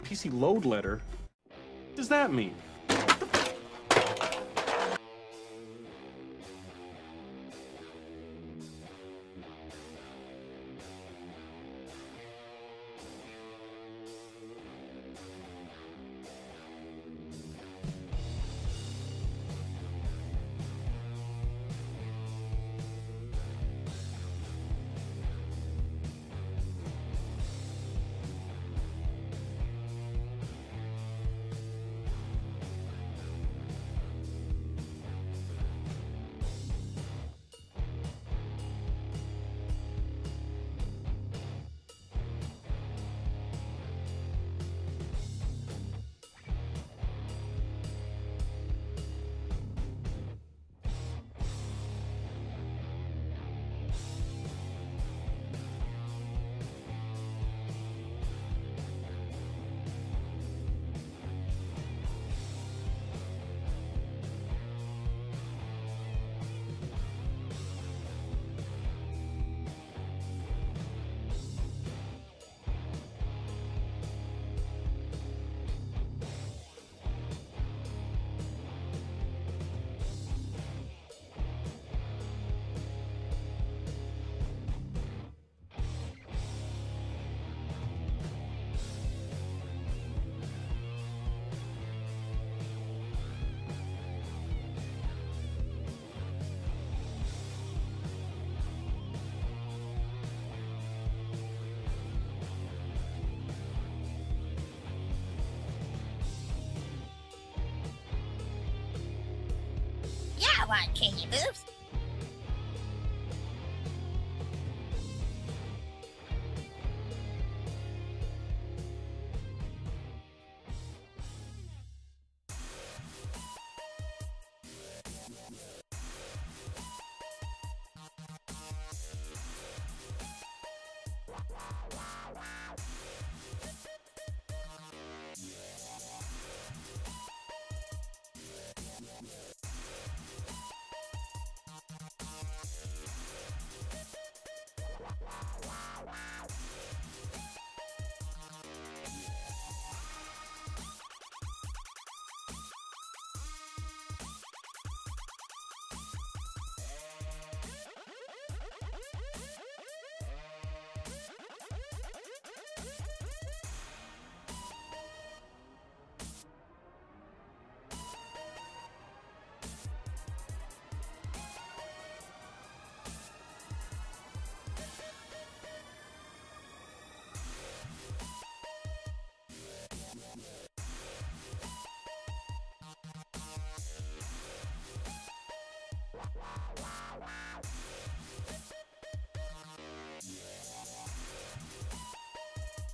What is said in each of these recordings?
PC load letter? What does that mean? I want kinky boobs.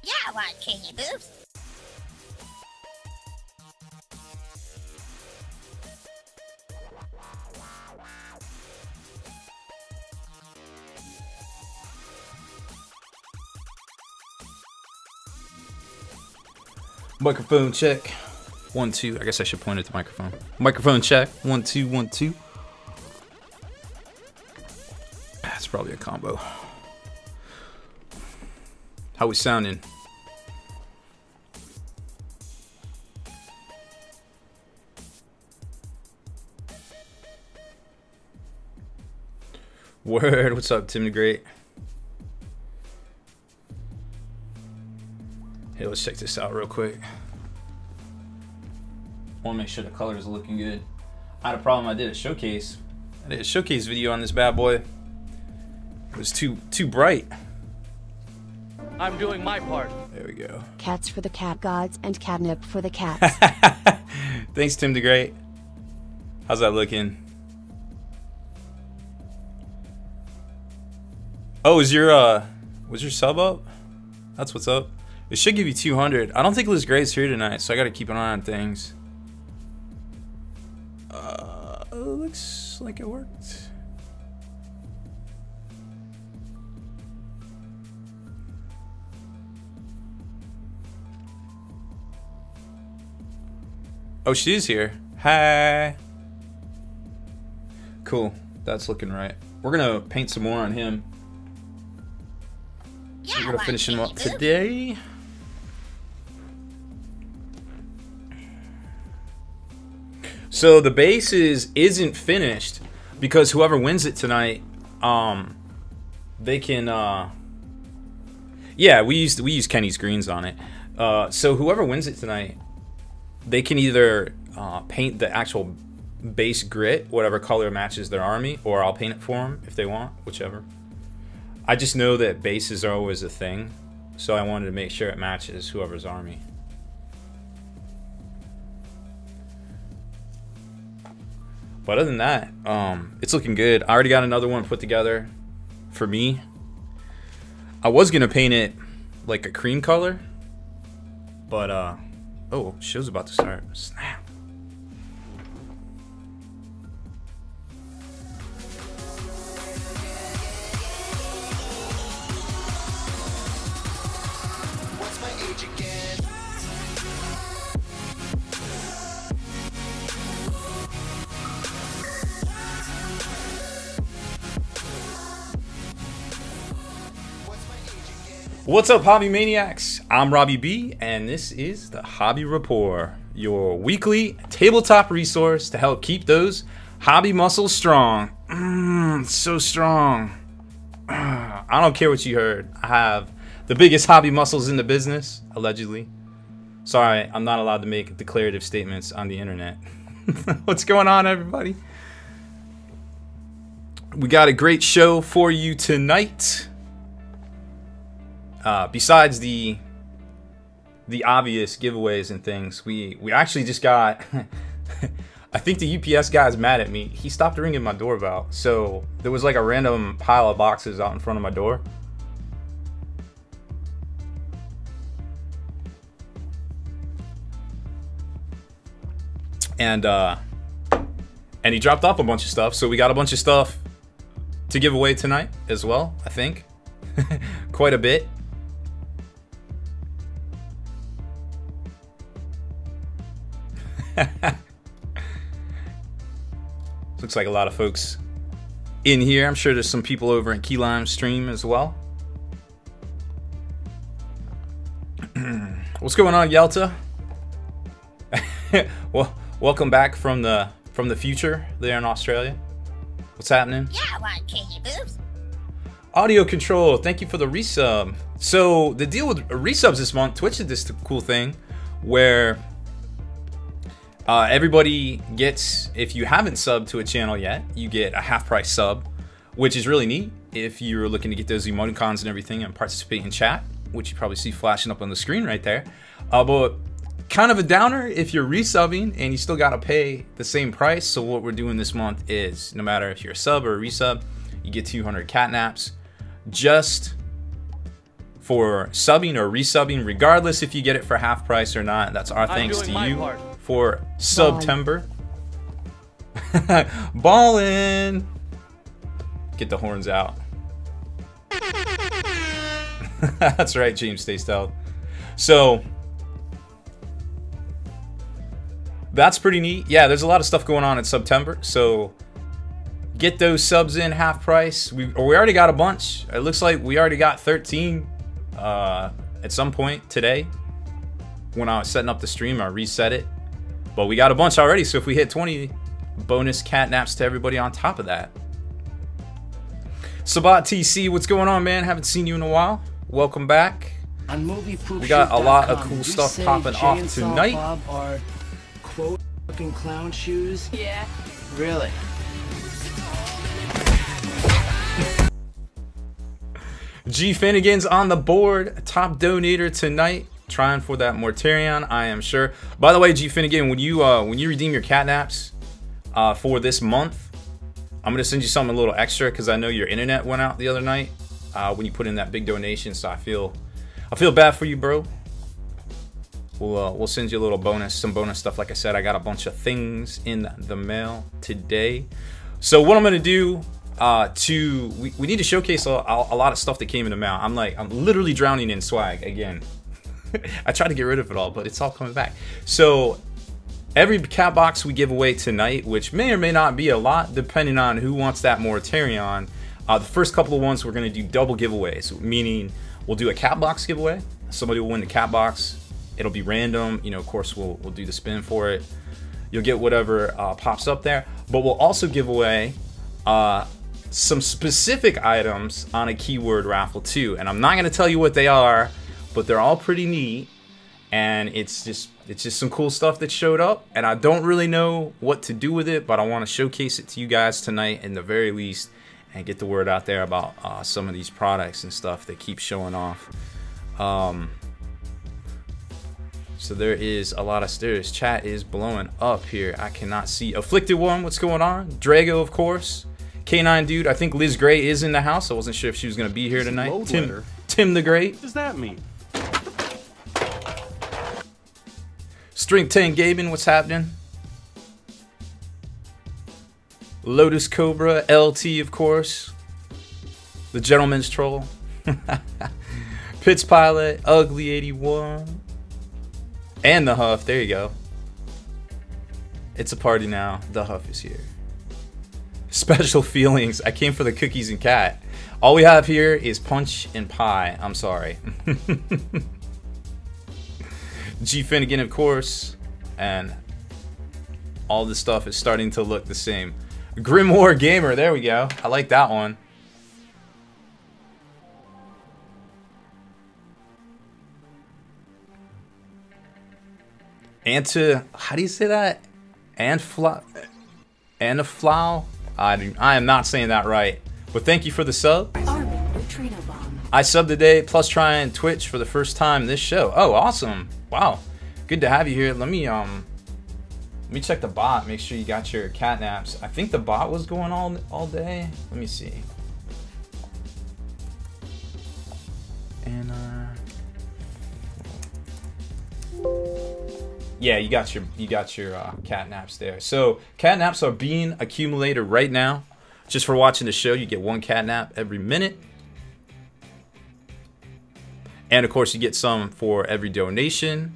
Yeah, I want kinky boobs. Microphone check. 1, 2. I guess I should point at the microphone. Microphone check. 1, 2, 1, 2. That's probably a combo. How we sounding? Word. What's up, Tim the Great? Hey, let's check this out real quick. Want to make sure the colors are looking good. I had a problem. I did a showcase. I did a showcase video on this bad boy. It was too bright. I'm doing my part. There we go. Cats for the cat gods and catnip for the cats. Thanks, Tim the Great. How's that looking? Oh, was your sub up? That's what's up. It should give you 200. I don't think Liz Gray's here tonight, so I gotta keep an eye on things. Looks like it worked. Oh, she's here. Hi. Cool. That's looking right. We're gonna paint some more on him. Yeah, We're gonna finish him up today. So the base isn't finished because whoever wins it tonight, they can. Yeah, we used Kenny's greens on it. So whoever wins it tonight, they can either paint the actual base grit, whatever color matches their army, or I'll paint it for them if they want, whichever. I just know that bases are always a thing, so I wanted to make sure it matches whoever's army. But other than that, it's looking good. I already got another one put together for me. I was gonna paint it like a cream color, but oh, show's about to start. Snap. What's my age again? What's up, Hobby Maniacs? I'm Robbie B, and this is the Hobby Report, your weekly tabletop resource to help keep those hobby muscles strong. So strong. I don't care what you heard. I have the biggest hobby muscles in the business, allegedly. Sorry, I'm not allowed to make declarative statements on the internet. What's going on, everybody? We got a great show for you tonight. Besides the obvious giveaways and things, we actually just got I think the UPS guy's mad at me. He stopped ringing my doorbell, so there was like a random pile of boxes out in front of my door. And he dropped off a bunch of stuff, so we got a bunch of stuff to give away tonight as well, I think. Quite a bit. Looks like a lot of folks in here. I'm sure there's some people over in Key Lime stream as well. What's going on, Yelta? Well, welcome back from the future there in Australia. What's happening? Yeah, I want candy boobs. Audio control, thank you for the resub. So the deal with resubs this month, Twitch did this cool thing where everybody gets, if you haven't subbed to a channel yet, you get a half price sub, which is really neat if you're looking to get those emoticons and everything and participate in chat, which you probably see flashing up on the screen right there. But kind of a downer if you're resubbing and you still gotta pay the same price. So what we're doing this month is, no matter if you're a sub or a resub, you get 200 catnaps just for subbing or resubbing, regardless if you get it for half price or not. That's our thanks to you for September. Ballin'. Get the horns out. That's right, James, stay stealth. So that's pretty neat. Yeah, there's a lot of stuff going on in September, so get those subs in half price. We already got a bunch. It looks like we already got 13 at some point today. When I was setting up the stream, I reset it. But we got a bunch already, so if we hit 20, bonus catnaps to everybody on top of that. Sabat TC, what's going on, man? Haven't seen you in a while. Welcome back. We got a lot of cool stuff popping off tonight. Bob are quote fucking clown shoes? Yeah. Really? G Finnegan's on the board, top donator tonight. Trying for that Mortarion, I am sure. By the way, G Finnegan, when you redeem your catnaps for this month, I'm gonna send you something a little extra because I know your internet went out the other night when you put in that big donation. So I feel bad for you, bro. We'll send you a little bonus, some bonus stuff. Like I said, I got a bunch of things in the mail today. So what I'm gonna do we need to showcase a lot of stuff that came in the mail. I'm literally drowning in swag again. I tried to get rid of it all, but it's all coming back. So every cat box we give away tonight, which may or may not be a lot depending on who wants that Mortarion, the first couple of ones we're going to do double giveaways, meaning we'll do a cat box giveaway. Somebody will win the cat box. It'll be random, you know. Of course we'll do the spin for it. you'll get whatever pops up there. But we'll also give away some specific items on a keyword raffle too. And I'm not going to tell you what they are, but they're all pretty neat. And it's just some cool stuff that showed up. And I don't really know what to do with it, but I want to showcase it to you guys tonight in the very least, and get the word out there about some of these products and stuff that keep showing off. So there is a lot of stairs. Chat is blowing up here. I cannot see. Afflicted One, what's going on? Drago, of course. K9 Dude, I think Liz Gray is in the house. I wasn't sure if she was going to be here tonight. Tim the Great. What does that mean? String 10 Gaben, what's happening? Lotus Cobra, LT, of course. The Gentleman's Troll. Pitts Pilot, Ugly 81. And the Huff, there you go. It's a party now. The Huff is here. Special feelings. I came for the cookies and cat. All we have here is punch and pie. I'm sorry. G Finnegan, of course. And all this stuff is starting to look the same. Grimoire Gamer, there we go. I like that one. How do you say that? Anaflau? I am not saying that right. But thank you for the sub. I subbed today, plus trying Twitch for the first time this show. Oh, awesome. Wow. Good to have you here. Let me check the bot, make sure you got your catnaps. I think the bot was going all day. Let me see. And yeah, you got your catnaps there. So catnaps are being accumulated right now. Just for watching the show, you get 1 catnap every minute. And of course, you get some for every donation,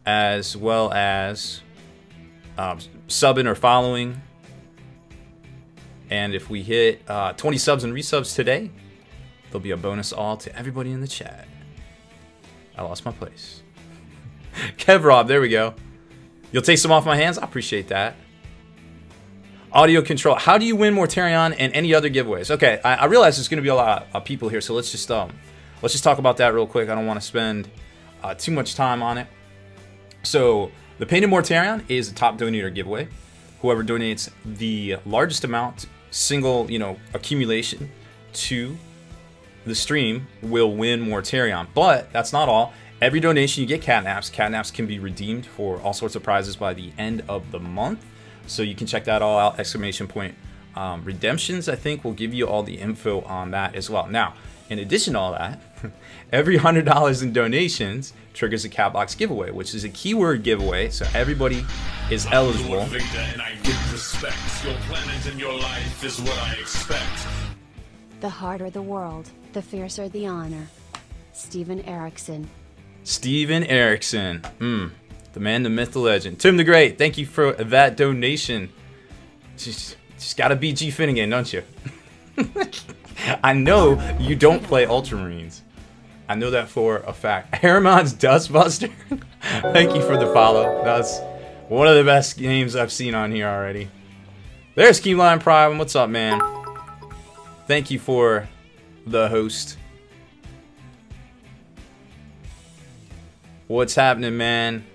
as well as subbing or following. And if we hit 20 subs and resubs today, there'll be a bonus all to everybody in the chat. I lost my place. Kev Rob, there we go. You'll take some off my hands? I appreciate that. Audio control. How do you win Mortarion and any other giveaways? Okay, I realize there's going to be a lot of people here, so let's just talk about that real quick. I don't want to spend too much time on it. So the Painting Mortarion is a top donator giveaway. Whoever donates the largest amount, single, accumulation to the stream will win Mortarion. But that's not all. Every donation you get catnaps. Catnaps can be redeemed for all sorts of prizes by the end of the month. So you can check that all out. Exclamation point redemptions, I think, will give you all the info on that as well. Now, in addition to all that, every $100 in donations triggers a cat box giveaway, which is a keyword giveaway, so everybody is eligible. And I give respect. Your planet and your life is what I expect. The harder the world, the fiercer the honor. Steven Erickson. Steven Erickson. The man, the myth, the legend. Tim the Great, thank you for that donation. Just gotta be G Finnegan, don't you? I know you don't play Ultramarines. I know that for a fact. Harriman's Dustbuster. Thank you for the follow. That's one of the best games I've seen on here already. There's Keyline Prime. What's up, man? Thank you for the host. What's happening, man?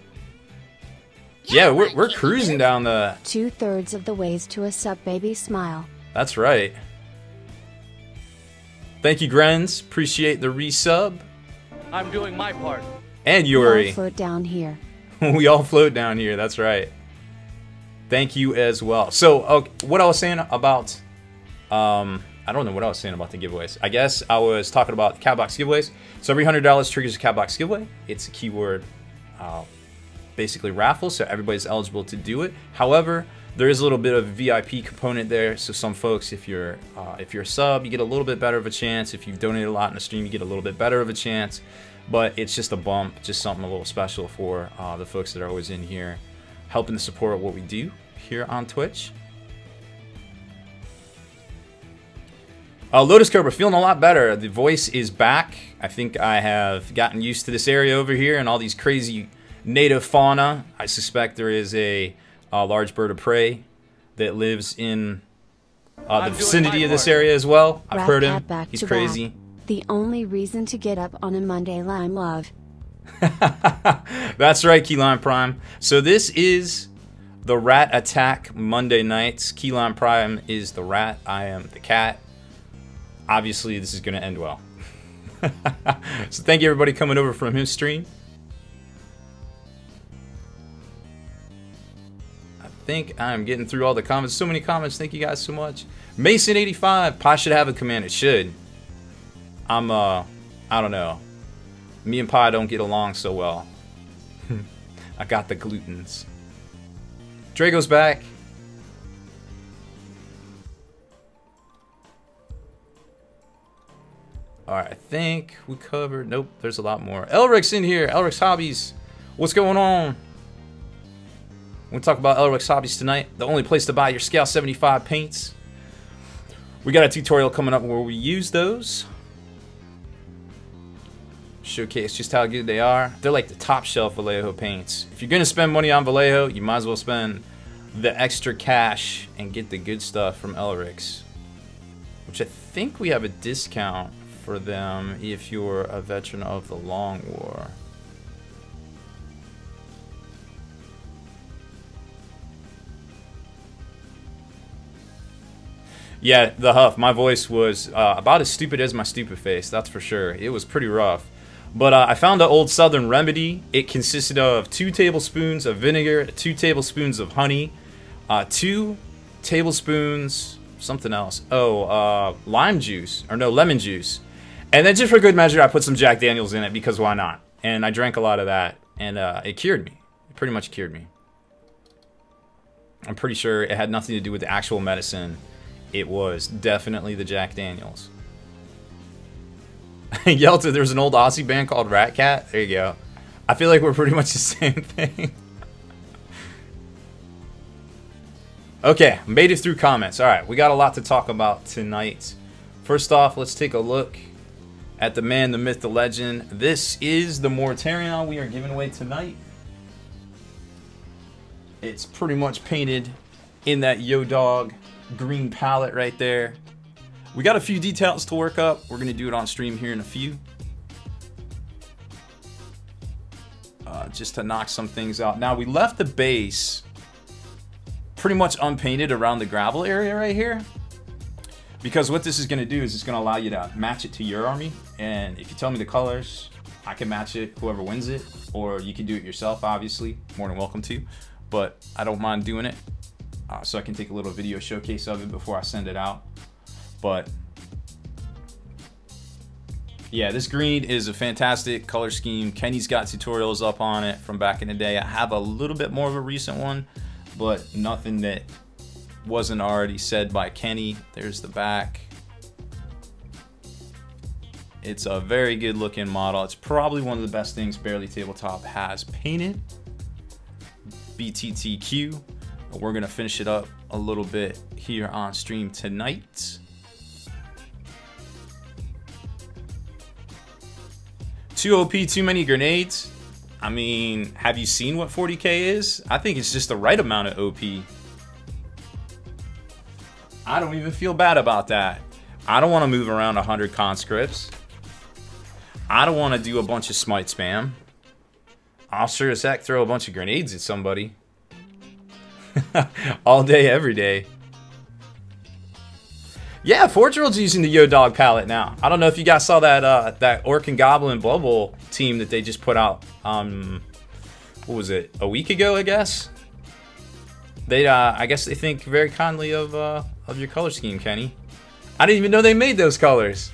Yeah, we're cruising down the... 2/3 of the ways to a sub, baby smile. That's right. Thank you, Grens. Appreciate the resub. I'm doing my part. And We Yuri. all float down here. We all float down here. That's right. Thank you as well. So, what I was saying about... I don't know what I was saying about the giveaways. I guess I was talking about the cat box giveaways. So every $100 triggers a cat box giveaway. It's a keyword, basically raffle, so everybody's eligible to do it. However, there is a little bit of a VIP component there. So some folks, if you're a sub, you get a little bit better of a chance. If you've donated a lot in the stream, you get a little bit better of a chance. But it's just a bump, just something a little special for the folks that are always in here, helping to support what we do here on Twitch. Lotus Cobra, feeling a lot better. The voice is back. I think I have gotten used to this area over here and all these crazy native fauna. I suspect there is a large bird of prey that lives in the vicinity of this area as well. I've heard him. He's crazy. The only reason to get up on a Monday, Lime Love. That's right, Keyline Prime. So this is the rat attack Monday nights. Keyline Prime is the rat. I am the cat. Obviously, this is going to end well. So thank you, everybody, coming over from his stream. I think I'm getting through all the comments. So many comments. Thank you guys so much. Mason85. Pi should have a command. It should. I don't know. Me and Pi don't get along so well. I got the glutens. Drago's back. Alright, I think we covered... Nope, there's a lot more. Elric's in here. Elric's Hobbies. What's going on? We're going to talk about Elric's Hobbies tonight. The only place to buy your Scale 75 paints. We got a tutorial coming up where we use those. Showcase just how good they are. They're like the top shelf Vallejo paints. If you're going to spend money on Vallejo, you might as well spend the extra cash and get the good stuff from Elric's. Which I think we have a discount for them if you're a veteran of the Long War. Yeah, the huff. My voice was about as stupid as my stupid face, that's for sure. It was pretty rough. But I found an old Southern remedy. It consisted of 2 tablespoons of vinegar, 2 tablespoons of honey, 2 tablespoons, something else. Oh, lime juice, or no, lemon juice. And then just for good measure, I put some Jack Daniels in it because why not? And I drank a lot of that, and it cured me. It pretty much cured me. I'm pretty sure it had nothing to do with the actual medicine. It was definitely the Jack Daniels. Yelta, there's an old Aussie band called Rat Cat. There you go. I feel like we're pretty much the same thing. Okay, made it through comments. Alright, we got a lot to talk about tonight. First off, let's take a look at the man, the myth, the legend. This is the Mortarion we are giving away tonight. It's pretty much painted in that Yo Dog green palette right there. We got a few details to work up. We're going to do it on stream here in a few. Just to knock some things out. Now, we left the base pretty much unpainted around the gravel area right here. Because what this is going to do is it's going to allow you to match it to your army. And if you tell me the colors, I can match it, whoever wins it. Or you can do it yourself, obviously. More than welcome to. But I don't mind doing it. So I can take a little video showcase of it before I send it out. But yeah, this green is a fantastic color scheme. Kenny's got tutorials up on it from back in the day. I have a little bit more of a recent one, but nothing that wasn't already said by Kenny. There's the back. It's a very good looking model. It's probably one of the best things Barely Tabletop has painted. BTTQ. We're gonna finish it up a little bit here on stream tonight. Too OP, too many grenades. I mean, have you seen what 40k is? I think it's just the right amount of OP. I don't even feel bad about that. I don't want to move around 100 conscripts. I don't want to do a bunch of smite spam. I'll sure as heck throw a bunch of grenades at somebody. All day, every day. Yeah, Forge World's using the Yo Dog palette now. I don't know if you guys saw that that Orc and Goblin Blood Bowl team that they just put out. What was it? A week ago, I guess. They, I guess they think very kindly of your color scheme, Kenny. I didn't even know they made those colors.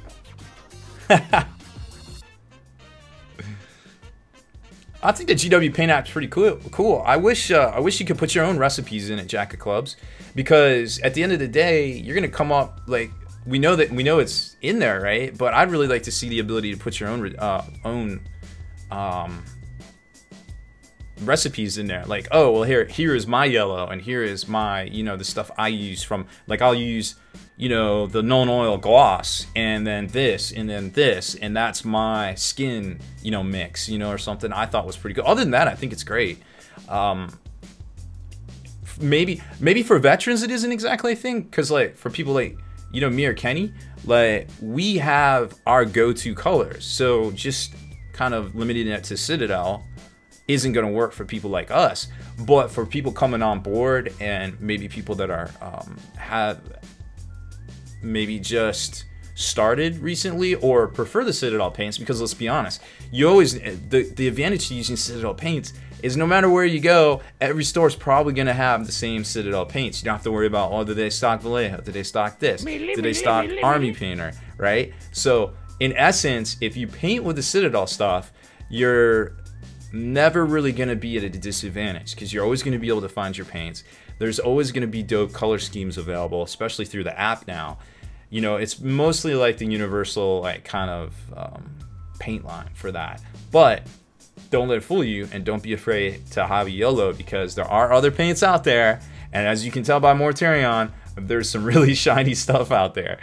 I think the GW Paint app's pretty cool. I wish you could put your own recipes in it, Jack of Clubs, because at the end of the day, you're gonna come up like we know it's in there, right? But I'd really like to see the ability to put your own recipes in there. Like, oh, well, here is my yellow, and here is my, you know, the stuff I use from, like, I'll use, you know, the non-oil gloss, and then this, and that's my skin, you know, mix, you know, or something. I thought was pretty good. Other than that, I think it's great. Maybe for veterans it isn't exactly a thing, because like for people like, you know, me or Kenny, like we have our go-to colors, so just kind of limiting it to Citadel isn't going to work for people like us. But for people coming on board, and maybe people that are have maybe just started recently or prefer the Citadel paints, because let's be honest, you always, the advantage to using Citadel paints is no matter where you go, every store is probably going to have the same Citadel paints. You don't have to worry about, oh, did they stock Vallejo? Did they stock this? Did they stock Army Painter? Right? So in essence, if you paint with the Citadel stuff, you're never really going to be at a disadvantage, because you're always going to be able to find your paints. There's always going to be dope color schemes available, especially through the app now. You know, it's mostly like the universal, like, kind of paint line for that. But don't let it fool you, and don't be afraid to hobby YOLO, because there are other paints out there, and as you can tell by Mortarion, there's some really shiny stuff out there.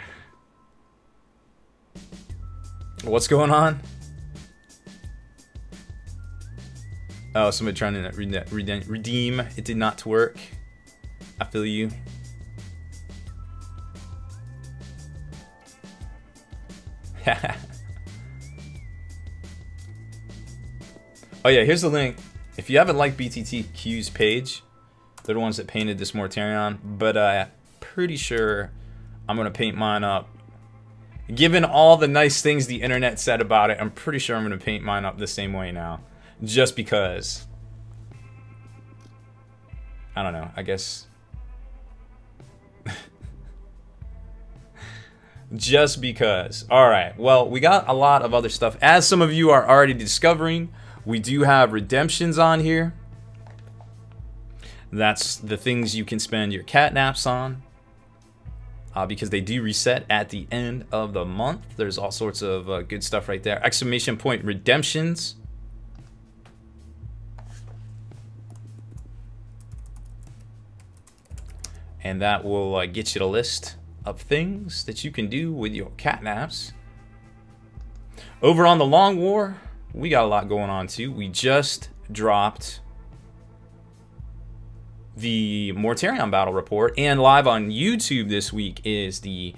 What's going on? Oh, somebody trying to redeem. It did not work. I feel you. Oh yeah, here's the link. If you haven't liked BTTQ's page, they're the ones that painted this Mortarion, but pretty sure I'm gonna paint mine up. Given all the nice things the internet said about it, I'm pretty sure I'm gonna paint mine up the same way now. Just because. I don't know, I guess. Just because. Alright, well, we got a lot of other stuff. As some of you are already discovering, we do have redemptions on here. That's the things you can spend your catnaps on. Because they do reset at the end of the month. There's all sorts of good stuff right there. Exclamation point redemptions. And that will get you a list of things that you can do with your catnaps. Over on the Long War, we got a lot going on too. We just dropped the Mortarion battle report, and live on YouTube this week is the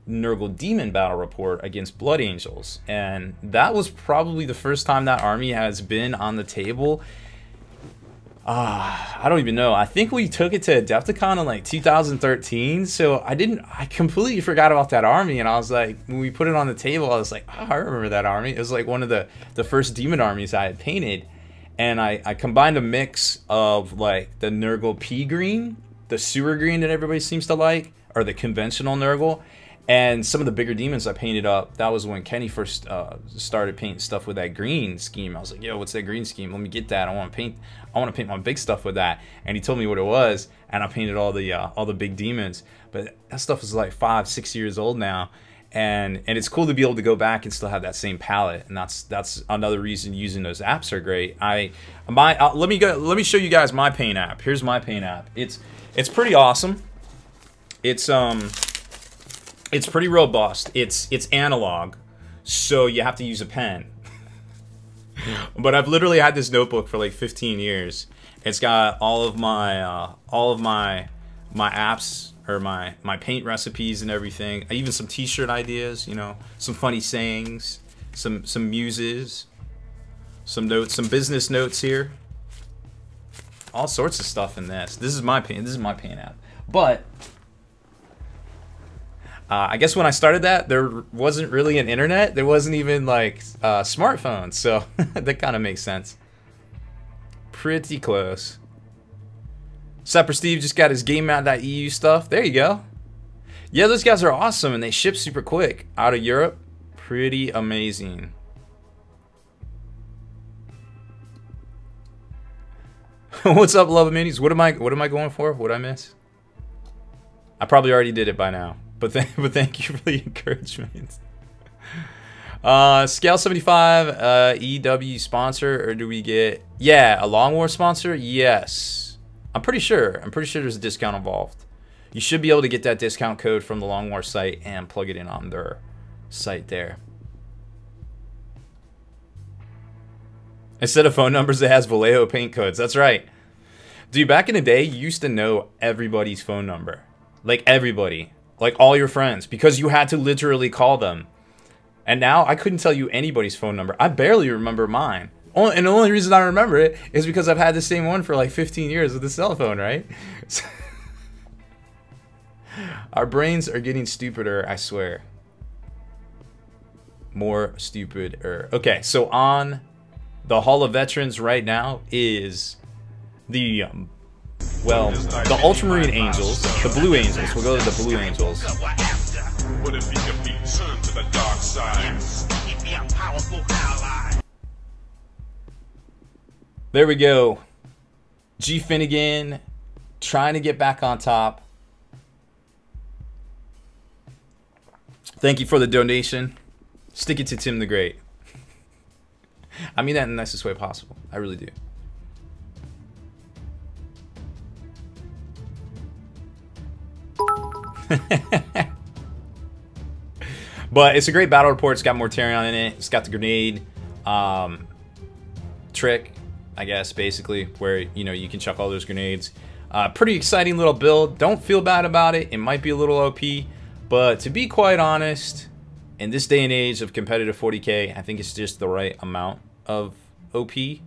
Nurgle Demon battle report against Blood Angels. And that was probably the first time that army has been on the table. I don't even know. I think we took it to Adepticon in like 2013, so I completely forgot about that army, and I was like, when we put it on the table, I was like, oh, I remember that army. It was like one of the first demon armies I had painted, and I combined a mix of like the Nurgle pea green, the sewer green that everybody seems to like, or the conventional Nurgle, and some of the bigger demons I painted up. That was when Kenny first started painting stuff with that green scheme. I was like, yo, what's that green scheme? Let me get that. I want to paint my big stuff with that. And he told me what it was, and I painted all the big demons. But that stuff is like 5-6 years old now, and it's cool to be able to go back and still have that same palette. And that's another reason using those apps are great. Let me show you guys my paint app. Here's my paint app. It's pretty awesome. It's pretty robust. It's analog, so you have to use a pen. But I've literally had this notebook for like 15 years. It's got all of my apps, or my paint recipes and everything. Even some t-shirt ideas, you know, some funny sayings, some muses, some notes, some business notes here. All sorts of stuff in this. This is my paint app. But I guess when I started that, there wasn't really an internet. There wasn't even like smartphones, so that kind of makes sense. Pretty close. Sepper Steve just got his GameMount.eu stuff. There you go. Yeah, those guys are awesome, and they ship super quick out of Europe. Pretty amazing. What's up, Love Minis? What am I going for? What'd I miss? I probably already did it by now. But thank you for the encouragement. Scale 75 EW sponsor, or do we get, yeah, a Long War sponsor? Yes. I'm pretty sure there's a discount involved. You should be able to get that discount code from the Long War site and plug it in on their site there. Instead of phone numbers, it has Vallejo paint codes. That's right. Dude, back in the day, you used to know everybody's phone number. Like everybody. Like all your friends. Because you had to literally call them. And now, I couldn't tell you anybody's phone number. I barely remember mine. And the only reason I remember it is because I've had the same one for like 15 years with the cell phone, right? Our brains are getting stupider, I swear. More stupider. Okay, so on the Hall of Veterans right now is the, well, the Ultramarine Angels, the Blue Angels. We'll go to the Blue Angels. What if you could be turned to the dark side? There we go. G Finnegan trying to get back on top. Thank you for the donation. Stick it to Tim the Great. I mean that in the nicest way possible. I really do. But it's a great battle report. It's got Mortarion in it. It's got the grenade trick, I guess, basically, where, you know, you can chuck all those grenades. Pretty exciting little build. Don't feel bad about it. It might be a little OP, but to be quite honest, in this day and age of competitive 40K, I think it's just the right amount of OP. Tim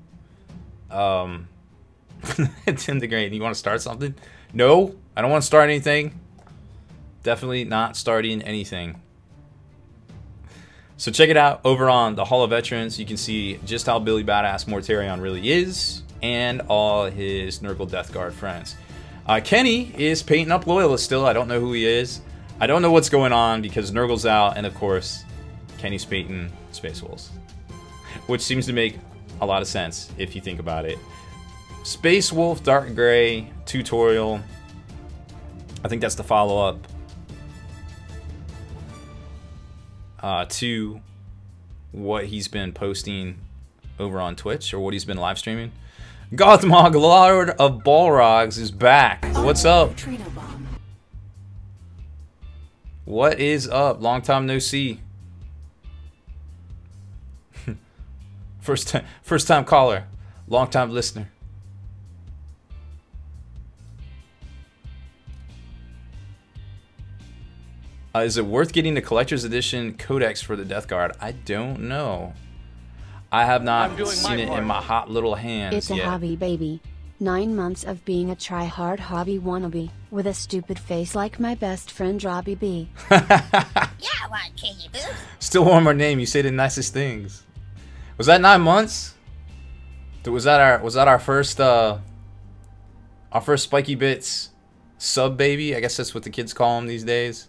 the Great, you want to start something? No, I don't want to start anything. Definitely not starting anything. So check it out over on the Hall of Veterans. You can see just how Billy Badass Mortarion really is, and all his Nurgle Death Guard friends. Kenny is painting up Loyalist still. I don't know who he is. I don't know what's going on because Nurgle's out, and of course, Kenny's painting Space Wolves, which seems to make a lot of sense if you think about it. Space Wolf Dark Gray tutorial. I think that's the follow-up to what he's been posting over on Twitch, or what he's been live streaming. Gothmog, Lord of Balrogs, is back. What's up? What is up? Long time no see. First time caller, long time listener. Is it worth getting the collector's edition codex for the Death Guard? I don't know. I have not seen it in my hot little hands It's a yet. hobby, baby. 9 months of being a try-hard hobby wannabe, with a stupid face like my best friend Robbie B. Yeah, what, can you boost? Still warm our name. You say the nicest things. Was that 9 months? Was that our first Spiky Bits sub baby? I guess that's what the kids call them these days.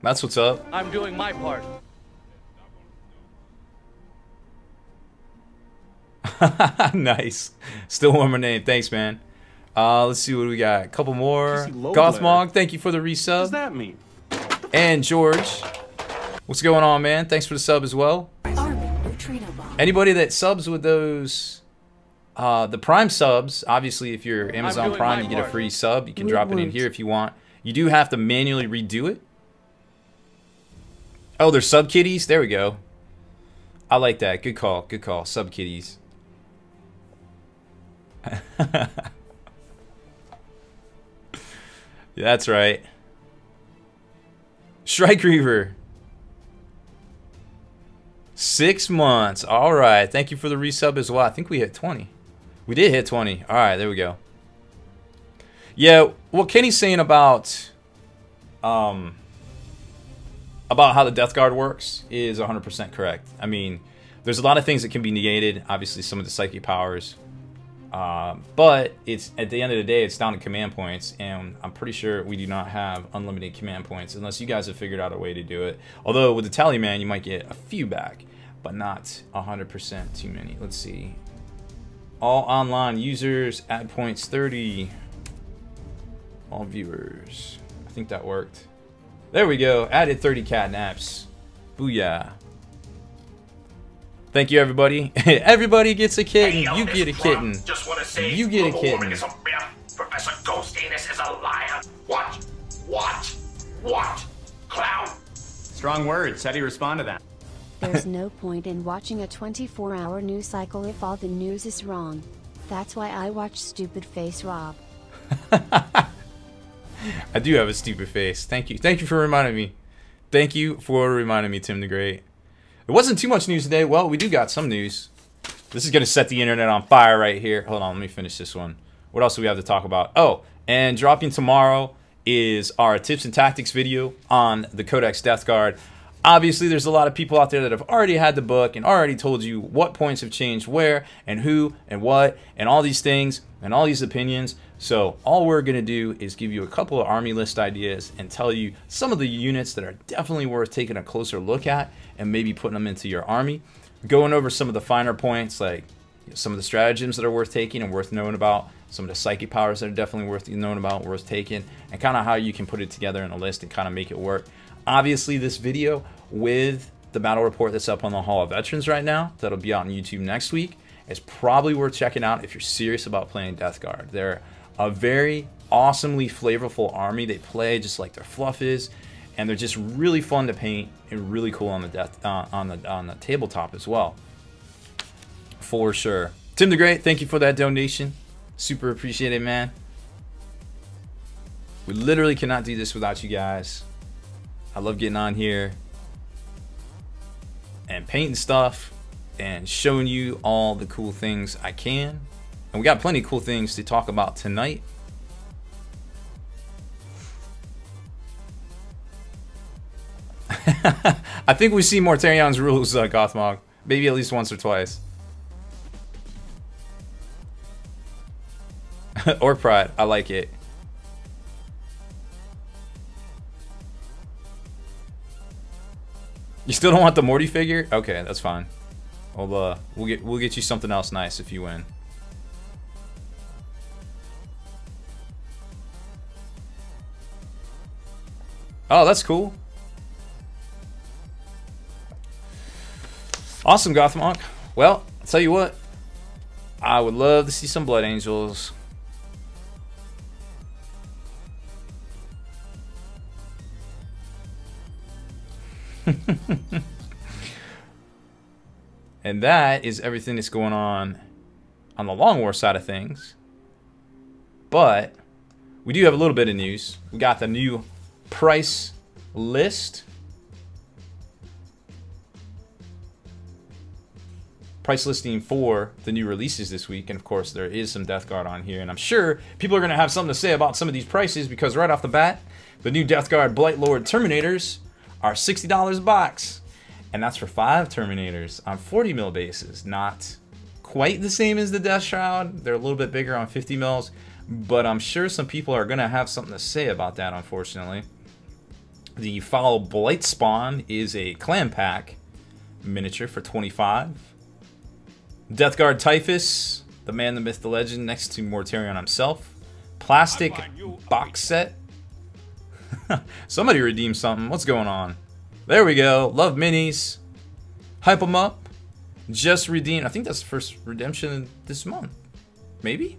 That's what's up. I'm doing my part. Nice. Still warmer name. Thanks, man. Let's see what we got. A couple more. Gothmog, thank you for the resub. What does that mean? And George, what's going on, man? Thanks for the sub as well. Anybody that subs with those, the Prime subs, obviously if you're Amazon Prime, you get a free sub. You can drop it in here if you want. You do have to manually redo it. Oh, they're sub kitties. There we go. I like that. Good call. Good call. Sub kitties. Yeah, that's right. Strike Reaver. 6 months. All right. Thank you for the resub as well. I think we hit 20. We did hit 20. All right. There we go. Yeah. What Kenny's saying about how the Death Guard works is 100% correct. I mean, there's a lot of things that can be negated. Obviously, some of the psychic powers. But it's at the end of the day, it's down to command points, and I'm pretty sure we do not have unlimited command points unless you guys have figured out a way to do it. Although with the Tally Man, you might get a few back, but not 100% too many. Let's see. All online users, add points 30. All viewers. I think that worked. There we go. Added 30 catnaps. Booyah. Thank you, everybody. Everybody gets a kitten. Hey, You get a kitten. Just want to say, You get a global kitten. warming is a myth. Professor Ghost Anus is a liar. What? Clown? Strong words. How do you respond to that? There's no point in watching a 24-hour news cycle if all the news is wrong. That's why I watch Stupid Face Rob. I do have a stupid face. Thank you. Thank you for reminding me. Thank you for reminding me, Tim the Great. There wasn't too much news today. Well, we do got some news. This is going to set the internet on fire right here. Hold on, let me finish this one. What else do we have to talk about? Oh, and dropping tomorrow is our tips and tactics video on the Codex Death Guard. Obviously, there's a lot of people out there that have already had the book and already told you what points have changed where and who and what and all these things and all these opinions. So all we're going to do is give you a couple of army list ideas and tell you some of the units that are definitely worth taking a closer look at and maybe putting them into your army. Going over some of the finer points, like some of the stratagems that are worth taking and worth knowing about, some of the psychic powers that are definitely worth knowing about, worth taking, and kind of how you can put it together in a list and kind of make it work. Obviously, this video with the battle report that's up on the Hall of Veterans right now, that'll be out on YouTube next week, is probably worth checking out if you're serious about playing Death Guard. They're a very awesomely flavorful army. They play just like their fluff is, and they're just really fun to paint and really cool on the tabletop as well, for sure. Tim the Great, thank you for that donation. Super appreciate it, man. We literally cannot do this without you guys. I love getting on here and painting stuff and showing you all the cool things I can. And we got plenty of cool things to talk about tonight. I think we've seen Mortarion's rules, Gothmog. Maybe at least once or twice. Or Pride, I like it. You still don't want the Morty figure? Okay, that's fine. We'll get you something else nice if you win. Oh, that's cool. Awesome, Gothmog. Well, I'll tell you what. I would love to see some Blood Angels. And that is everything that's going on the Long War side of things. But we do have a little bit of news. We got the new price list. Price listing for the new releases this week. And of course, there is some Death Guard on here. And I'm sure people are going to have something to say about some of these prices, because right off the bat, the new Death Guard Blightlord Terminators are $60 a box. And that's for 5 Terminators on 40 mil bases. Not quite the same as the Death Shroud. They're a little bit bigger on 50 mils. But I'm sure some people are going to have something to say about that, unfortunately. The Foul Blight Spawn is a clan pack miniature for 25. Death Guard Typhus, the man, the myth, the legend, next to Mortarion himself. Plastic box set. Somebody redeemed something. What's going on? There we go. Love minis. Hype them up. Just redeemed. I think that's the first redemption this month. Maybe?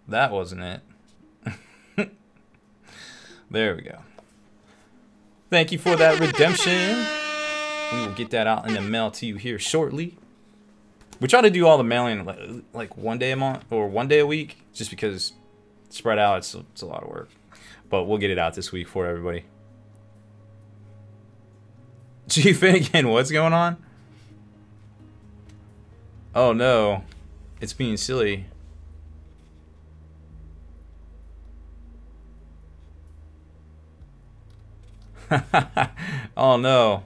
That wasn't it. There we go. Thank you for that redemption. We will get that out in the mail to you here shortly. We try to do all the mailing like one day a month or one day a week, just because spread out, it's a lot of work. But we'll get it out this week for everybody. G Finnegan, what's going on? Oh no, it's being silly. Oh no.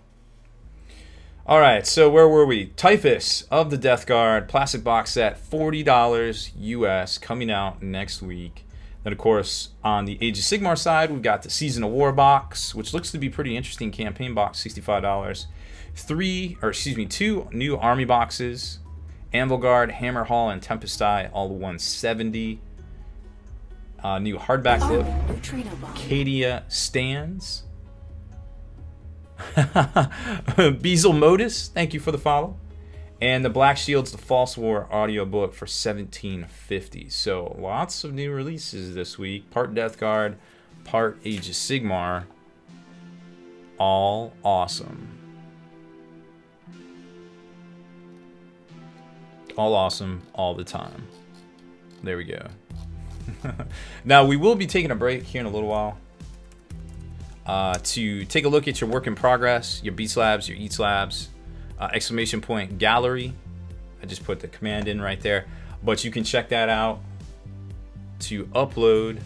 Alright, so where were we? Typhus of the Death Guard, plastic box set, $40 US, coming out next week. Then, of course, on the Age of Sigmar side, we've got the Season of War box, which looks to be pretty interesting. Campaign box, $65. 2 new army boxes. Anvil Guard, Hammer Hall, and Tempest Eye, all $170. New hardback book. Cadia Stands. Beazle Modus, thank you for the follow. And the Black Shield's The False War audiobook for $17.50. So lots of new releases this week. Part Death Guard, part Age of Sigmar. All awesome. All awesome all the time. There we go. Now we will be taking a break here in a little while to take a look at your work in progress, your beat slabs, your eat slabs, exclamation point gallery. I just put the command in right there, but you can check that out to upload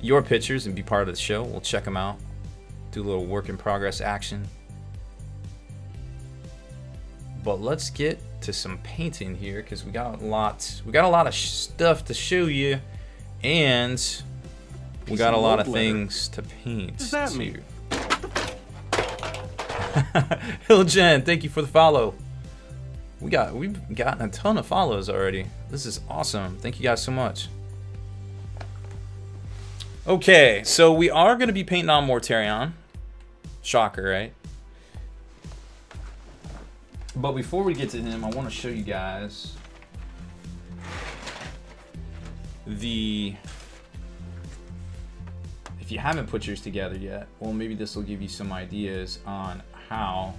your pictures and be part of the show. We'll check them out, do a little work in progress action. But let's get to some painting here because we got a lot of stuff to show you, and we got a lot of things to paint. What does that mean? Hill Jen, thank you for the follow. We've gotten a ton of follows already. This is awesome. Thank you guys so much. Okay, so we are going to be painting on Mortarion. Shocker, right? But before we get to him, I want to show you guys the... If you haven't put yours together yet, well, maybe this will give you some ideas on how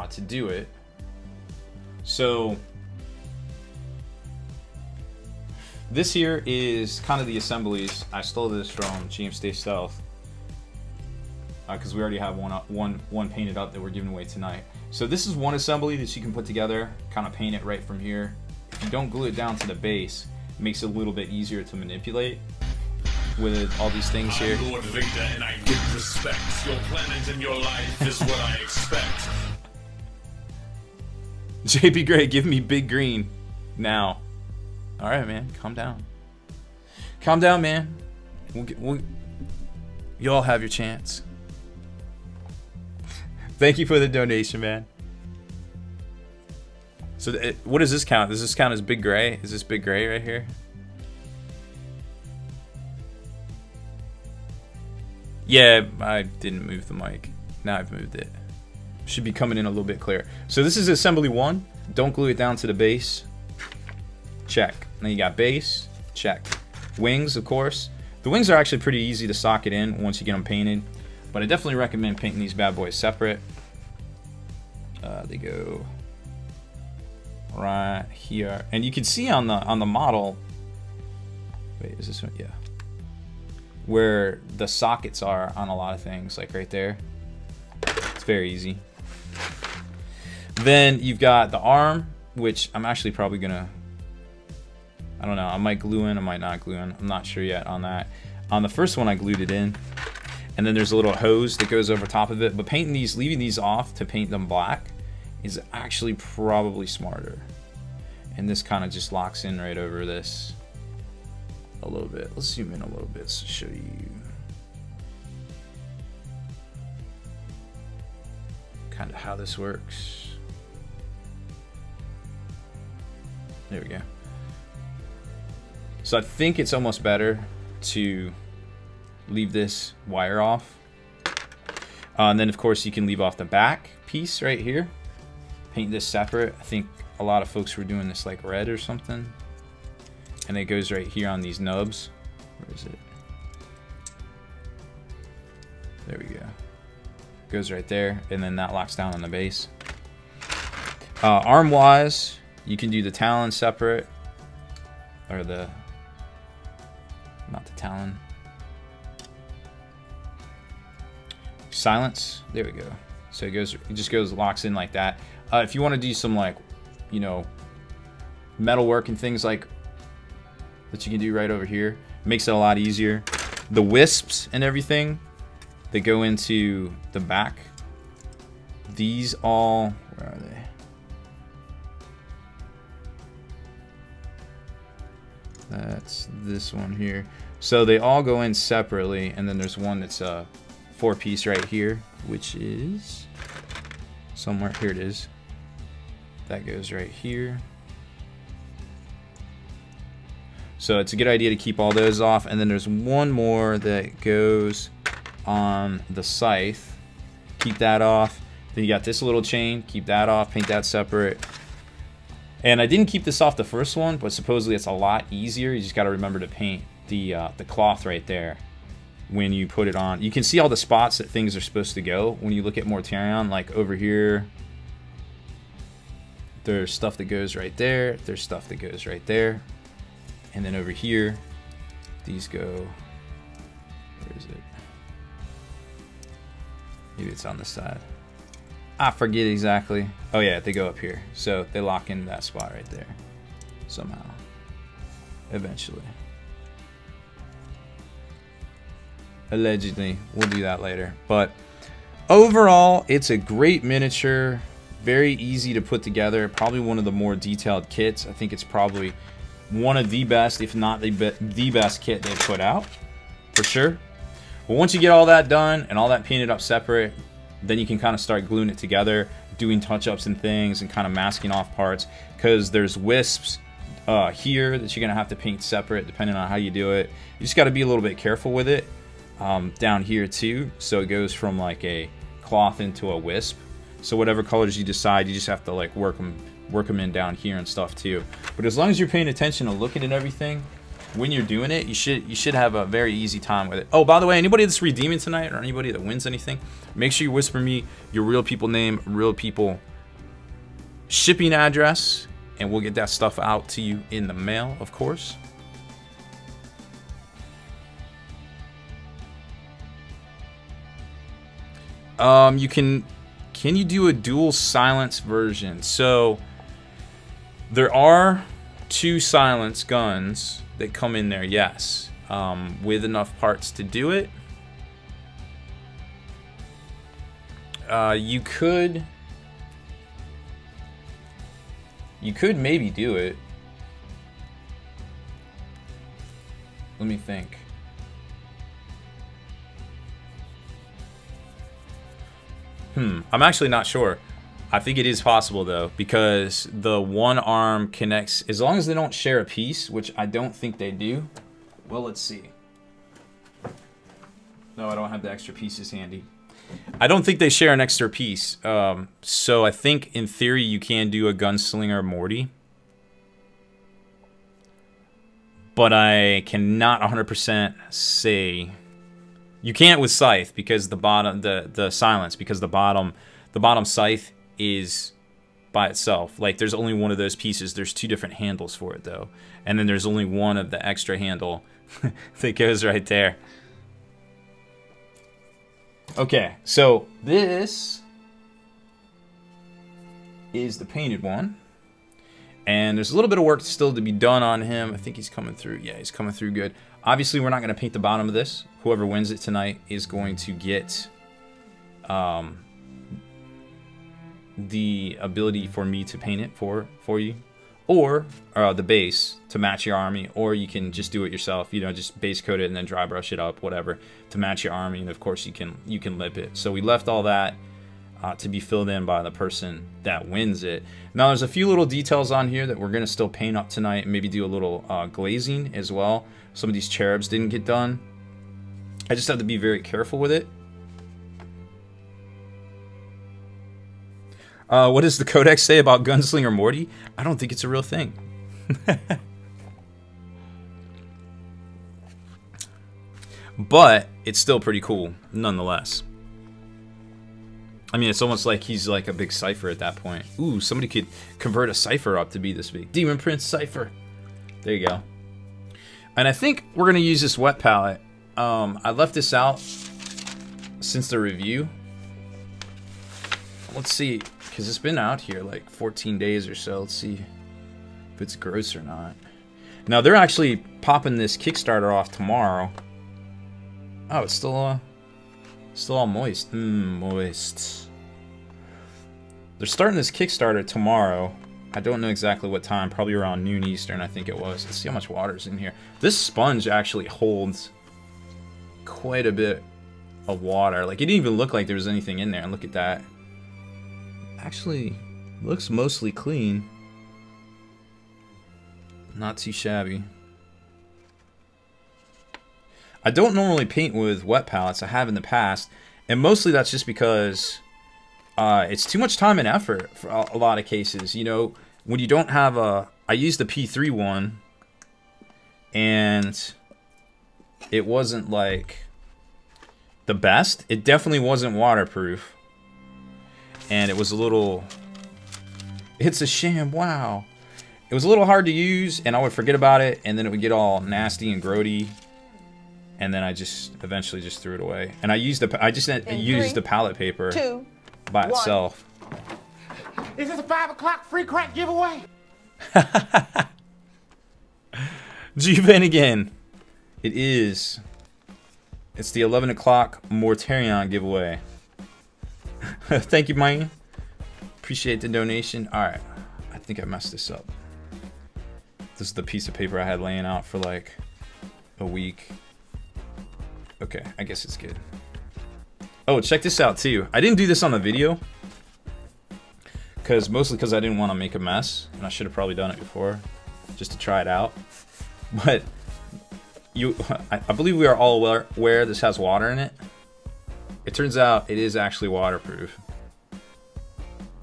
to do it. So this here is kind of the assemblies. I stole this from GM Stay Stealth because we already have one painted up that we're giving away tonight. So this is one assembly that you can put together, kind of paint it right from here. If you don't glue it down to the base, it makes it a little bit easier to manipulate with all these things here. I'm Lord Victor, and I give respect. Your planet and your life is what I expect. JP Gray, give me big green now. All right, man, calm down. Calm down, man. You all have your chance. Thank you for the donation, man. So what does this count? Does this count as big gray? Is this big gray right here? Yeah, I didn't move the mic. Now I've moved it. Should be coming in a little bit clearer. So this is assembly 1. Don't glue it down to the base. Check. Then you got base. Check. Wings, of course. The wings are actually pretty easy to socket in once you get them painted. But I definitely recommend painting these bad boys separate. They go right here, and you can see on the model. Wait, is this one? Yeah. Where the sockets are on a lot of things, like right there. It's very easy. Then you've got the arm, which I'm actually probably gonna. I don't know. I might glue in. I might not glue in. I'm not sure yet on that. On the first one, I glued it in. And then there's a little hose that goes over top of it. But painting these, leaving these off to paint them black is actually probably smarter. And this kind of just locks in right over this a little bit. Let's zoom in a little bit to show you kind of how this works. There we go. So I think it's almost better to leave this wire off. And then of course you can leave off the back piece right here. Paint this separate. I think a lot of folks were doing this like red or something. And it goes right here on these nubs. Where is it? There we go. Goes right there, and then that locks down on the base. Arm wise, you can do the talon separate, or the, not the talon. Silence. There we go. So it just goes, locks in like that. If you want to do some like, you know, metal work and things like that, you can do right over here. Makes it a lot easier. The wisps and everything that go into the back. These all, where are they? That's this one here. So they all go in separately, and then there's one that's a 4-piece right here, which is somewhere, here it is. That goes right here. So it's a good idea to keep all those off. And then there's one more that goes on the scythe. Keep that off. Then you got this little chain. Keep that off. Paint that separate. And I didn't keep this off the first one, but supposedly it's a lot easier. You just got to remember to paint the cloth right there when you put it on. You can see all the spots that things are supposed to go when you look at Mortarion. Like over here, there's stuff that goes right there. There's stuff that goes right there. And then over here, these go, where is it? Maybe it's on the side. I forget exactly. Oh yeah, they go up here. So they lock into that spot right there. Somehow. Eventually. Allegedly. We'll do that later. But overall, it's a great miniature. Very easy to put together. Probably one of the more detailed kits. I think it's probably one of the best, if not the best kit they've put out. For sure. Well, once you get all that done and all that painted up separate, then you can kind of start gluing it together, doing touch-ups and things, and kind of masking off parts, because there's wisps here that you're going to have to paint separate depending on how you do it. You just got to be a little bit careful with it down here too, so it goes from like a cloth into a wisp. So whatever colors you decide, you just have to like work them in down here and stuff too. But as long as you're paying attention to looking at everything when you're doing it, you should have a very easy time with it. Oh, by the way, anybody that's redeeming tonight or anybody that wins anything, make sure you whisper me your real people name, real people shipping address, and we'll get that stuff out to you in the mail, of course. Can you do a dual silence version? So there are 2 silence guns that come in there, yes, with enough parts to do it. You could maybe do it. Let me think. I'm actually not sure. I think it is possible though, because the one arm connects, as long as they don't share a piece, which I don't think they do. Well, let's see. No, I don't have the extra pieces handy. I don't think they share an extra piece. So I think in theory you can do a Gunslinger Morty. But I cannot 100% say. You can't with Scythe because the bottom, the silence, because the bottom scythe is by itself. Like there's only one of those pieces. There's 2 different handles for it though, and then there's only one of the extra handle that goes right there. Okay, so this is the painted one, and there's a little bit of work still to be done on him. I think he's coming through. Yeah, he's coming through good. Obviously, we're not going to paint the bottom of this. Whoever wins it tonight is going to get the ability for me to paint it for you, or the base to match your army, or you can just do it yourself. You know, just base coat it and then dry brush it up, whatever, to match your army. And of course, you can lip it. So we left all that to be filled in by the person that wins it. Now, there's a few little details on here that we're going to still paint up tonight, and maybe do a little glazing as well. Some of these cherubs didn't get done. I just have to be very careful with it. What does the Codex say about Gunslinger Morty? I don't think it's a real thing. But it's still pretty cool, nonetheless. I mean, it's almost like he's like a big cipher at that point. Ooh, somebody could convert a cipher up to be this big. Demon Prince cipher. There you go. And I think we're going to use this wet palette. I left this out since the review. Let's see, because it's been out here like 14 days or so. Let's see if it's gross or not. Now, they're actually popping this Kickstarter off tomorrow. Oh, it's still all moist. Moist. They're starting this Kickstarter tomorrow. I don't know exactly what time. Probably around noon Eastern, I think it was. Let's see how much water's in here. This sponge actually holds quite a bit of water. Like, it didn't even look like there was anything in there. And look at that. Actually, looks mostly clean. Not too shabby. I don't normally paint with wet palettes. I have in the past, and mostly that's just because it's too much time and effort for a lot of cases. You know, when you don't have a... I used the P3 one, and it wasn't like the best. It definitely wasn't waterproof, and it was a little... It's a sham, wow. It was a little hard to use, and I would forget about it, and then it would get all nasty and grody, and then I just eventually just threw it away. And I used the palette paper by itself. Is this a 5 o'clock free crack giveaway? G Finnegan. It is. It's the 11 o'clock Mortarion giveaway. Thank you, man. Appreciate the donation. Alright. I think I messed this up. This is the piece of paper I had laying out for like a week. Okay, I guess it's good. Oh, check this out too. I didn't do this on the video. Mostly because I didn't want to make a mess. And I should have probably done it before. Just to try it out. But I believe we are all aware this has water in it. It turns out it is actually waterproof.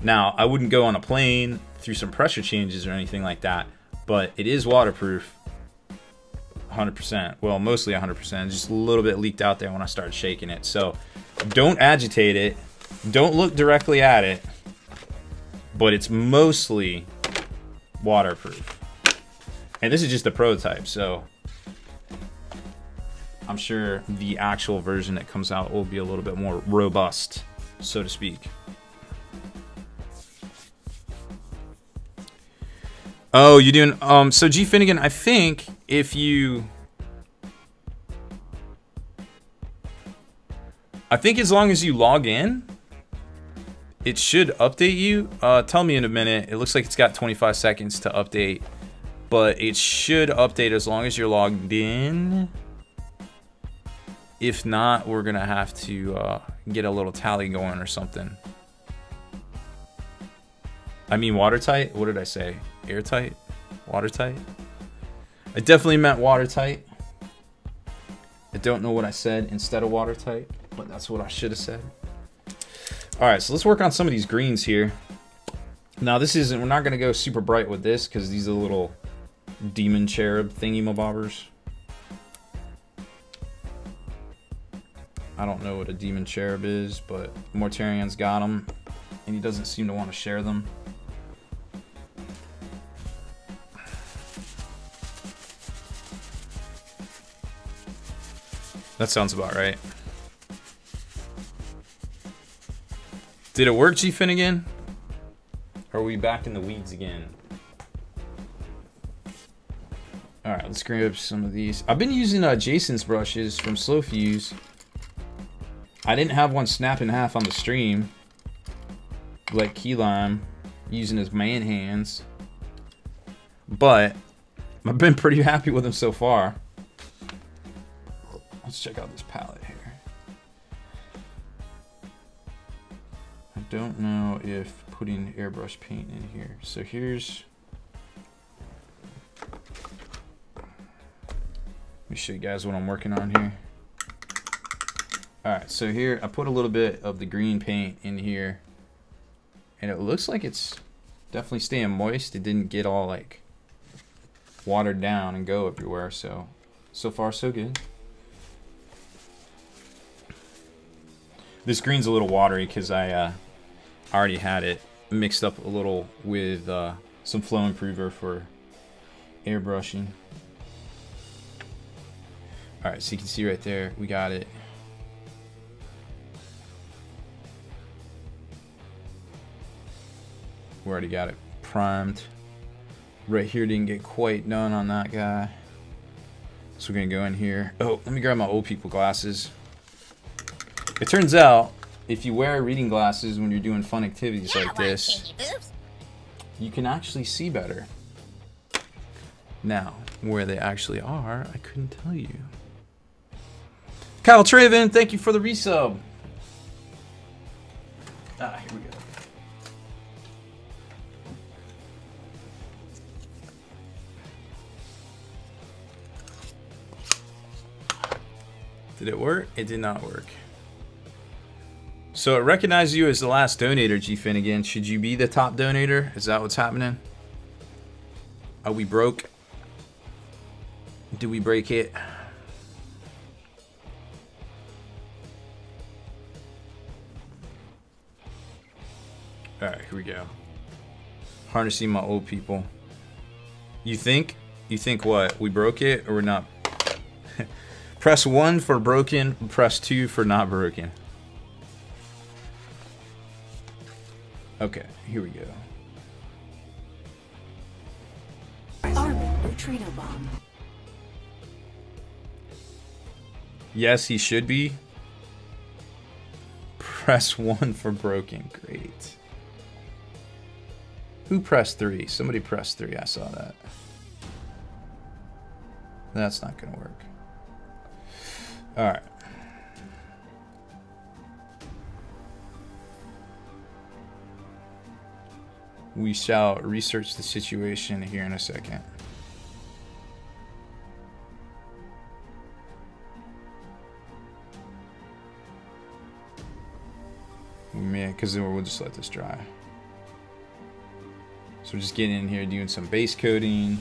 Now, I wouldn't go on a plane through some pressure changes or anything like that, but it is waterproof 100%. Well, mostly 100%. Just a little bit leaked out there when I started shaking it. So don't agitate it. Don't look directly at it. But it's mostly waterproof. And this is just a prototype, so I'm sure the actual version that comes out will be a little bit more robust, so to speak. Oh, you're doing, so G Finnegan, I think if you, I think as long as you log in, it should update you. Tell me in a minute. It looks like it's got 25 seconds to update, but it should update as long as you're logged in. If not, we're gonna have to get a little tally going or something. I mean watertight? What did I say? Airtight? Watertight? I definitely meant watertight. I don't know what I said instead of watertight, but that's what I should have said. Alright, so let's work on some of these greens here. Now this isn't, we're not gonna go super bright with this because these are little demon cherub thingy-mabobbers. I don't know what a demon cherub is, but Mortarion's got them, and he doesn't seem to want to share them. That sounds about right. Did it work, G Finnegan? Or are we back in the weeds again? Alright, let's grab some of these. I've been using Jason's brushes from Slow Fuse. I didn't have one snap in half on the stream. Like Key Lime, using his man hands. But I've been pretty happy with them so far. Let's check out this palette here. I don't know if putting airbrush paint in here. So here's... Let me show you guys what I'm working on here. Alright, so here I put a little bit of the green paint in here. And it looks like it's definitely staying moist. It didn't get all like watered down and go everywhere. So far so good. This green's a little watery because I already had it mixed up a little with some flow improver for airbrushing. Alright, so you can see right there, we got it. We already got it primed. Right here didn't get quite done on that guy. So we're gonna go in here. Oh, let me grab my old people glasses. It turns out, if you wear reading glasses when you're doing fun activities like this, you can actually see better. Now, where they actually are, I couldn't tell you. Kyle Traven, thank you for the resub. Ah, here we go. Did it work? It did not work. So it recognized you as the last donator, G Finnegan. Should you be the top donator? Is that what's happening? Are we broke? Do we break it? Alright, here we go. Harnessing my old people. You think? You think what? We broke it or we're not? Press 1 for broken, press 2 for not broken. Okay, here we go. Armored neutrino bomb. Yes, he should be. Press 1 for broken. Great. Who pressed 3? Somebody pressed 3. I saw that. That's not gonna work. Alright. We shall research the situation here in a second. We may, because then we'll just let this dry. So we're just getting in here doing some base coating.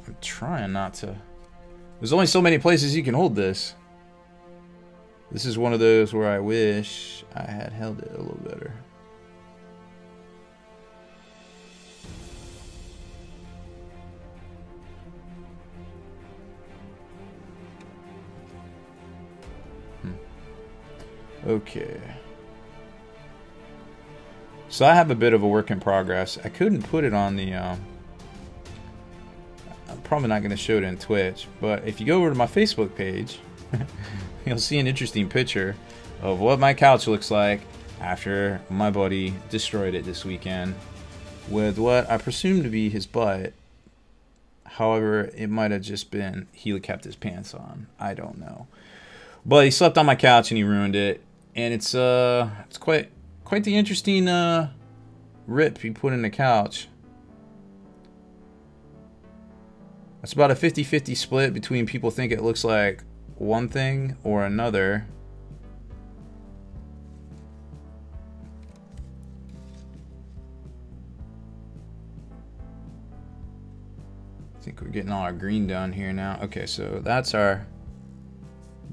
I'm trying not to. There's only so many places you can hold this. This is one of those where I wish I had held it a little better. Okay. So I have a bit of a work in progress. I couldn't put it on the I'm probably not going to show it in Twitch, but if you go over to my Facebook page, you'll see an interesting picture of what my couch looks like after my buddy destroyed it this weekend with what I presume to be his butt. However, it might have just been he kept his pants on. I don't know. But he slept on my couch and he ruined it. And it's quite the interesting rip he put in the couch. It's about a 50-50 split between people think it looks like one thing or another. I think we're getting all our green done here now. Okay, so that's our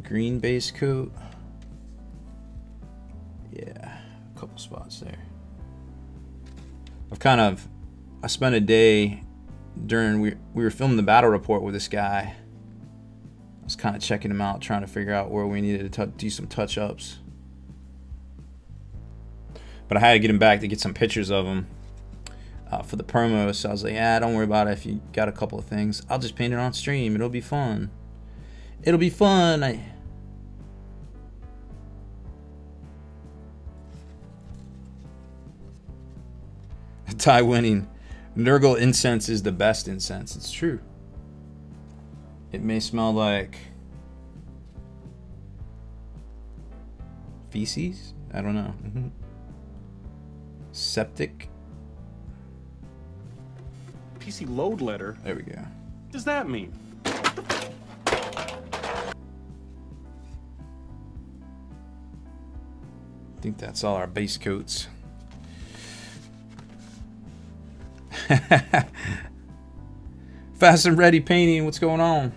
green base coat. Yeah, a couple spots there. I spent a day during we were filming the battle report with this guy. I was kind of checking him out, trying to figure out where we needed to do some touch-ups. But I had to get him back to get some pictures of him for the promo. So I was like, yeah, don't worry about it. If you got a couple of things, I'll just paint it on stream. It'll be fun. It'll be fun. Tie winning. Nurgle incense is the best incense. It's true. It may smell like feces. I don't know. Septic. PC load letter. There we go. What does that mean? I think that's all our base coats. Fast and ready painting. What's going on?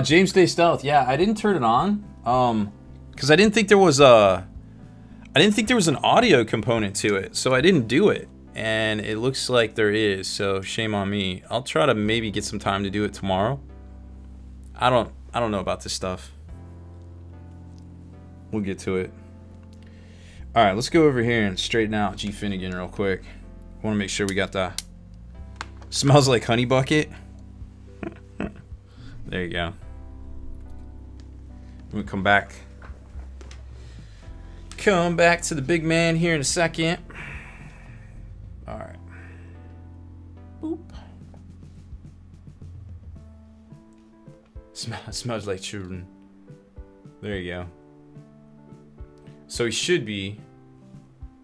James Day Stealth. Yeah, I didn't turn it on. Because I didn't think there was an audio component to it, so I didn't do it. And it looks like there is, so shame on me. I'll try to maybe get some time to do it tomorrow. I don't know about this stuff. We'll get to it. All right, let's go over here and straighten out G Finnegan real quick. I want to make sure we got the smells like honey bucket. There you go. I'm gonna come back to the big man here in a second. All right. Boop. Smells like children. There you go. So he should be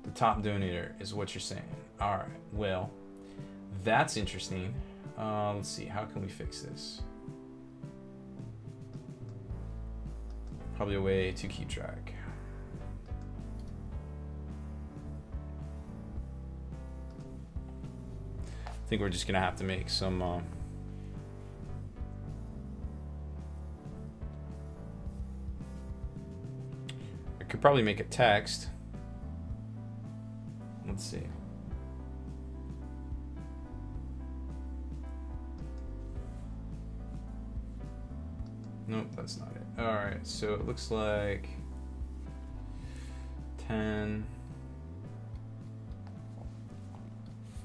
the top donator, is what you're saying. All right. Well, that's interesting. Let's see, how can we fix this? Probably a way to keep track. I think we're just gonna have to make some I could probably make a text. Let's see. Nope, that's not it. All right, so it looks like 10,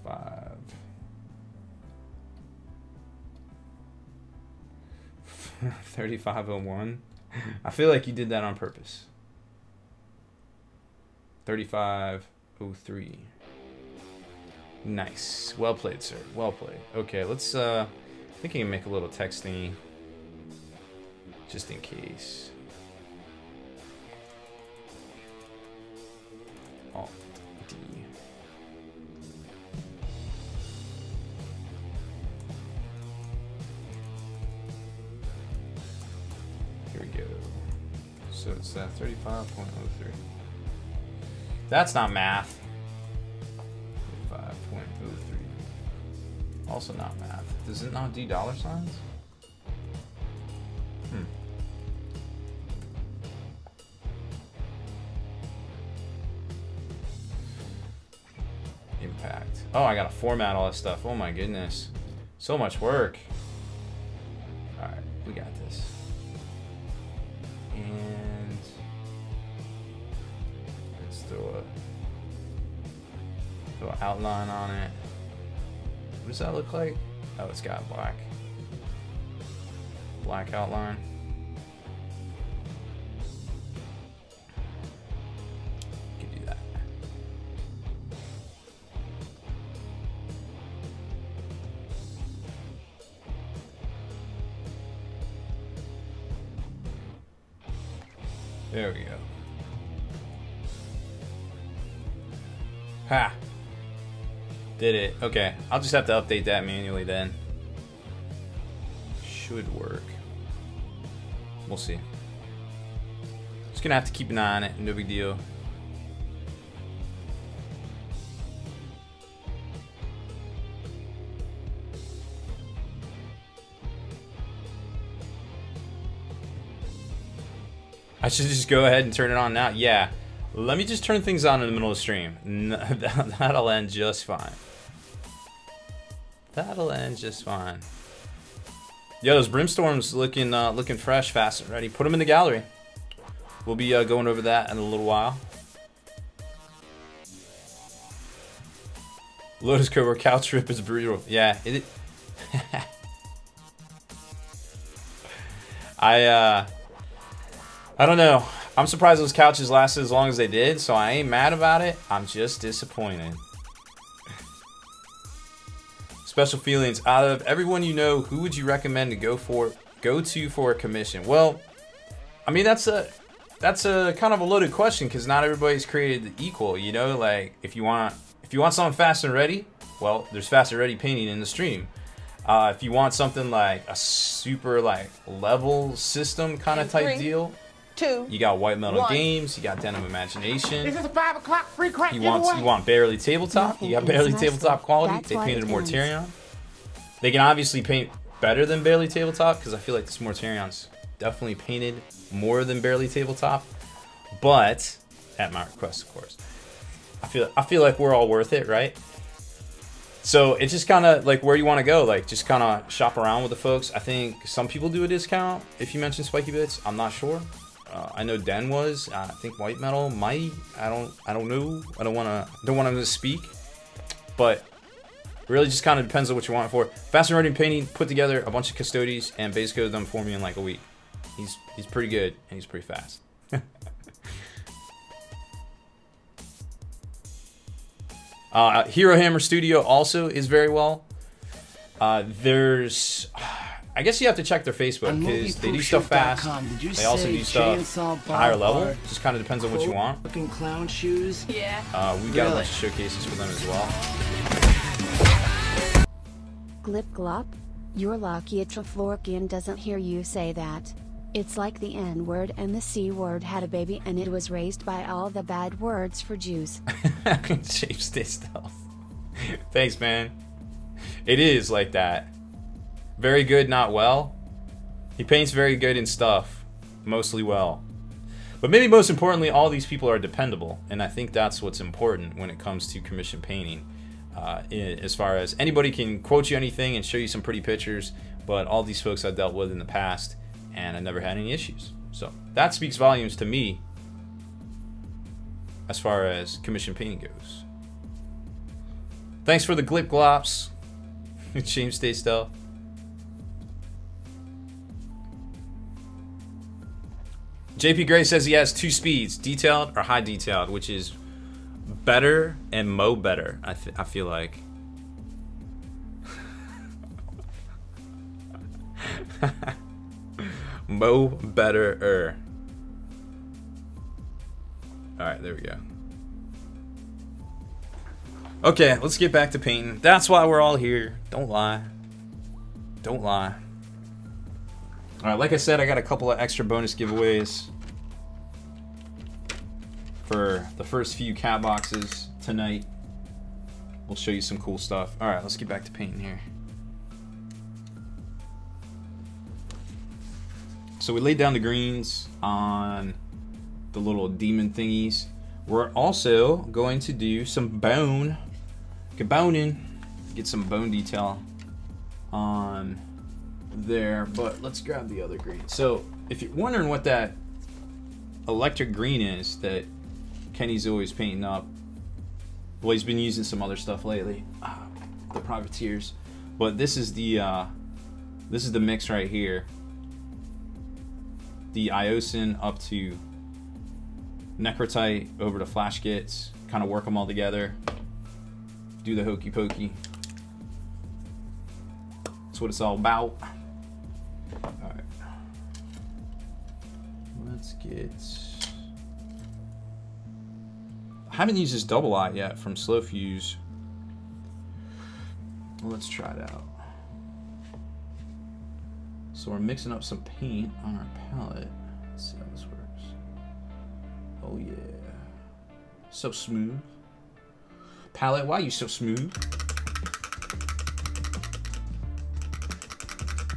5, 3501. I feel like you did that on purpose. 3503. Nice. Well played, sir. Well played. Okay, let's I think I can make a little text thingy just in case. Alt D. Here we go. So it's 35.03. That's not math. 35.03. Also not math. Does it not do dollar signs? Impact. Oh, I gotta format all this stuff. Oh my goodness. So much work. Alright, we got this. And let's throw an outline on it. What does that look like? Oh, it's got black outline. You can do that. There we go. Ha! Did it. Okay, I'll just have to update that manually then. Should work. We'll see. Just gonna have to keep an eye on it. No big deal. I should just go ahead and turn it on now. Yeah. Let me just turn things on in the middle of the stream. That'll end just fine. That'll end just fine. Yo, those brimstorms looking fresh, fast and ready. Put them in the gallery. We'll be going over that in a little while. Lotus Cobra couch rip is brutal. Yeah, it. I don't know. I'm surprised those couches lasted as long as they did, so I ain't mad about it. I'm just disappointed. Special feelings. Out of everyone you know, who would you recommend to go to for a commission? Well, I mean that's a kind of a loaded question because not everybody's created equal. You know, like if you want something fast and ready, well, there's fast and ready painting in the stream. If you want something like a super like level system kind of type deal. You got White Metal Games, you got Denim Imagination. This is a 5 o'clock free crack you want Barely Tabletop, you got Barely Tabletop quality. They painted Mortarion. They can obviously paint better than Barely Tabletop because I feel like this Mortarion's definitely painted more than Barely Tabletop, but at my request, of course. I feel like we're all worth it, right? So it's just kind of like where you want to go, like just kind of shop around with the folks. I think some people do a discount if you mention Spiky Bits. I'm not sure. I know Den was. I think White Metal might. I don't know. I don't want to speak, but really just kind of depends on what you want it for. Fast and Ready Painting put together a bunch of custodies and base coded them for me in like a week. He's pretty good and he's pretty fast. Hero Hammer Studio also is very well. There's. I guess you have to check their Facebook because they do stuff fast. They also do stuff higher level. Just kind of depends on what you want. Looking clown shoes. Yeah. We've got a bunch of showcases for them as well. Glip glop? You're lucky a Traflorkian doesn't hear you say that. It's like the N word and the C word had a baby and it was raised by all the bad words for Jews. Shape stay stealth. Thanks, man. It is like that. Very good, not well. He paints very good in stuff. Mostly well. But maybe most importantly, all these people are dependable. And I think that's what's important when it comes to commission painting. As far as anybody can quote you anything and show you some pretty pictures. But all these folks I've dealt with in the past. And I never had any issues. So that speaks volumes to me. As far as commission painting goes. Thanks for the glip glops. James stay stealth. JP Gray says he has 2 speeds, detailed or high detailed, which is better and mo better. I feel like. Mo better. All right, there we go. Okay, let's get back to painting. That's why we're all here. Don't lie. Don't lie. Alright, like I said, I got a couple of extra bonus giveaways for the first few cat boxes tonight. We'll show you some cool stuff. Alright, let's get back to painting here. So we laid down the greens on the little demon thingies. We're also going to do some bone. Get some bone detail on there, but let's grab the other green. So if you're wondering what that electric green is that Kenny's always painting up, well, he's been using some other stuff lately, the privateers, but this is the mix right here. The Iosin up to Necrotite over to Flash Gits, kind of work them all together, do the hokey pokey. That's what it's all about. Alright. Let's get... I haven't used this double eye yet from Slow Fuse. Let's try it out. So we're mixing up some paint on our palette. Let's see how this works. Oh yeah. So smooth. Palette, why are you so smooth?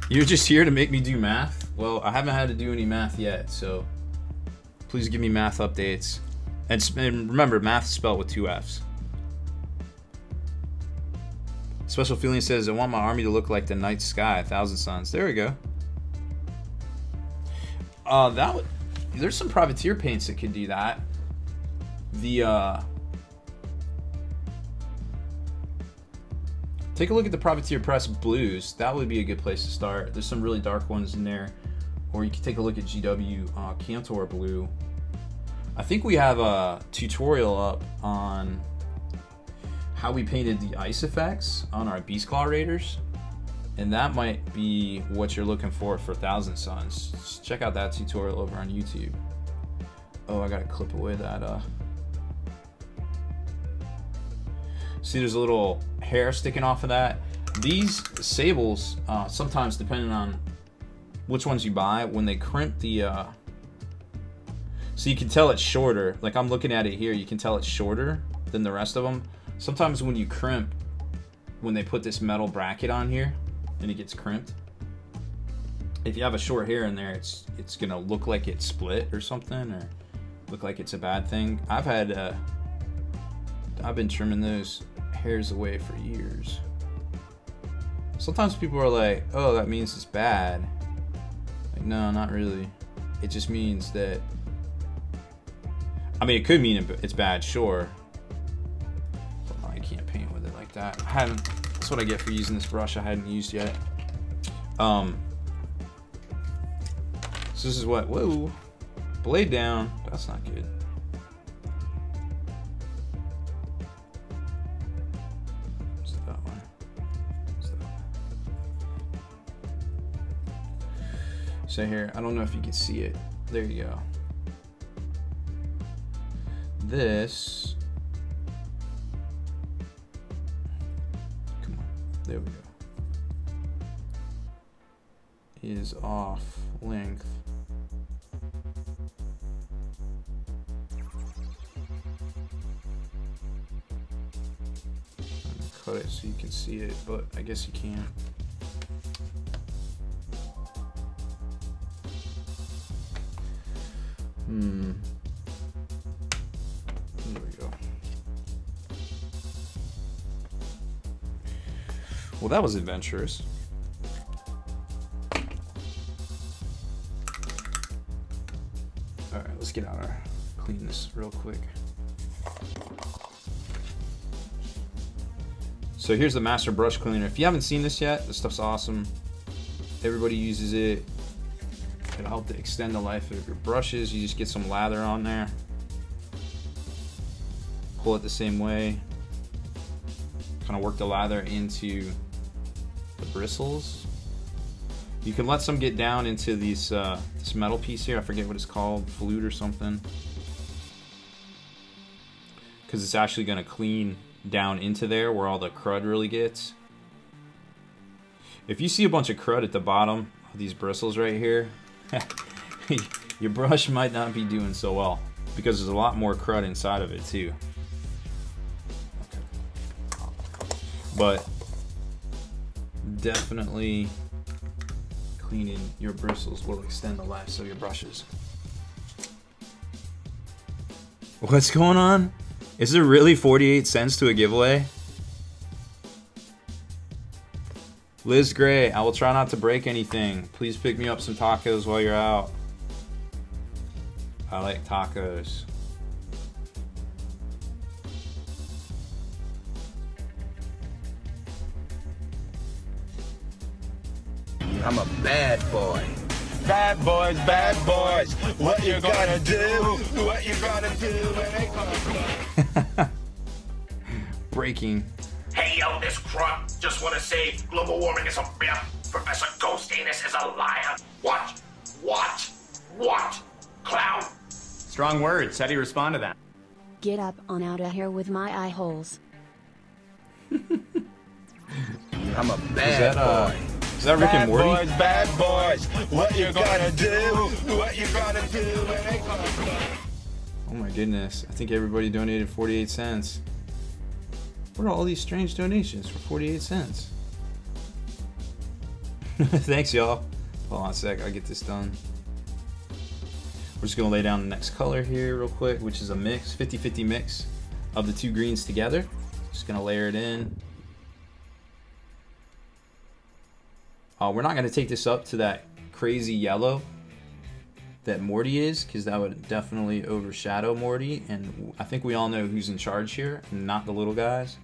You're just here to make me do math? Well, I haven't had to do any math yet, so please give me math updates. And remember, math is spelled with 2 F's. Special Feeling says, I want my army to look like the night sky, 1,000 suns. There we go. There's some privateer paints that could do that. Take a look at the Privateer Press blues. That would be a good place to start. There's some really dark ones in there. Or you can take a look at GW Cantor blue. I think we have a tutorial up on how we painted the ice effects on our Beastclaw Raiders. And that might be what you're looking for 1,000 Suns. Just check out that tutorial over on YouTube. Oh, I gotta clip away that. See, there's a little hair sticking off of that. These sables, sometimes depending on which ones you buy, when they crimp the... so you can tell it's shorter. Like I'm looking at it here, you can tell it's shorter than the rest of them. Sometimes when you crimp, when they put this metal bracket on here, and it gets crimped, if you have a short hair in there, it's gonna look like it's split or something, or look like it's a bad thing. I've been trimming those hairs away for years. Sometimes people are like, oh, that means it's bad. Like, no, not really. It just means that, I mean, it could mean it's bad, sure. But I can't paint with it like that. That's what I get for using this brush I hadn't used yet. So this is what, whoa, blade down, that's not good. What's that one? What's that one? So here, I don't know if you can see it. There you go. This, come on, there we go. is off length. Cut it so you can see it, but I guess you can. There we go. Well, that was adventurous. All right, let's get out our clean this real quick. So here's the master brush cleaner. If you haven't seen this yet, this stuff's awesome. Everybody uses it. It'll help to extend the life of your brushes. You just get some lather on there. Pull it the same way. Kind of work the lather into the bristles. You can let some get down into these this metal piece here. I forget what it's called, flute or something. Because it's actually going to clean down into there where all the crud really gets. If you see a bunch of crud at the bottom of these bristles right here, your brush might not be doing so well because there's a lot more crud inside of it too. Okay. But definitely cleaning your bristles will extend the life of your brushes. What's going on? Is there really 48 cents to a giveaway? Liz Gray, I will try not to break anything. Please pick me up some tacos while you're out. I like tacos. I'm a bad boy. Bad boys, what you gonna do? What you gonna do when they come? Breaking. Hey yo, this crud. Just wanna say global warming is a myth. Professor Ghost Anus is a liar. What? Clown? Strong words. How do you respond to that? Get up on out of here with my eye holes. I'm a bad boy. Is that Rick and Morty? Bad boys, what you gonna do? What you gonna do when they come? Oh my goodness. I think everybody donated 48 cents. What are all these strange donations for 48 cents? Thanks, y'all. Hold on a sec. I'll get this done. We're just going to lay down the next color here real quick, which is a mix, 50-50 mix of the two greens together. Just going to layer it in. We're not going to take this up to that crazy yellow that Morty is, because that would definitely overshadow Morty, and I think we all know who's in charge here, not the little guys.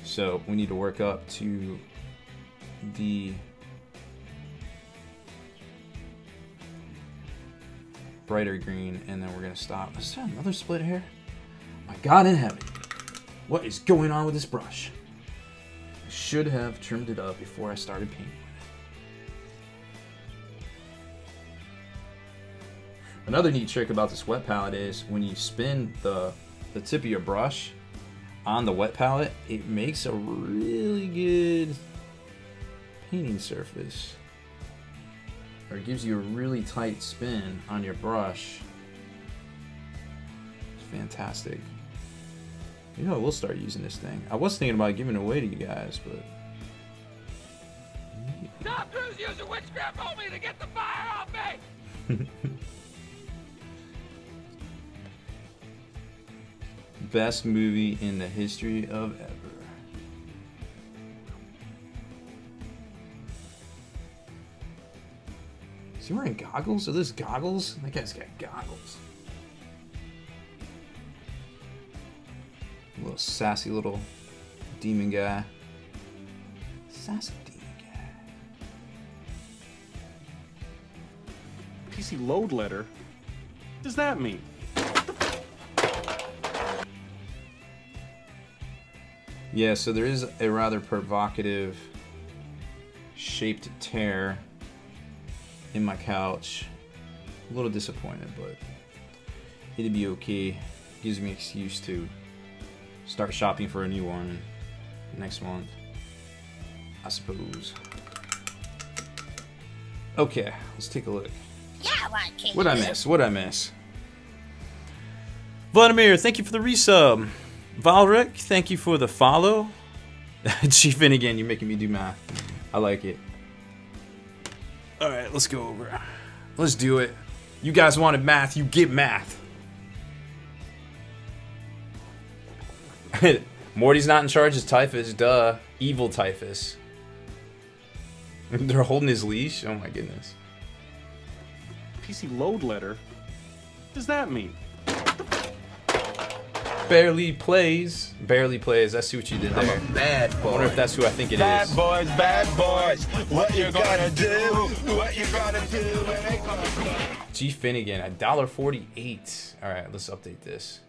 So we need to work up to the brighter green, and then we're going to stop. Is there another split here? My God in heaven. What is going on with this brush? I should have trimmed it up before I started painting with it. Another neat trick about this wet palette is when you spin the tip of your brush on the wet palette, it makes a really good painting surface. Or it gives you a really tight spin on your brush. It's fantastic. You know, we'll start using this thing. I was thinking about giving it away to you guys, but... Tom Cruise using witchcraft only to get the fire off me! Best movie in the history of ever. Is he wearing goggles? Are those goggles? That guy's got goggles. A little sassy little demon guy. Sassy demon guy. PC load letter? What does that mean? Yeah, so there is a rather provocative shaped tear in my couch. A little disappointed, but it'd be okay. Gives me an excuse to start shopping for a new one next month, I suppose. Okay, let's take a look. Yeah, why can't What'd I you? miss? What'd I miss? Vladimir, thank you for the resub. Valric, thank you for the follow. G Finnegan, you're making me do math. I like it. Alright, let's go over. Let's do it. You guys wanted math, you get math. Morty's not in charge of Typhus, duh. Evil Typhus. They're holding his leash? Oh my goodness. PC load letter? What does that mean? Barely plays. Barely plays. I see what you did there. I'm a bad boy. I wonder if that's who I think it bad is. Bad boys. What you gonna do? What you gonna do when they come? G Finnegan, $1.48. All right, let's update this.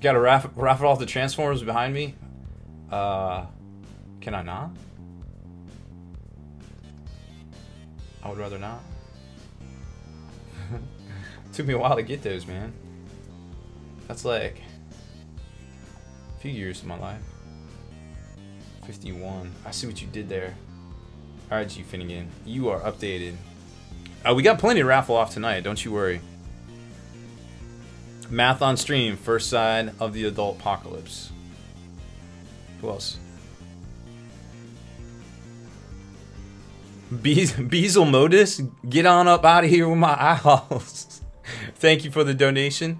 Got to raffle off the Transformers behind me. Can I not? I would rather not. Took me a while to get those, man. That's like a few years of my life. 51. I see what you did there. Alright, G Finnegan. You are updated. We got plenty to raffle off tonight, don't you worry. Math on stream, first side of the adult apocalypse. Who else? Beazle Modus, get on up out of here with my eyeballs. Thank you for the donation.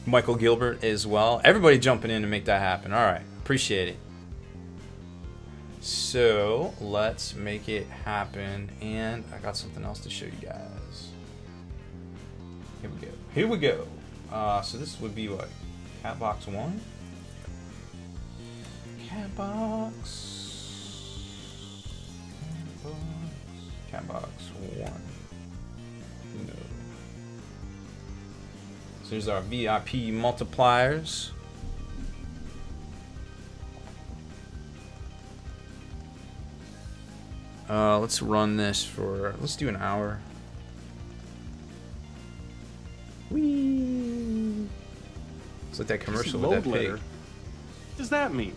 Michael Gilbert as well. Everybody jumping in to make that happen. Alright, appreciate it. So, let's make it happen. And I got something else to show you guys. Here we go. Here we go. So this would be what? Catbox 1? Catbox. Catbox 1. No. So here's our VIP multipliers. Let's run this for, let's do an hour. Whee! It's like that commercial with that pig. What does that mean?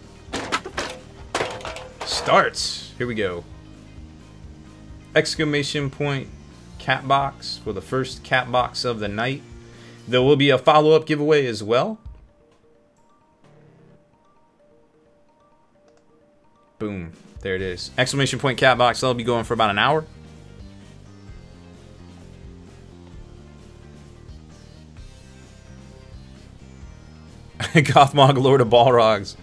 Starts. Here we go. Exclamation point cat box for the first cat box of the night. There will be a follow-up giveaway as well. Boom. There it is. Exclamation point cat box. That'll be going for about an hour. Gothmog, Lord of Balrogs.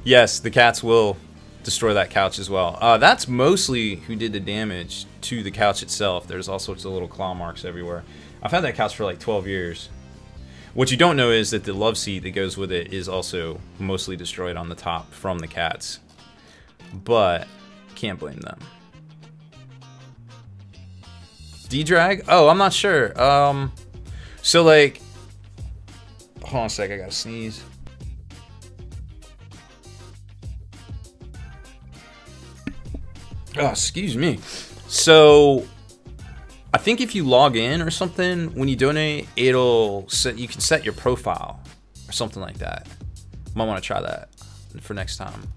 Yes, the cats will destroy that couch as well. That's mostly who did the damage to the couch itself. There's all sorts of little claw marks everywhere. I've had that couch for like 12 years. What you don't know is that the love seat that goes with it is also mostly destroyed on the top from the cats. But can't blame them. D-drag? Oh, I'm not sure. So like, hold on a sec, I gotta sneeze. Oh, excuse me. So, I think if you log in or something, when you donate, it'll set, you can set your profile or something like that. Might want to try that for next time.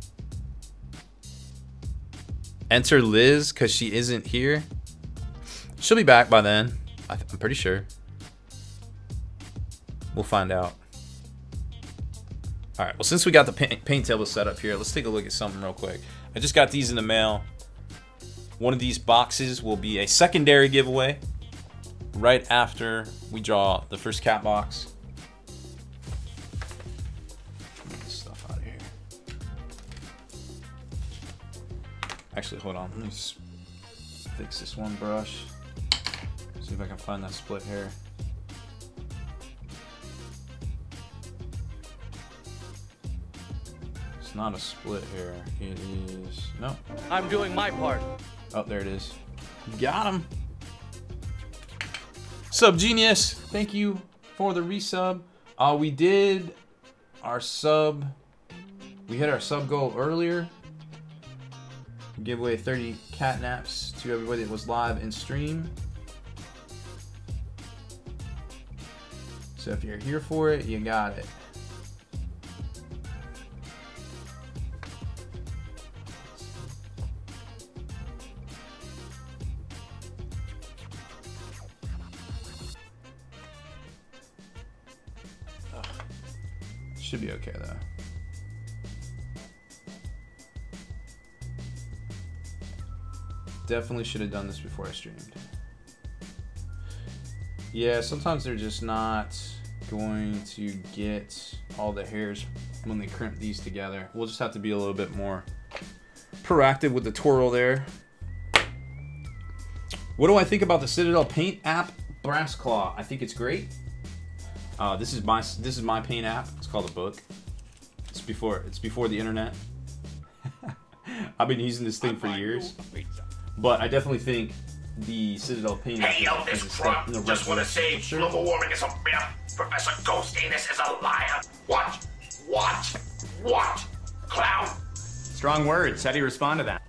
Enter Liz, because she isn't here. She'll be back by then. I'm pretty sure. We'll find out. Alright, well, since we got the paint table set up here, let's take a look at something real quick. I just got these in the mail. One of these boxes will be a secondary giveaway right after we draw the first cat box. Get this stuff out of here. Actually, hold on. Let me just fix this one brush. See if I can find that split hair. It's not a split hair. It is... No. I'm doing my part. Oh, there it is. Got him. Sub Genius, thank you for the resub. We did our sub. We hit our sub goal earlier. give away 30 catnaps to everybody that was live in stream. So if you're here for it, you got it. Should be okay though. Definitely should have done this before I streamed. Yeah, sometimes they're just not going to get all the hairs when they crimp these together. We'll just have to be a little bit more proactive with the twirl there. What do I think about the Citadel Paint app, Brass Claw? I think it's great. This is my paint app. It's called a book. It's before the internet. I've been using this thing for years, but I definitely think the Citadel Paint app. Hey yo, this crop just want to say global warming is a myth. Professor Ghost Anus is a liar. Watch, watch, watch, clown. Strong words. How do you respond to that?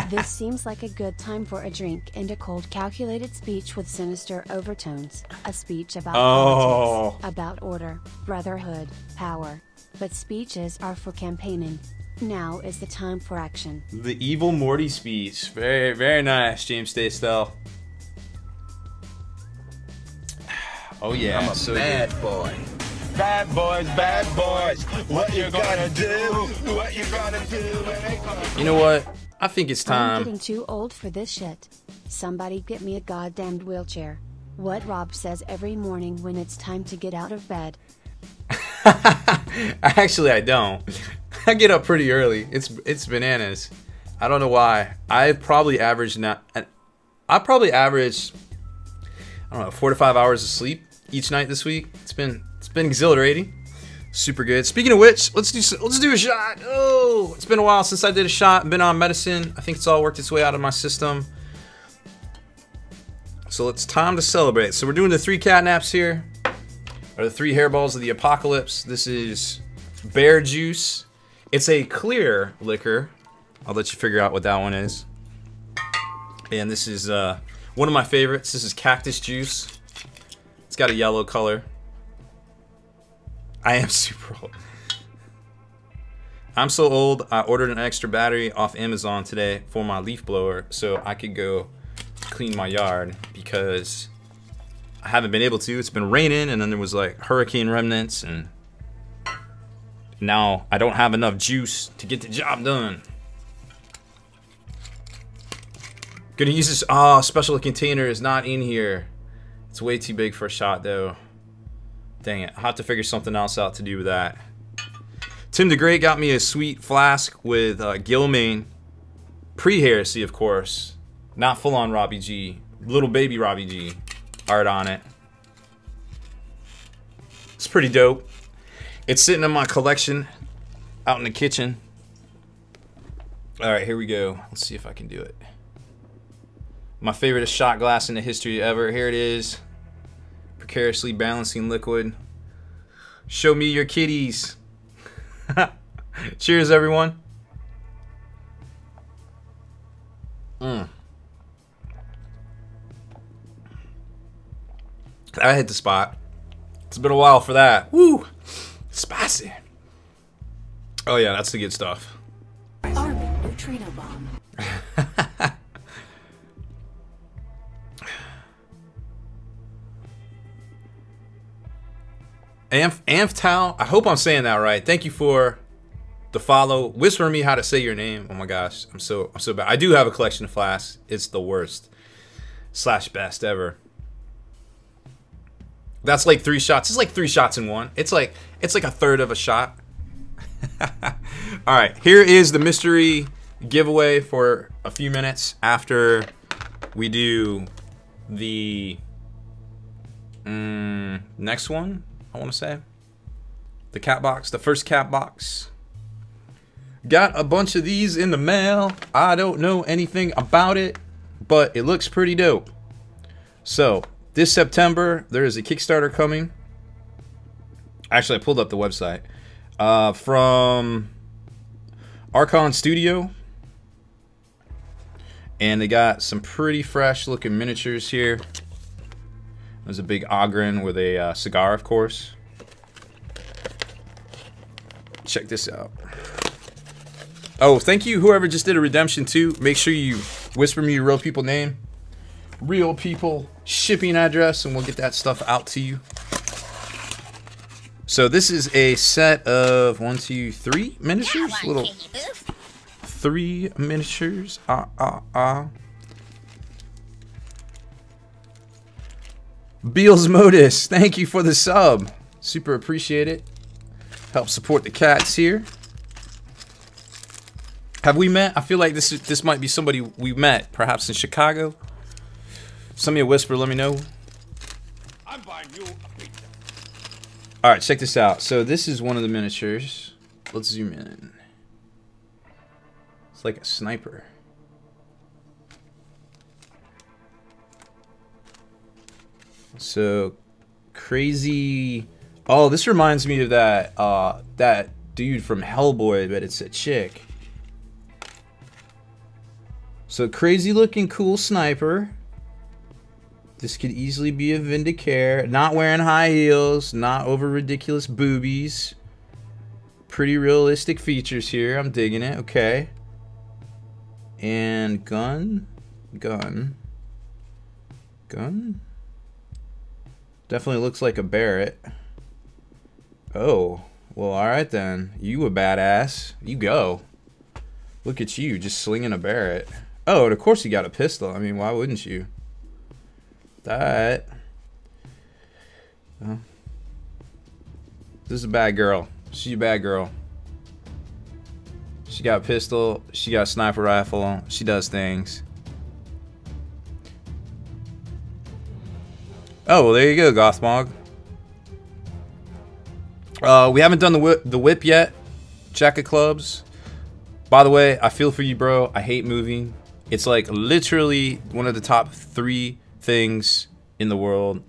This seems like a good time for a drink and a cold calculated speech with sinister overtones. A speech about politics, about order, brotherhood, power. But speeches are for campaigning. Now is the time for action. The evil Morty speech. Very, very nice, James Staystell. Oh yeah, I'm a bad boy. Bad boys, what you gonna do? What you gonna do when they come? You know what? I think it's time. I'm getting too old for this shit. Somebody get me a goddamned wheelchair. What Rob says every morning when it's time to get out of bed. Actually, I don't. I get up pretty early. It's bananas. I don't know why. I probably average I don't know, 4 to 5 hours of sleep each night this week. It's been exhilarating. Super good. Speaking of which, let's do a shot. Oh, it's been a while since I did a shot. Been on medicine. I think it's all worked its way out of my system. So it's time to celebrate. So we're doing the 3 catnaps here, or the 3 hairballs of the apocalypse. This is Baer juice. It's a clear liquor. I'll let you figure out what that one is. And this is one of my favorites. This is cactus juice. It's got a yellow color. I am super old. I'm so old, I ordered an extra battery off Amazon today for my leaf blower so I could go clean my yard because I haven't been able to. It's been raining and then there was like hurricane remnants and now I don't have enough juice to get the job done. Gonna use this, special container is not in here. It's way too big for a shot though. Dang it, I'll have to figure something else out to do with that. Tim the Great got me a sweet flask with Gilmain. Pre-heresy, of course. Not full-on Robbie G. Little baby Robbie G. Art on it. It's pretty dope. It's sitting in my collection out in the kitchen. Alright, here we go. Let's see if I can do it. My favorite shot glass in the history ever. Here it is. Precariously balancing liquid. Show me your kitties. Cheers, everyone. I hit the spot. It's been a while for that. Woo! Spicy. Oh yeah, that's the good stuff. Army neutrino bomb. Amphtal, I hope I'm saying that right. Thank you for the follow. Whisper me how to say your name. Oh my gosh, I'm so bad. I do have a collection of flasks. It's the worst / best ever. That's like 3 shots. It's like 3 shots in one. It's like a third of a shot. All right, here is the mystery giveaway for a few minutes after we do the next one. I want to say the cat box, the first cat box. Got a bunch of these in the mail. I don't know anything about it, but it looks pretty dope. So this September there is a Kickstarter coming. Actually, I pulled up the website from Archon Studio. And they got some pretty fresh looking miniatures here. There's a big Ogren with a cigar, of course. Check this out. Oh, thank you whoever just did a redemption too. Make sure you whisper me your real people name, real people shipping address, and we'll get that stuff out to you. So this is a set of 1, 2, 3 miniatures. Little 3 miniatures. Beals Modus, thank you for the sub. Super appreciate it. Help support the cats here. Have we met? I feel like this might be somebody we met, perhaps in Chicago. Send me a whisper, let me know. I'm buying you a pizza. Alright, check this out. So this is one of the miniatures. Let's zoom in. It's like a sniper. So crazy. Oh, this reminds me of that that dude from Hellboy, but it's a chick. So crazy looking cool sniper. This could easily be a Vindicare. Not wearing high heels, not over ridiculous boobies. Pretty realistic features here. I'm digging it. Okay. And gun. Definitely looks like a Barrett. Oh, well, alright then. You a badass. You go. Look at you, just slinging a Barrett. Oh, and of course you got a pistol. I mean, why wouldn't you? That. Oh. This is a bad girl. She's a bad girl. She got a pistol. She got a sniper rifle. She does things. Oh, well, there you go, Gothmog. We haven't done the whip yet. Jack of clubs. By the way, I feel for you, bro. I hate moving. It's like literally one of the top 3 things in the world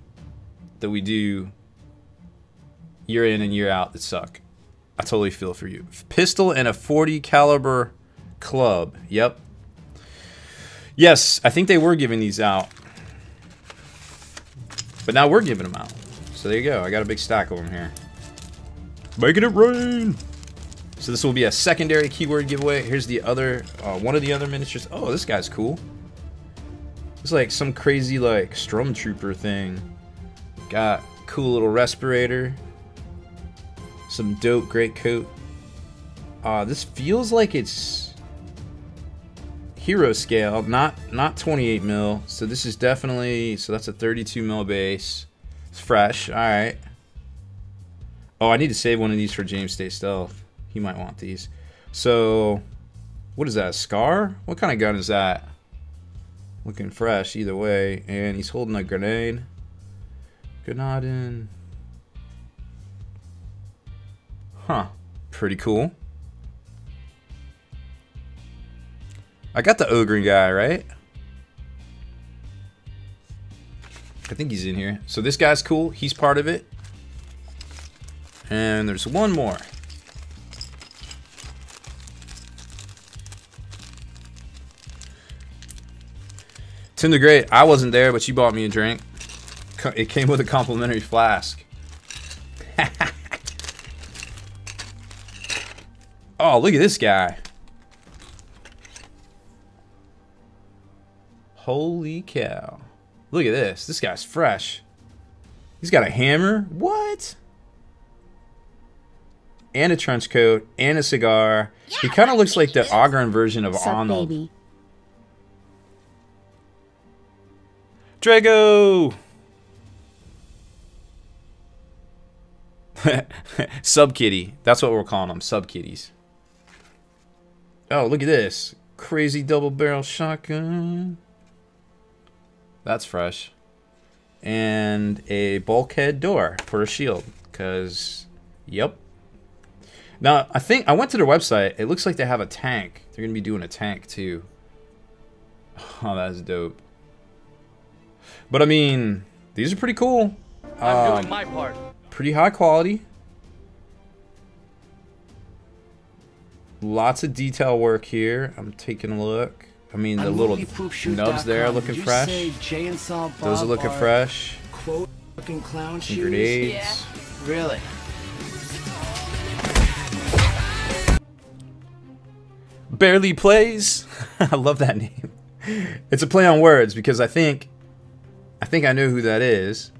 that we do year in and year out that suck. I totally feel for you. Pistol and a 40 caliber club. Yep. Yes, I think they were giving these out. But now we're giving them out. So there you go. I got a big stack of them here. Making it rain. So this will be a secondary keyword giveaway. Here's the other, one of the other miniatures. Oh, this guy's cool. It's like some crazy like stormtrooper thing. Got cool little respirator. Some dope great coat. This feels like it's hero scale, not 28 mil. So this is definitely, so that's a 32 mil base. It's fresh. All right. Oh, I need to save one of these for James Stay Stealth. He might want these. So, what is that? A Scar? What kind of gun is that? Looking fresh either way. And he's holding a grenade. Grenadin. Huh. Pretty cool. I got the Ogre guy, right? I think he's in here. So this guy's cool. He's part of it. And there's one more. Tim the Great, I wasn't there, but you bought me a drink. It came with a complimentary flask. Oh, look at this guy. Holy cow. Look at this. This guy's fresh. He's got a hammer. What? And a trench coat. And a cigar. Yeah, he kind of looks like the Ogren version of Arnold. Baby? Drago! Sub kitty. That's what we're calling them. Sub kitties. Oh, look at this. Crazy double barrel shotgun. That's fresh. And a bulkhead door for a shield. Because, yep. Now, I think I went to their website. It looks like they have a tank. They're going to be doing a tank too. Oh, that's dope. But I mean, these are pretty cool. I'm doing my part. Pretty high quality. Lots of detail work here. I'm taking a look. I mean, the little nubs there are looking fresh. Those are looking fresh. Clown shoes? Grenades. Yeah. Really? Barely Plays. I love that name. It's a play on words because I think I know who that is,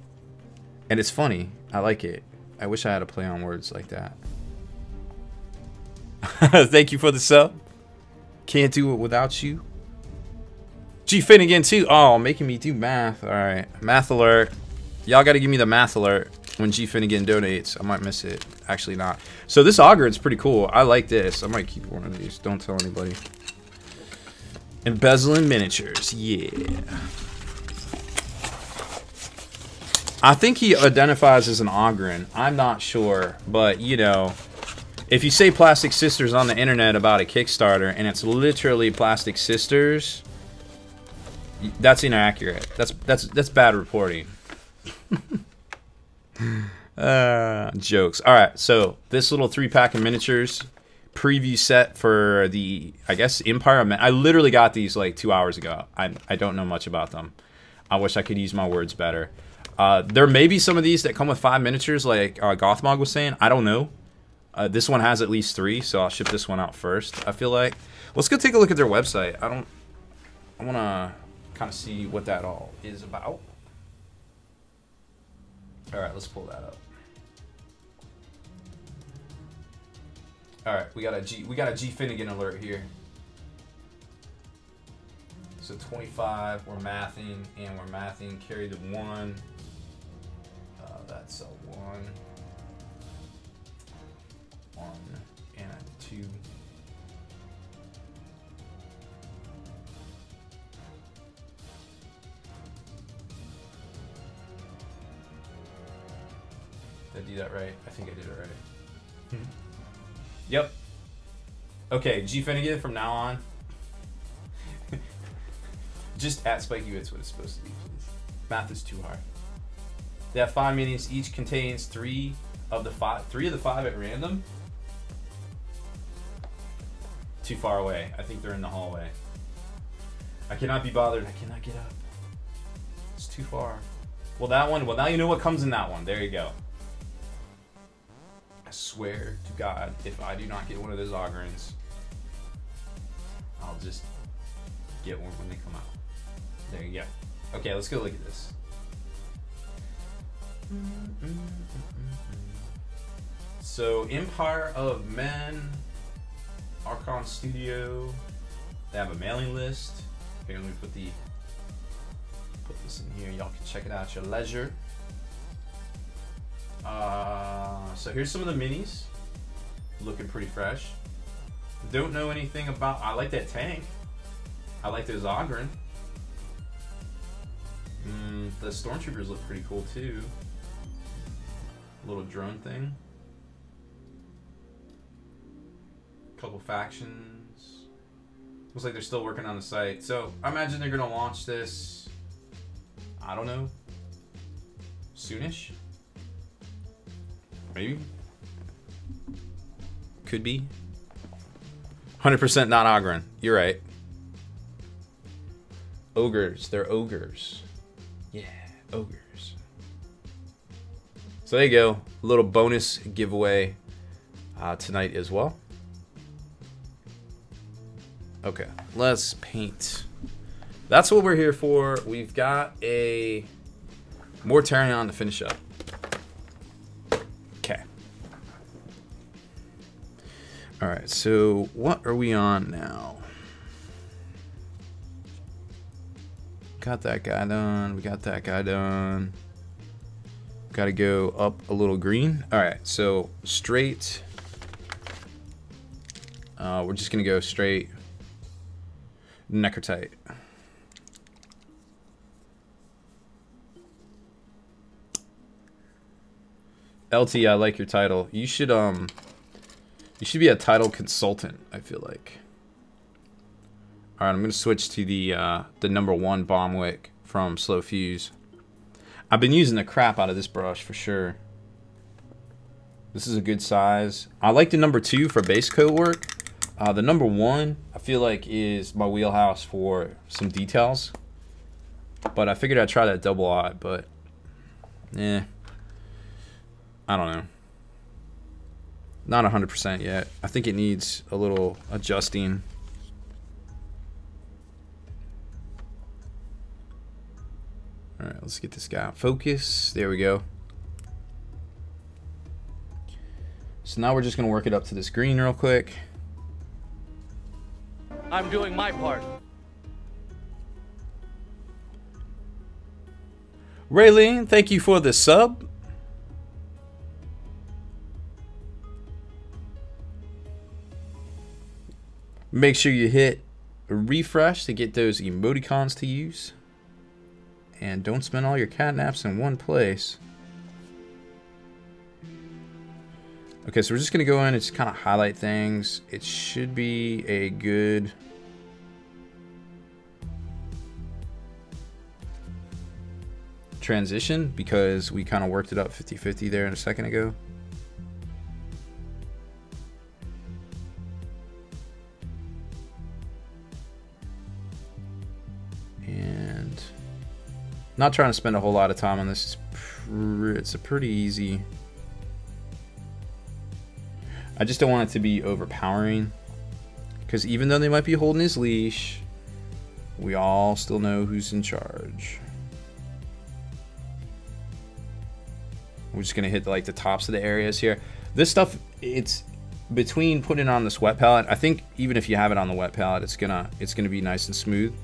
and it's funny. I like it. I wish I had a play on words like that. Thank you for the sub. Can't do it without you. G Finnegan too. Oh, making me do math. All right, math alert. Y'all got to give me the math alert when G Finnegan donates. I might miss it. Actually not. So this auger is pretty cool. I like this. I might keep one of these. Don't tell anybody. Embezzling miniatures. Yeah. I think he identifies as an Ogren. I'm not sure, but you know, if you say Plastic Sisters on the internet about a Kickstarter and it's literally Plastic Sisters, that's inaccurate. That's bad reporting. Jokes. All right, so this little 3-pack of miniatures preview set for the, I guess, Empire of Men. I literally got these like 2 hours ago. I don't know much about them. I wish I could use my words better. There may be some of these that come with 5 miniatures, like Gothmog was saying. I don't know. This one has at least 3, so I'll ship this one out first, I feel like. Let's go take a look at their website. I want to kind of see what that all is about. All right, let's pull that up. All right, we got a G Finnegan alert here. So 25, we're mathing, and we're mathing. Carry the 1. That's a 1. 1 and a 2. Did I do that right? I think I did it right. Yep. Okay, G Finnegan from now on. Just at Spiky Wits what it's supposed to be, please. Math is too hard. They have 5 minis. Each contains 3 of the 5 at random. Too far away. I think they're in the hallway. I cannot be bothered. I cannot get up. It's too far. Well, that one. Well, now you know what comes in that one. There you go. I swear to God, if I do not get one of those Ogrins, I'll just get one when they come out. There you go. Okay, let's go look at this. So, Empire of Men, Archon Studio. They have a mailing list. Here, let me put this in here. Y'all can check it out at your leisure. So here's some of the minis. Looking pretty fresh. Don't know anything about. I like that tank. I like those Ogren. The Stormtroopers look pretty cool too. Little drone thing. Couple factions. Looks like they're still working on the site. So I imagine they're gonna launch this, I don't know, soonish. Maybe. Could be. 100% not Ogren. You're right. Ogres. They're ogres. Yeah, ogres. So there you go. A little bonus giveaway tonight as well. Okay, let's paint. That's what we're here for. We've got a Mortarion to finish up. Okay. All right, so what are we on now? Got that guy done. We got that guy done. Got to go up a little green. All right, so straight. We're just going to go straight. Necrotite. LT, I like your title. You should be a title consultant, I feel like. All right, I'm going to switch to the #1 bomb wick from Slow Fuse. I've been using the crap out of this brush for sure. This is a good size. I like the #2 for base coat work. The #1, feel like is my wheelhouse for some details. But I figured I'd try that double eye, but I don't know. Not 100% yet. I think it needs a little adjusting. All right, let's get this guy out. Focus. There we go. So now we're just gonna work it up to this green real quick. I'm doing my part. Raylene, thank you for the sub. Make sure you hit refresh to get those emoticons to use. And don't spend all your catnaps in one place. Okay, so we're just going to go in and just kind of highlight things. It should be a good... transition because we kind of worked it up 50-50 there in a second ago. And not trying to spend a whole lot of time on this. It's a pretty easy. I just don't want it to be overpowering because even though they might be holding his leash, we all still know who's in charge. We're just gonna hit like the tops of the areas here. This stuff, it's between putting it on this wet palette. I think even if you have it on the wet palette, it's gonna be nice and smooth.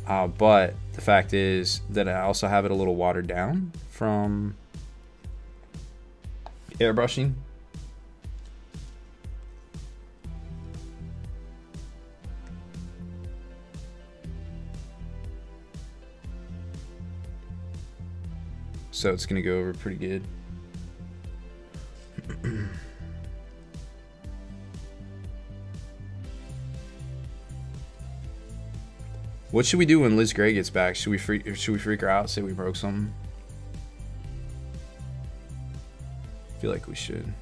But the fact is that I also have it a little watered down from airbrushing. So it's gonna go over pretty good. What should we do when Liz Gray gets back? Should we freak her out? Say we broke something? I feel like we should.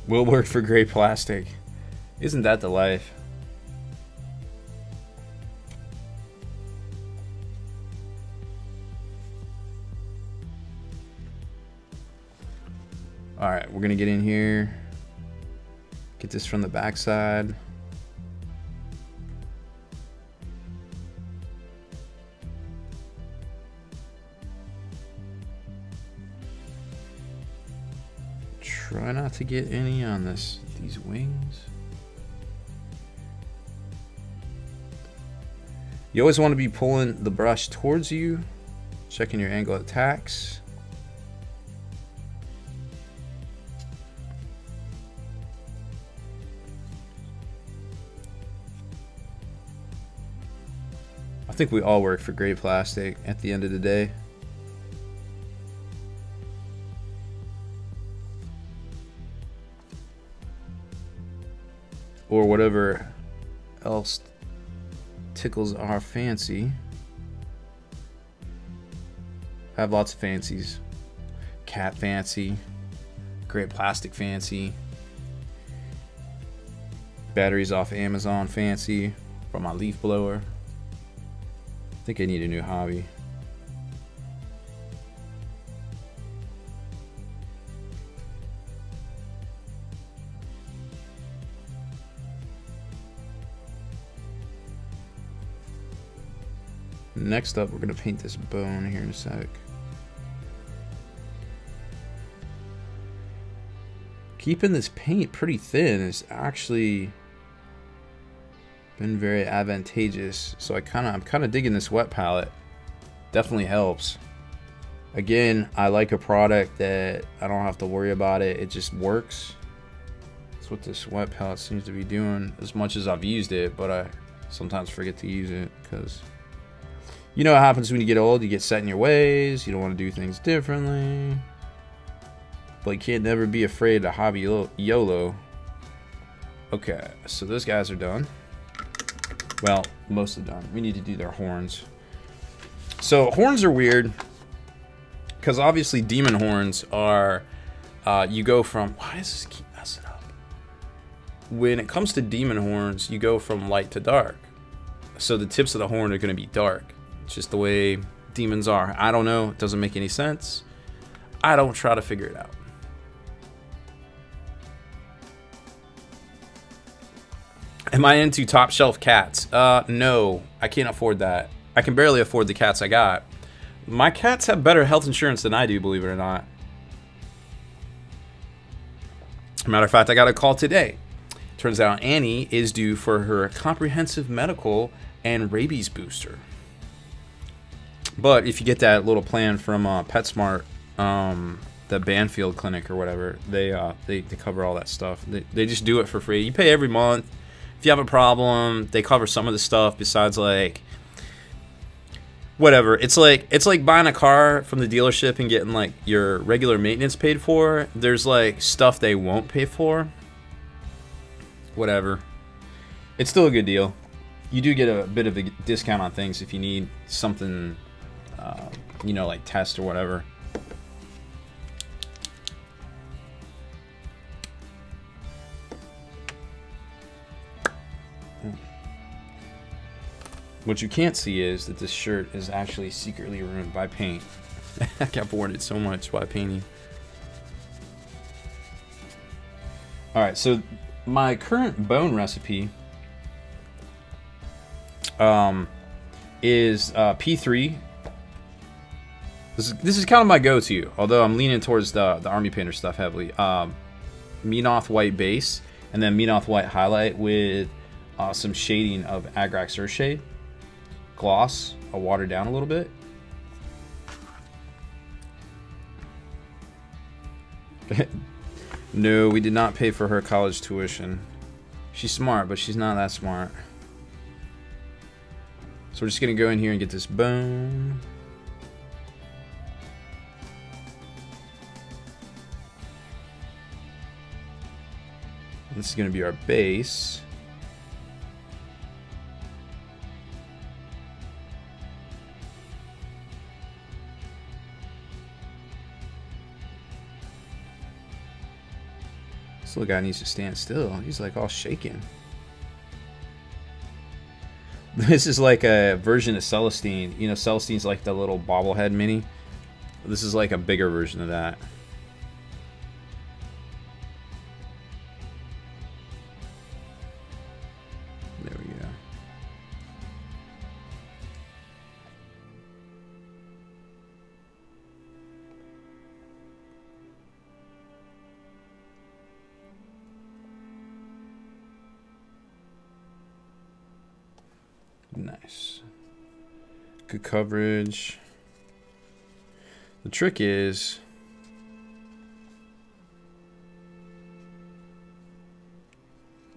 Will work for gray plastic. Isn't that the life? All right, we're gonna get in here. Get this from the backside. Try not to get any on these wings. You always want to be pulling the brush towards you, checking your angle of attacks. I think we all work for gray plastic at the end of the day. Or whatever else tickles our fancy. I have lots of fancies. Cat fancy, gray plastic fancy, batteries off Amazon fancy for my leaf blower. I think I need a new hobby. Next up, we're going to paint this bone here in a sec. Keeping this paint pretty thin has actually been very advantageous. So I'm kind of digging this wet palette. Definitely helps. Again, I like a product that I don't have to worry about it. It just works. That's what this wet palette seems to be doing. As much as I've used it, but I sometimes forget to use it because you know what happens when you get old. You get set in your ways. You don't want to do things differently. But you can't never be afraid to hobby YOLO. Okay, so those guys are done. Well, mostly done. We need to do their horns. So horns are weird because obviously demon horns are you go from, why does this keep messing up? When it comes to demon horns, you go from light to dark. So the tips of the horn are going to be dark. It's just the way demons are. I don't know. It doesn't make any sense. I don't try to figure it out. Am I into top shelf cats? No, I can't afford that. I can barely afford the cats I got. My cats have better health insurance than I do, believe it or not. Matter of fact, I got a call today. Turns out Annie is due for her comprehensive medical and rabies booster. But if you get that little plan from PetSmart, the Banfield clinic or whatever, they cover all that stuff. They just do it for free. You pay every month. If you have a problem, they cover some of the stuff besides like whatever. It's like buying a car from the dealership and getting like your regular maintenance paid for. There's like stuff they won't pay for. Whatever. It's still a good deal. You do get a bit of a discount on things if you need something, you know, like test or whatever. What you can't see is that this shirt is actually secretly ruined by paint. I got bored it so much by painting. Alright, so my current bone recipe is P3. This is kind of my go-to, although I'm leaning towards the Army Painter stuff heavily. Menoth white base, and then Menoth white highlight with some shading of Agrax Earthshade. Gloss, I'll water down a little bit. No, we did not pay for her college tuition. She's smart, but she's not that smart. So we're just gonna go in here and get this bone. This is gonna be our base. This little guy needs to stand still. He's like all shaking. This is like a version of Celestine. You know, Celestine's like the little bobblehead mini. This is like a bigger version of that. There we go. Nice. Good coverage. The trick is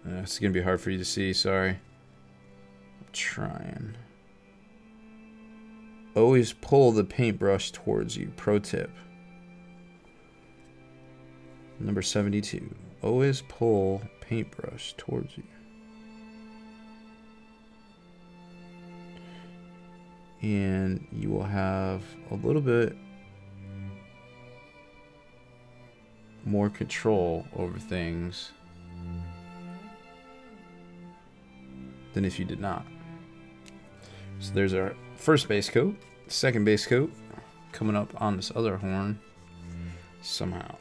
it's gonna be hard for you to see, sorry. I'm trying. Always pull the paintbrush towards you. Pro tip. Number 72. Always pull paintbrush towards you. And you will have a little bit more control over things than if you did not. So there's our first base coat, second base coat coming up on this other horn somehow.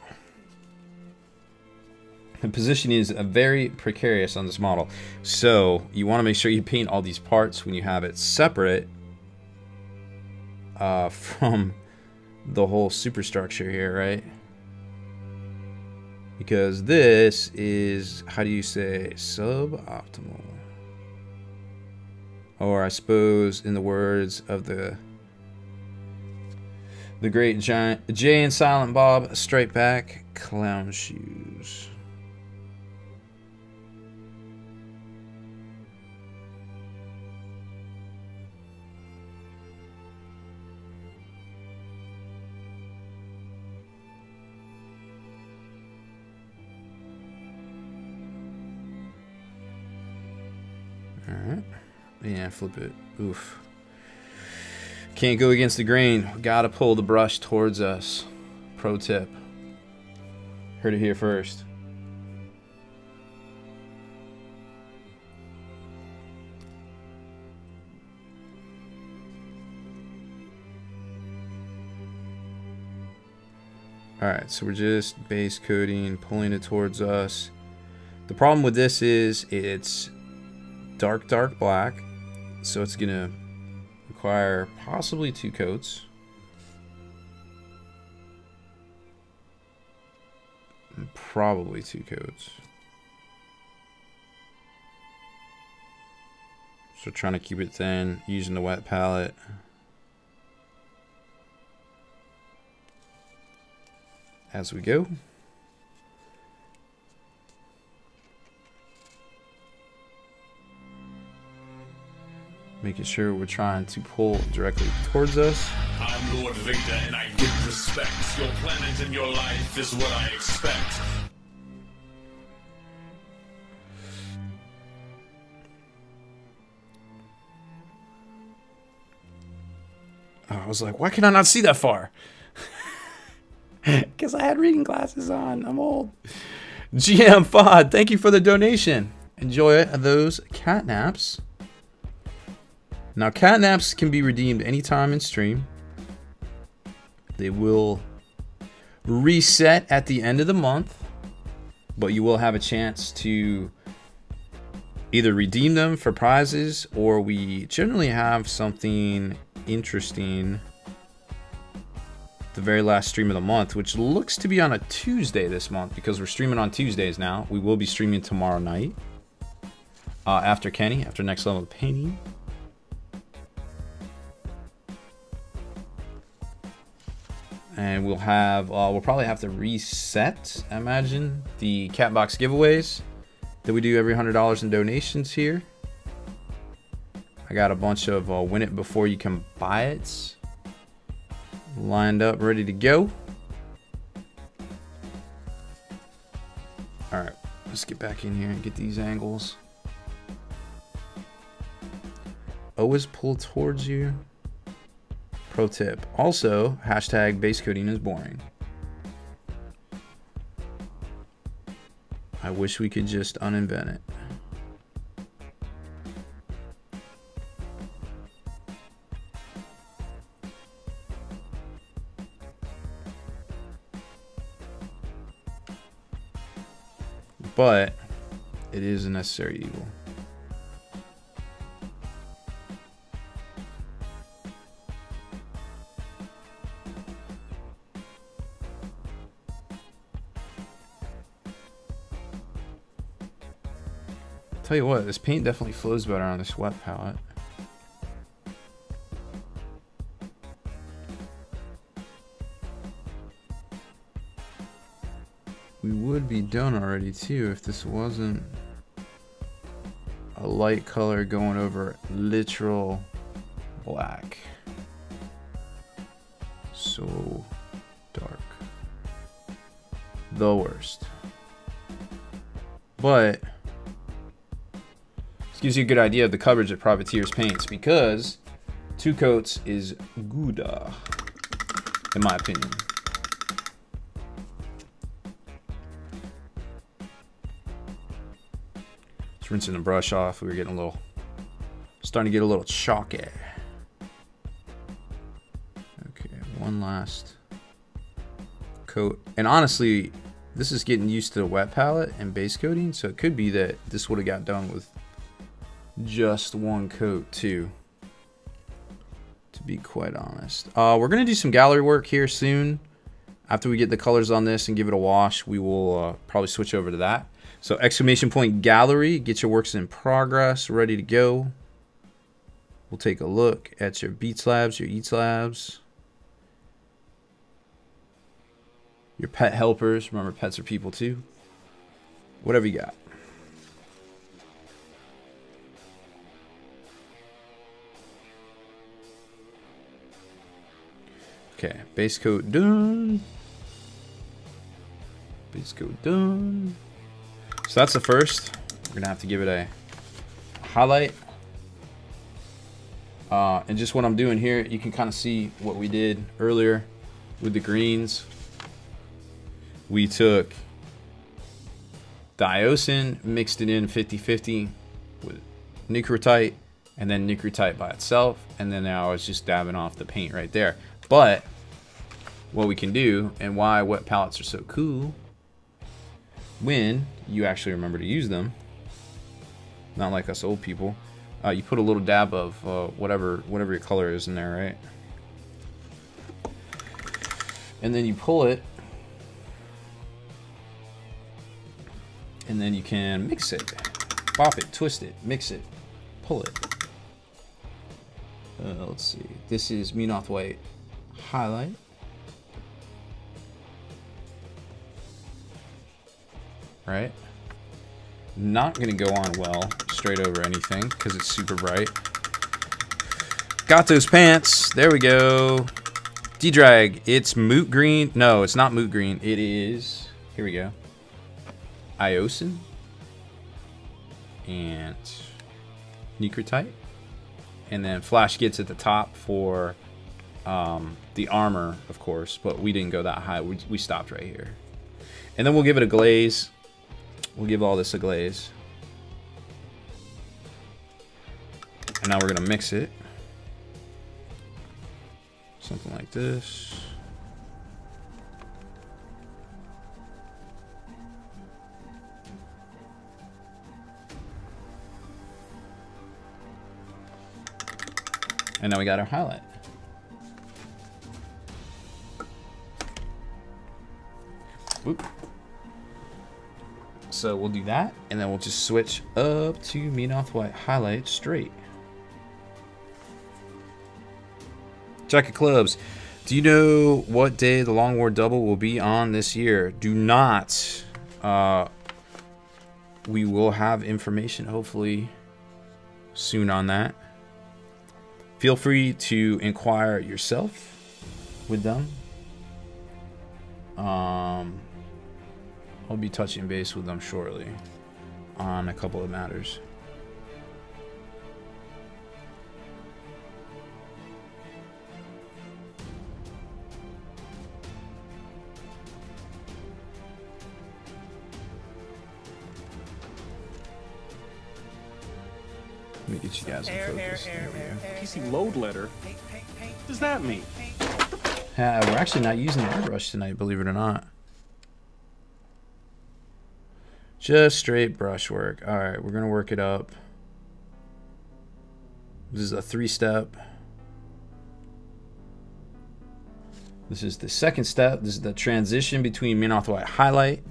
The positioning is very precarious on this model, so you want to make sure you paint all these parts when you have it separate from the whole superstructure here, right? Because this is, how do you say, suboptimal? Or I suppose in the words of the great giant Jay and Silent Bob, straight back clown shoes. Alright. Yeah, flip it. Oof. Can't go against the grain. Gotta pull the brush towards us. Pro tip. Heard it here first. Alright, so we're just base coating, pulling it towards us. The problem with this is it's dark black, so it's gonna require possibly 2 coats. And probably 2 coats. So trying to keep it thin, using the wet palette. As we go. Making sure we're trying to pull directly towards us. I'm Lord Victor and I give respect. Your planet and your life is what I expect. I was like, why can I not see that far? Because I had reading glasses on. I'm old. GM Fod, thank you for the donation. Enjoy those catnaps. Now, catnaps can be redeemed anytime in stream. They will reset at the end of the month, but you will have a chance to either redeem them for prizes, or we generally have something interesting the very last stream of the month, which looks to be on a Tuesday this month because we're streaming on Tuesdays now. We will be streaming tomorrow night after Kenny, after Next Level Painting. And we'll have, we'll probably have to reset, I imagine, the cat box giveaways that we do every $100 in donations here. I got a bunch of win it before you can buy it lined up, ready to go. All right, let's get back in here and get these angles. Always pull towards you. Pro tip. Also, hashtag base coating is boring. I wish we could just uninvent it. But it is a necessary evil. Tell you what, this paint definitely flows better on this wet palette. We would be done already too if this wasn't a light color going over literal black. So dark. The worst. But this gives you a good idea of the coverage that Privateers paints, because 2 coats is good, in my opinion. Just rinsing the brush off. We were getting a little, starting to get a little chalky. Okay, one last coat. And honestly, this is getting used to the wet palette and base coating, so it could be that this would have got done with just 1 coat too, to be quite honest. We're gonna do some gallery work here soon. After we get the colors on this and give it a wash, we will probably switch over to that. So exclamation point gallery, get your works in progress ready to go. We'll take a look at your beat slabs, your eat slabs, your pet helpers. Remember, pets are people too. Whatever you got. Okay, base coat done. Base coat done. So that's the first. We're gonna have to give it a highlight. And just what I'm doing here, you can kind of see what we did earlier with the greens. We took diocin, mixed it in 50-50 with Necrotite, and then Necrotite by itself, and then now I was just dabbing off the paint right there. But what we can do, and why wet palettes are so cool, when you actually remember to use them, not like us old people, you put a little dab of whatever your color is in there, right? And then you pull it, and then you can mix it, pop it, twist it, mix it, pull it. Let's see, this is Menoth White highlight. Right? Not gonna go on well straight over anything because it's super bright. Got those pants. There we go. D-Drag. It's moot green. No, it's not moot green. It is. Here we go. Iocin. And Necrotite. And then Flash gets at the top for the armor, of course. But we didn't go that high. We stopped right here. And then we'll give it a glaze. We'll give all this a glaze. And now we're gonna mix it. Something like this. And now we got our highlight. Whoop. So we'll do that, and then we'll just switch up to Menoth White highlight straight. Jack of Clubs. Do you know what day the Long War Double will be on this year? Do not. We will have information hopefully soon on that. Feel free to inquire yourself with them. I'll be touching base with them shortly on a couple of matters. Let me get you guys in focus. PC load letter? What does that mean? Yeah, we're actually not using the airbrush tonight, believe it or not. Just straight brushwork. All right, we're gonna work it up. This is a 3-step. This is the second step. This is the transition between Menoth White highlight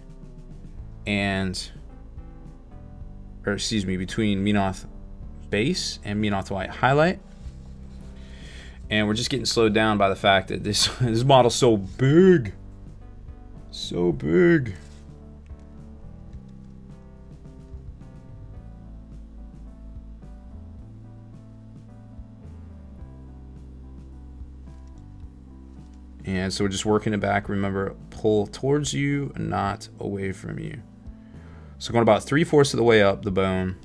and, or excuse me, between Menoth base and Menoth White highlight. And we're just getting slowed down by the fact that this model's so big. So big. And so we're just working it back. Remember, pull towards you, not away from you. So going about 3/4 of the way up the bone.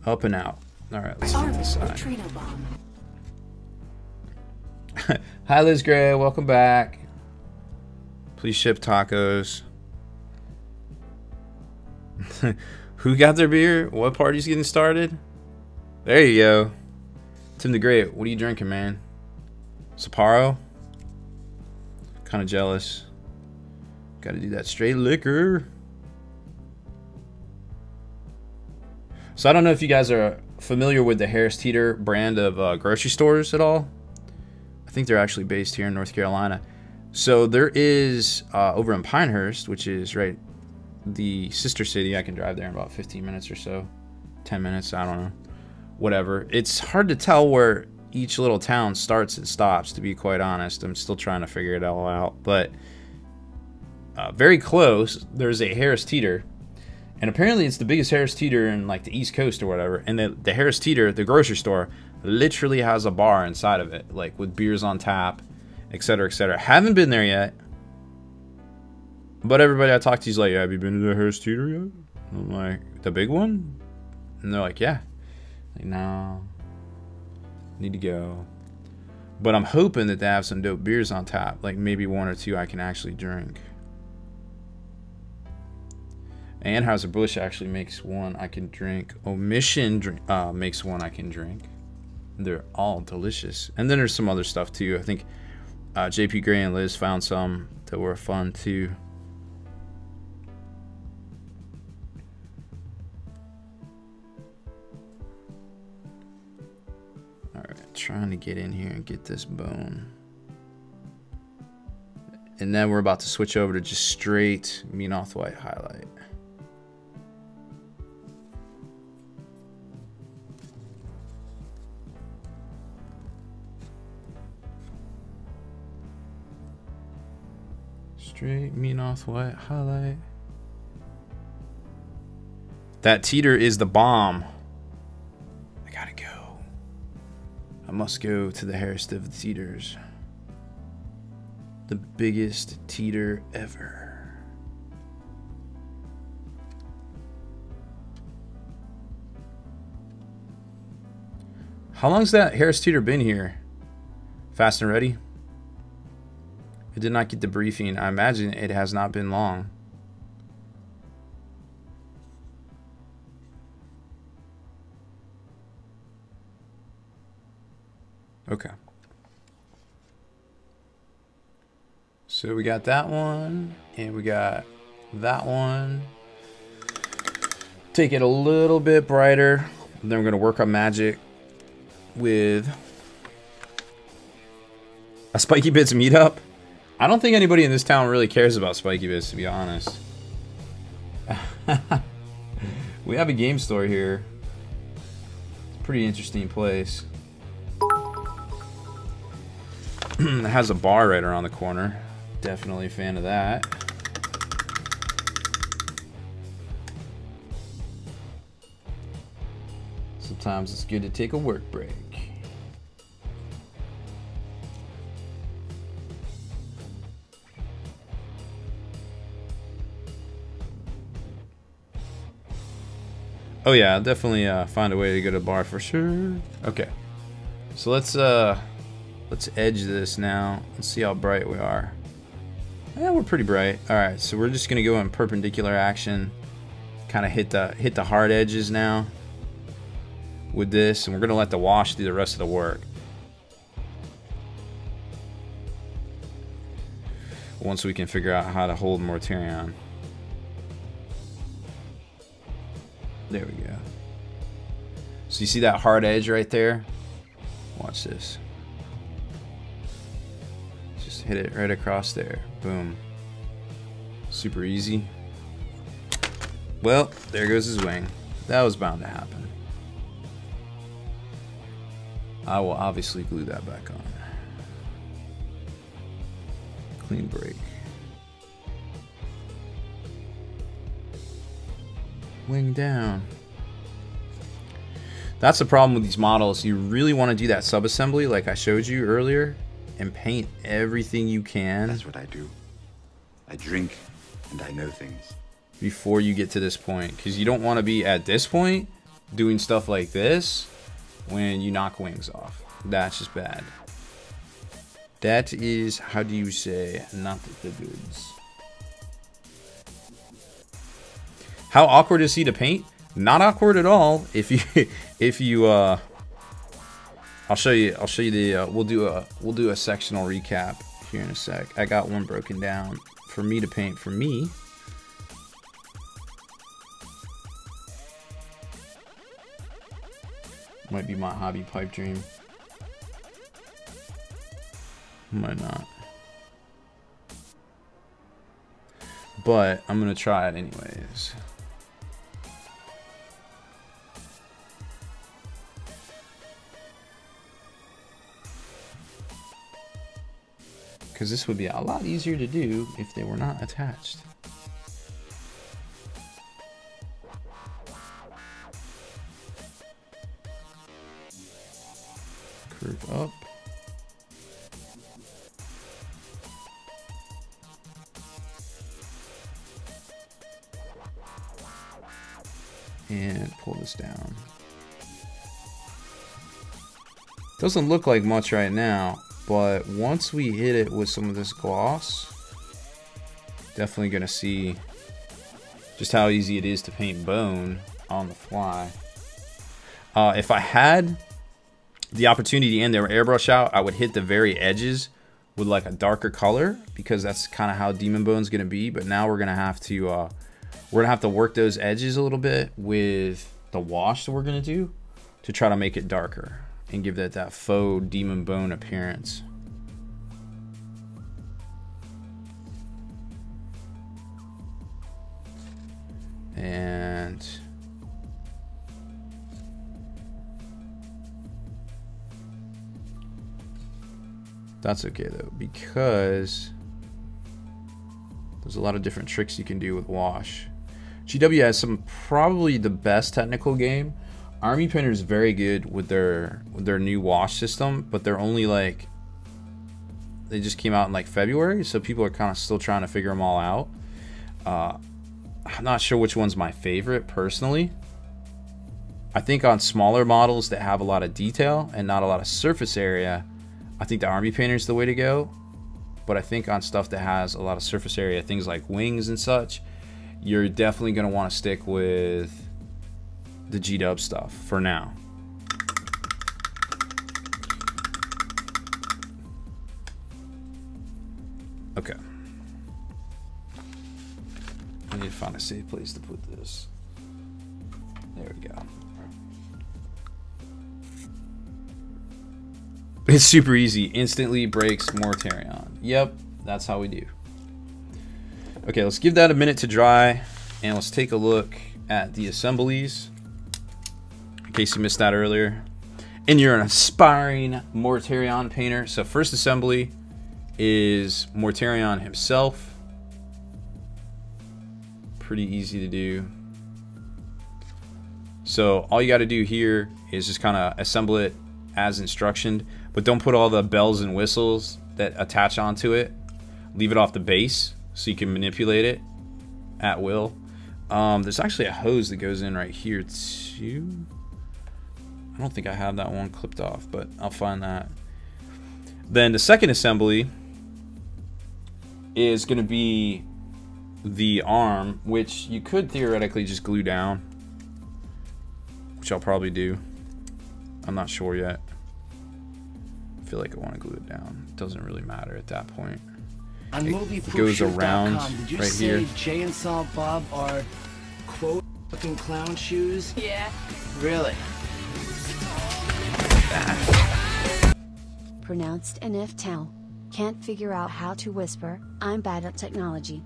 Up and out. All right, let's get this side. Hi, Liz Gray. Welcome back. Please ship tacos. Who got their beer? What party's getting started? There you go. Tim the Great, what are you drinking, man? Sapporo? Kind of jealous. Got to do that straight liquor. So I don't know if you guys are familiar with the Harris Teeter brand of grocery stores at all. I think they're actually based here in North Carolina. So there is over in Pinehurst, which is right the sister city. I can drive there in about 15 minutes or so. 10 minutes, I don't know. Whatever. It's hard to tell where each little town starts and stops, to be quite honest. I'm still trying to figure it all out. But very close, there's a Harris Teeter. And apparently it's the biggest Harris Teeter in like the East Coast or whatever. And the Harris Teeter, the grocery store, literally has a bar inside of it, like with beers on tap, etc., etc. Haven't been there yet. But everybody I talk to is like, have you been to the Harris Teeter yet? I'm like, the big one? And they're like, yeah. Like, no. Need to go. But I'm hoping that they have some dope beers on tap. Like maybe 1 or 2 I can actually drink. Anheuser-Busch actually makes one I can drink. Omission makes one I can drink. They're all delicious. And then there's some other stuff too. I think JP Gray and Liz found some that were fun too. Alright, trying to get in here and get this bone. And then we're about to switch over to just straight mean off-white highlight. Straight mean off-white highlight. That teeter is the bomb. I gotta go. I must go to the hairst of the teeters. The biggest teeter ever. How long's that hairst teeter been here? Fast and ready? I did not get the briefing. I imagine it has not been long. Okay. So we got that one, and we got that one. Take it a little bit brighter. And then we're going to work on magic with a Spiky Bits meetup. I don't think anybody in this town really cares about Spiky Bits, to be honest. We have a game store here. It's a pretty interesting place. It has a bar right around the corner. Definitely a fan of that. Sometimes it's good to take a work break. Oh yeah, I'll definitely find a way to go to the bar for sure. Okay, so let's edge this now. Let's see how bright we are. Yeah, we're pretty bright. All right, so we're just gonna go in perpendicular action, kind of hit the hard edges now with this, and we're gonna let the wash do the rest of the work. Once we can figure out how to hold Mortarion. There we go. So you see that hard edge right there? Watch this. Just hit it right across there. Boom. Super easy. Well, there goes his wing. That was bound to happen. I will obviously glue that back on. Clean break. Wing down. That's the problem with these models. You really want to do that sub-assembly like I showed you earlier and paint everything you can. That's what I do. I drink and I know things. Before you get to this point, because you don't want to be at this point doing stuff like this when you knock wings off. That's just bad. That is, how do you say, not the goods. How awkward is he to paint? Not awkward at all. If you I'll show you the we'll do a sectional recap here in a sec. I got one broken down for me to paint for me. Might be my hobby pipe dream. Might not. But I'm gonna try it anyways. Because this would be a lot easier to do if they were not attached. Curve up. And pull this down. Doesn't look like much right now, but once we hit it with some of this gloss, definitely gonna see just how easy it is to paint bone on the fly. If I had the opportunity and they were airbrush out, I would hit the very edges with like a darker color, because that's kind of how Demon Bone's gonna be. But now we're gonna have to work those edges a little bit with the wash that we're gonna do to try to make it darker and give that faux Demon Bone appearance. And that's okay though, because there's a lot of different tricks you can do with wash. GW has probably the best technical game. Army Painter is very good with their new wash system, but they're only like, they just came out in like February, so people are kind of still trying to figure them all out. I'm not sure which one's my favorite personally. I think on smaller models that have a lot of detail and not a lot of surface area, I think the Army Painter is the way to go. But I think on stuff that has a lot of surface area, things like wings and such, you're definitely going to want to stick with the G-Dub stuff for now. Okay. I need to find a safe place to put this. There we go. It's super easy. Instantly breaks Mortarion. Yep, that's how we do. Okay, let's give that a minute to dry, and let's take a look at the assemblies, in case you missed that earlier. And you're an aspiring Mortarion painter. So first assembly is Mortarion himself. Pretty easy to do. So all you got to do here is just kind of assemble it as instructioned, but don't put all the bells and whistles that attach onto it. Leave it off the base so you can manipulate it at will. There's actually a hose that goes in right here too. I don't think I have that one clipped off, but I'll find that. Then the second assembly is going to be the arm, which you could theoretically just glue down, which I'll probably do. I'm not sure yet. I feel like I want to glue it down. It doesn't really matter at that point. It goes around did you right say here. Jay and Silent Bob are quote fucking clown shoes? Yeah. Really? Pronounced Niftal. Can't figure out how to whisper. I'm bad at technology.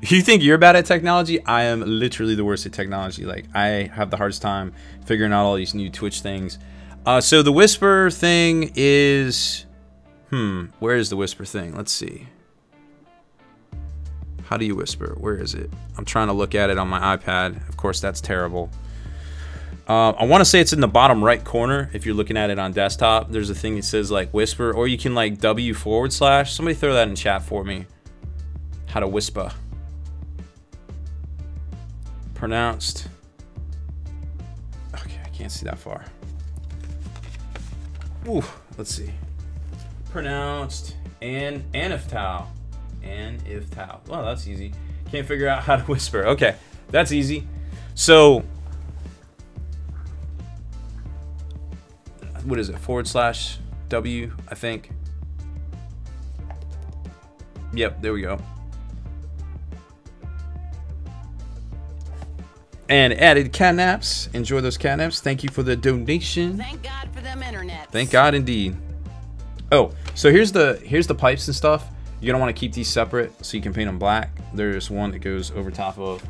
You think you're bad at technology? I am literally the worst at technology. Like, I have the hardest time figuring out all these new Twitch things. So the whisper thing is... where is the whisper thing? Let's see. How do you whisper? Where is it? I'm trying to look at it on my iPad. Of course, that's terrible. I want to say it's in the bottom right corner. If you're looking at it on desktop, there's a thing that says like whisper, or you can like W//. Somebody throw that in chat for me. How to whisper. Pronounced. Okay, I can't see that far. Ooh, let's see. Pronounced Niftal. Niftal. Oh, that's easy. Can't figure out how to whisper. Okay, that's easy. So, what is it? /W, I think. Yep, there we go. And added catnaps. Enjoy those catnaps. Thank you for the donation. Thank God for them internet. Thank God indeed. Oh, so here's the pipes and stuff. You're gonna want to keep these separate so you can paint them black. There's one that goes over top of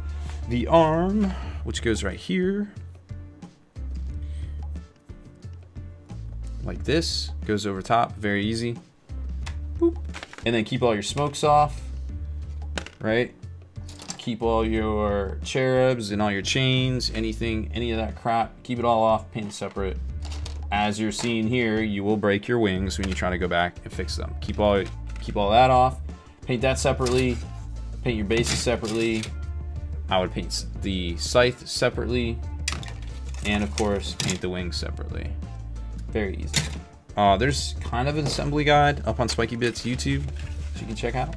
the arm, which goes right here. Like this. Goes over top. Very easy. Boop. And then keep all your smokes off. Right? Keep all your cherubs and all your chains, anything, any of that crap. Keep it all off, paint separate. As you're seeing here, you will break your wings when you try to go back and fix them. Keep all that off. Paint that separately. Paint your bases separately. I would paint the scythe separately. And of course, paint the wings separately. Very easy. There's kind of an assembly guide up on Spiky Bits YouTube that you can check out.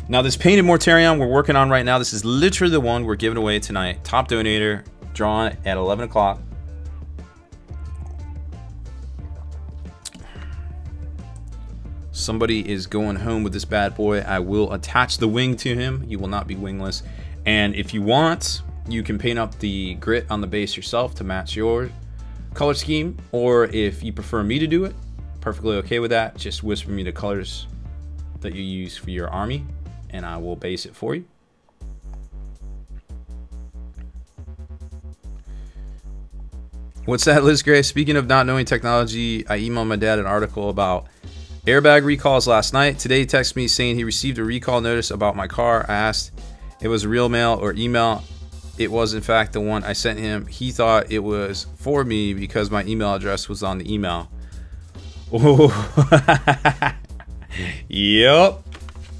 Now this Painted Mortarion we're working on right now, this is literally the one we're giving away tonight. Top donator, drawn at 11 o'clock. Somebody is going home with this bad boy. I will attach the wing to him. He will not be wingless. And if you want, you can paint up the grit on the base yourself to match your color scheme. Or if you prefer me to do it, perfectly okay with that. Just whisper me the colors that you use for your army, and I will base it for you. What's that, Liz Gray? Speaking of not knowing technology, I emailed my dad an article about airbag recalls last night. Today he texted me saying he received a recall notice about my car. I asked if it was real mail or email. It was in fact the one I sent him. He thought it was for me because my email address was on the email. Oh. Yep.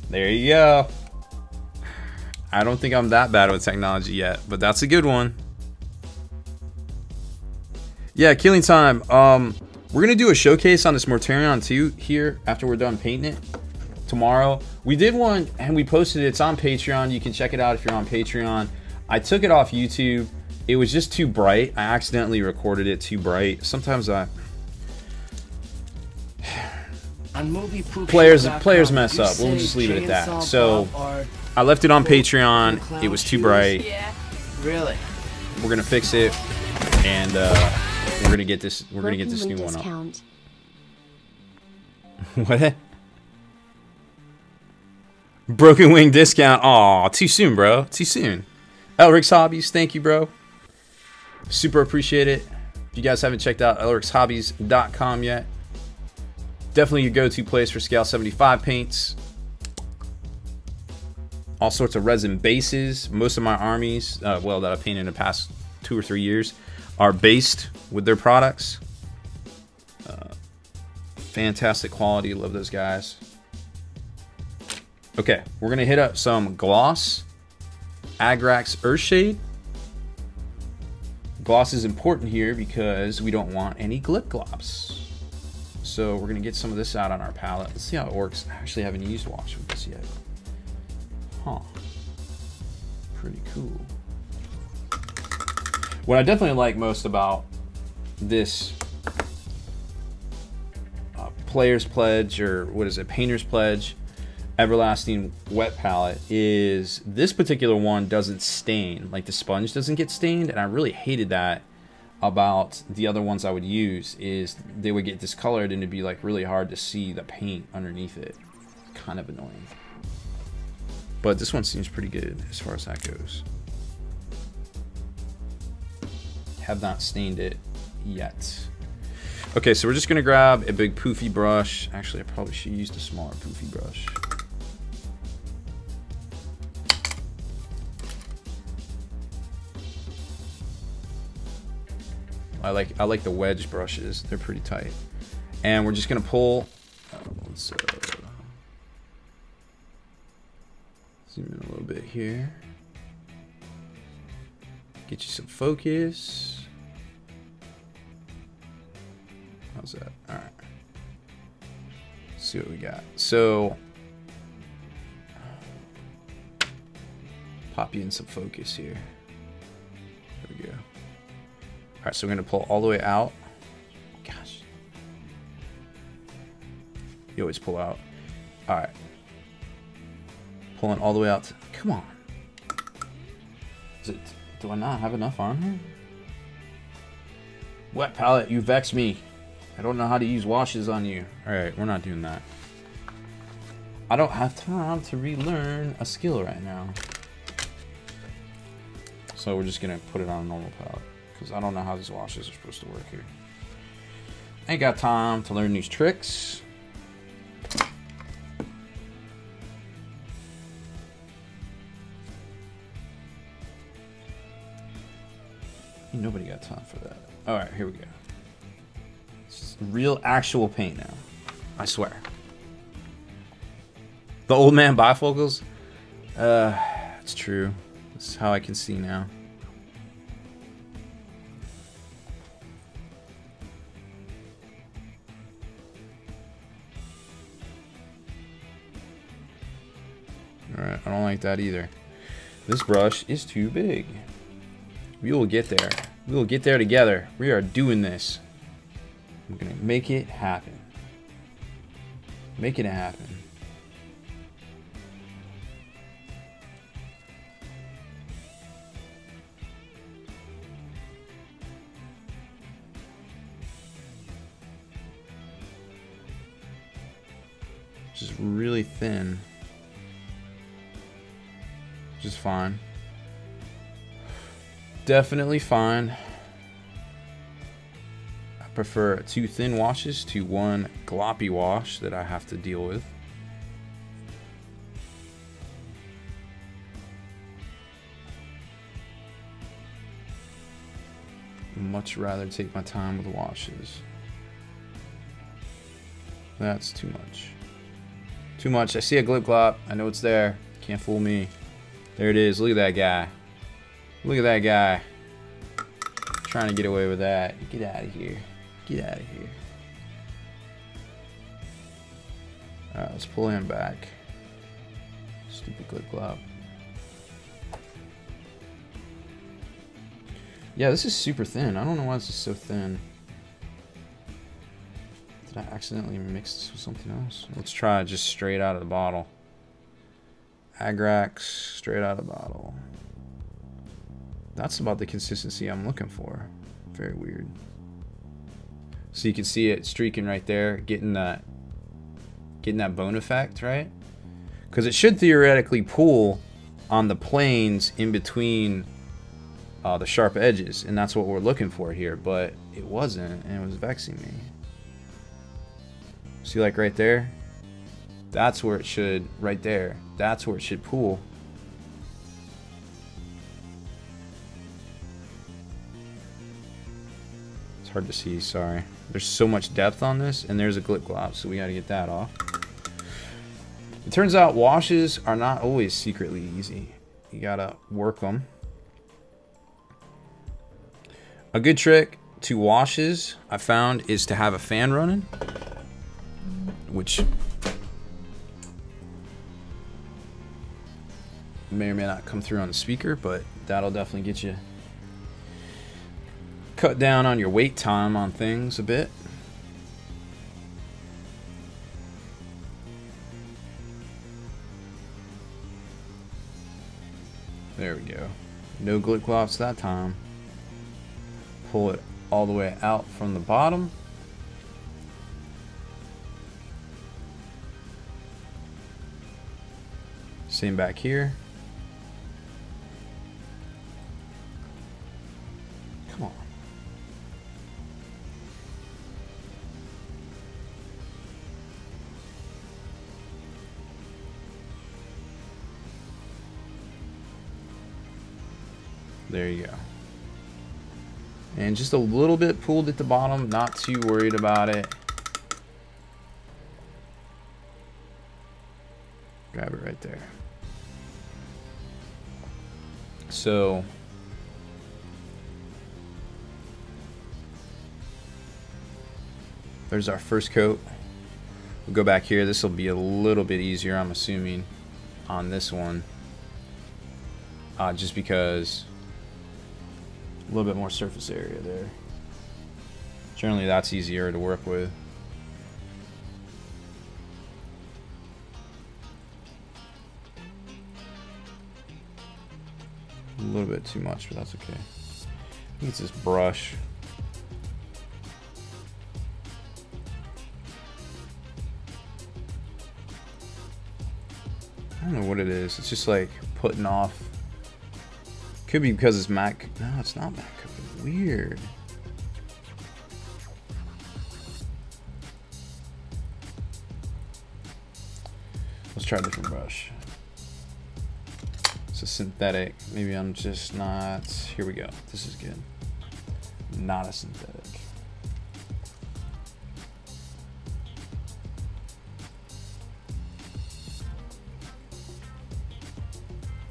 There you go. I don't think I'm that bad with technology yet, but that's a good one. Yeah, Killing Time. We're gonna do a showcase on this Mortarion too here after we're done painting it tomorrow. We did one and we posted it. It's on Patreon. You can check it out if you're on Patreon. I took it off YouTube. It was just too bright. I accidentally recorded it too bright. Sometimes players mess up. We'll just leave it at that. So I left it on Patreon. It was too bright. Yeah, really. We're gonna fix it, and we're gonna get this. We're gonna get this new one up. What? Broken wing discount. Aw, too soon, bro. Too soon. Elric's Hobbies, thank you, bro. Super appreciate it. If you guys haven't checked out elricshobbies.com yet, definitely your go-to place for Scale 75 paints. All sorts of resin bases. Most of my armies, well, that I've painted in the past 2 or 3 years, are based with their products. Fantastic quality. Love those guys. Okay, we're gonna hit up some gloss. Agrax Earthshade. Gloss is important here because we don't want any glip glops. So we're gonna get some of this out on our palette. Let's see how it works. I actually haven't used wash with this yet. Huh. Pretty cool. What I definitely like most about this Player's Pledge, or what is it, Painter's Pledge, Everlasting Wet Palette, is this particular one doesn't stain. Like the sponge doesn't get stained, and I really hated that about the other ones I would use, is they would get discolored and it'd be like really hard to see the paint underneath it. Kind of annoying. But this one seems pretty good as far as that goes. Have not stained it yet. Okay, so we're just gonna grab a big poofy brush. Actually, I probably should use the smaller poofy brush. I like the wedge brushes. They're pretty tight. And we're just gonna pull. Let's zoom in a little bit here. Get you some focus. How's that? All right. Let's see what we got. So, pop you in some focus here. There we go. All right, so we're gonna pull all the way out. Gosh, you always pull out. All right, pulling all the way out. Come on. Is it? Do I not have enough on here? Wet palette, you vex me. I don't know how to use washes on you. All right, we're not doing that. I don't have time to relearn a skill right now. So we're just gonna put it on a normal palette, because I don't know how these washes are supposed to work here. Ain't got time to learn these tricks. Ain't nobody got time for that. All right, here we go. It's real actual paint now. I swear. The old man bifocals? It's true. That's how I can see now. Alright, I don't like that either. This brush is too big. We will get there. We will get there together. We are doing this. I'm gonna make it happen. Make it happen. Just really thin. Just fine. Definitely fine. I prefer 2 thin washes to 1 gloppy wash that I have to deal with. Much rather take my time with washes. That's too much. Too much. I see a glip glop. I know it's there. Can't fool me. There it is. Look at that guy. Look at that guy. Trying to get away with that. Get out of here. Get out of here. Alright, let's pull him back. Stupid glip glop. Yeah, this is super thin. I don't know why this is so thin. Did I accidentally mix this with something else? Let's try just straight out of the bottle. Agrax, straight out of the bottle. That's about the consistency I'm looking for. Very weird. So you can see it streaking right there, getting that bone effect, right? Because it should theoretically pool on the planes in between the sharp edges, and that's what we're looking for here, but it wasn't, and it was vexing me. See, like right there? That's where it should, right there. That's where it should pool. It's hard to see, sorry. There's so much depth on this, and there's a glip glop, so we gotta get that off. It turns out washes are not always secretly easy. You gotta work them. A good trick to washes I found is to have a fan running, which may or may not come through on the speaker, but that'll definitely get you cut down on your wait time on things a bit. There we go. No glip glops that time. Pull it all the way out from the bottom. Same back here. Come on. There you go. And just a little bit pulled at the bottom, not too worried about it. Grab it right there. So there's our first coat. We'll go back here. This will be a little bit easier, I'm assuming, on this one. Just because a little bit more surface area there. Generally, that's easier to work with. A little bit too much, but that's okay. I think it's this brush. I don't know what it is. It's just like putting off. Could be because it's matte. No, it's not matte coated. Weird. Let's try a different brush. It's a synthetic. Maybe I'm just not. Here we go. This is good. Not a synthetic.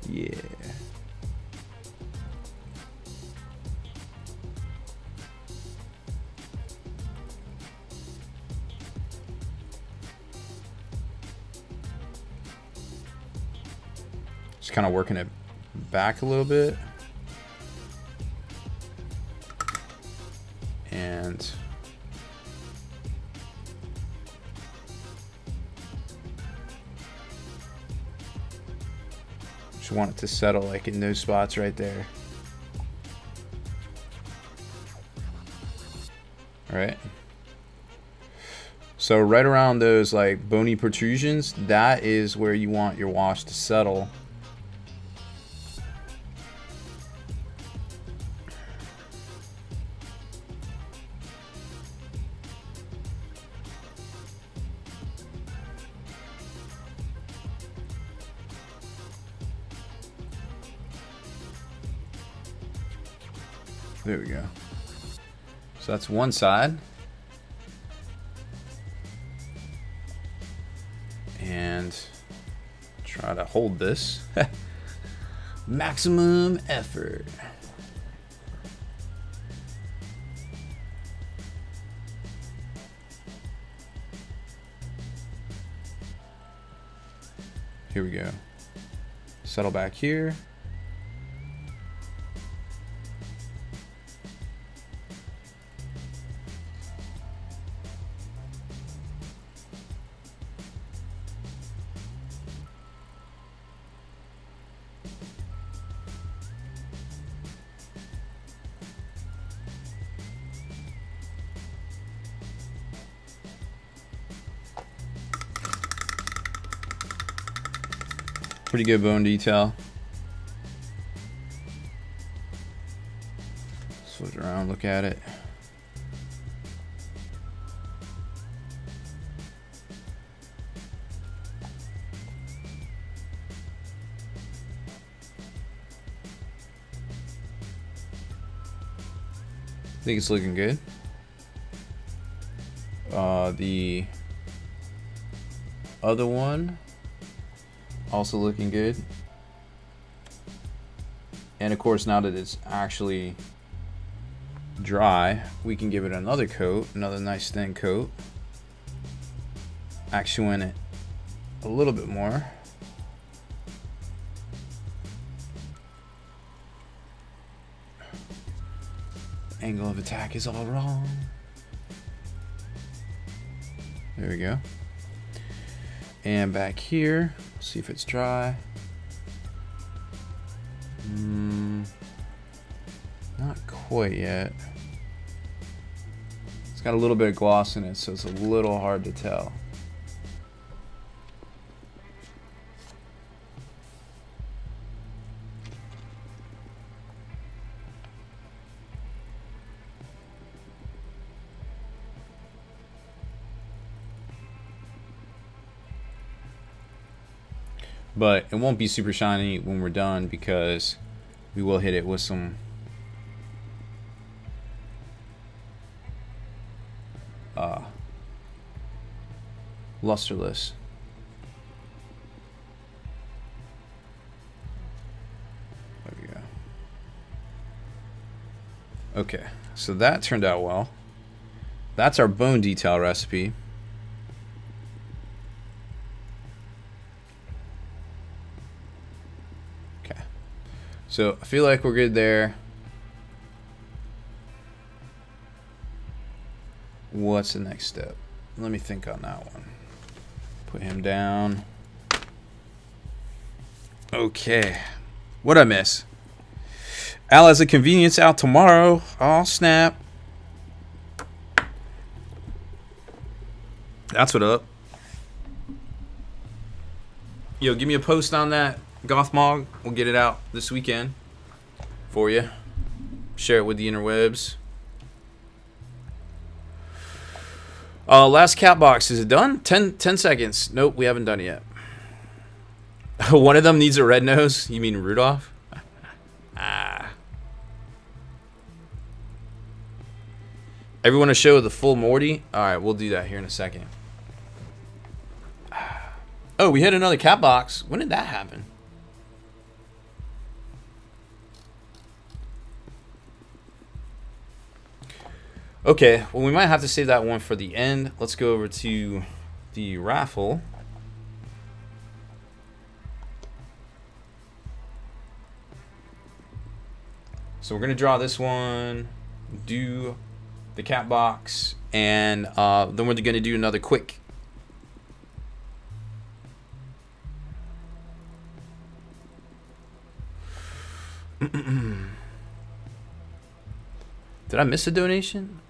Yeah. Just kind of working it back a little bit. And just want it to settle like in those spots right there. All right. So right around those like bony protrusions, that is where you want your wash to settle. There we go. So that's one side. And try to hold this. Maximum effort. Here we go. Settle back here. Pretty good bone detail. Switch around, look at it. I think it's looking good. The other one also looking good. And of course, now that it's actually dry, we can give it another coat, another nice thin coat. Accent it a little bit more. Angle of attack is all wrong. There we go. And back here, see if it's dry. Not quite yet. It's got a little bit of gloss in it, so it's a little hard to tell. But it won't be super shiny when we're done because we will hit it with some lusterless. There we go. Okay, so that turned out well. That's our bone detail recipe. So I feel like we're good there. What's the next step? Let me think on that one. Put him down. Okay. What'd I miss? Al has a convenience out tomorrow. Oh, snap. That's what up. Yo, give me a post on that. Gothmog, we'll get it out this weekend for you. Share it with the interwebs. Last cat box, is it done? 10 seconds. Nope, we haven't done it yet. One of them needs a red nose. You mean Rudolph? Everyone to show the full Morty? Alright, we'll do that here in a second. Oh, we hit another cat box. When did that happen? Okay, well, we might have to save that one for the end. Let's go over to the raffle. So we're gonna draw this one, do the cat box, and then we're gonna do another quick. Did I miss a donation?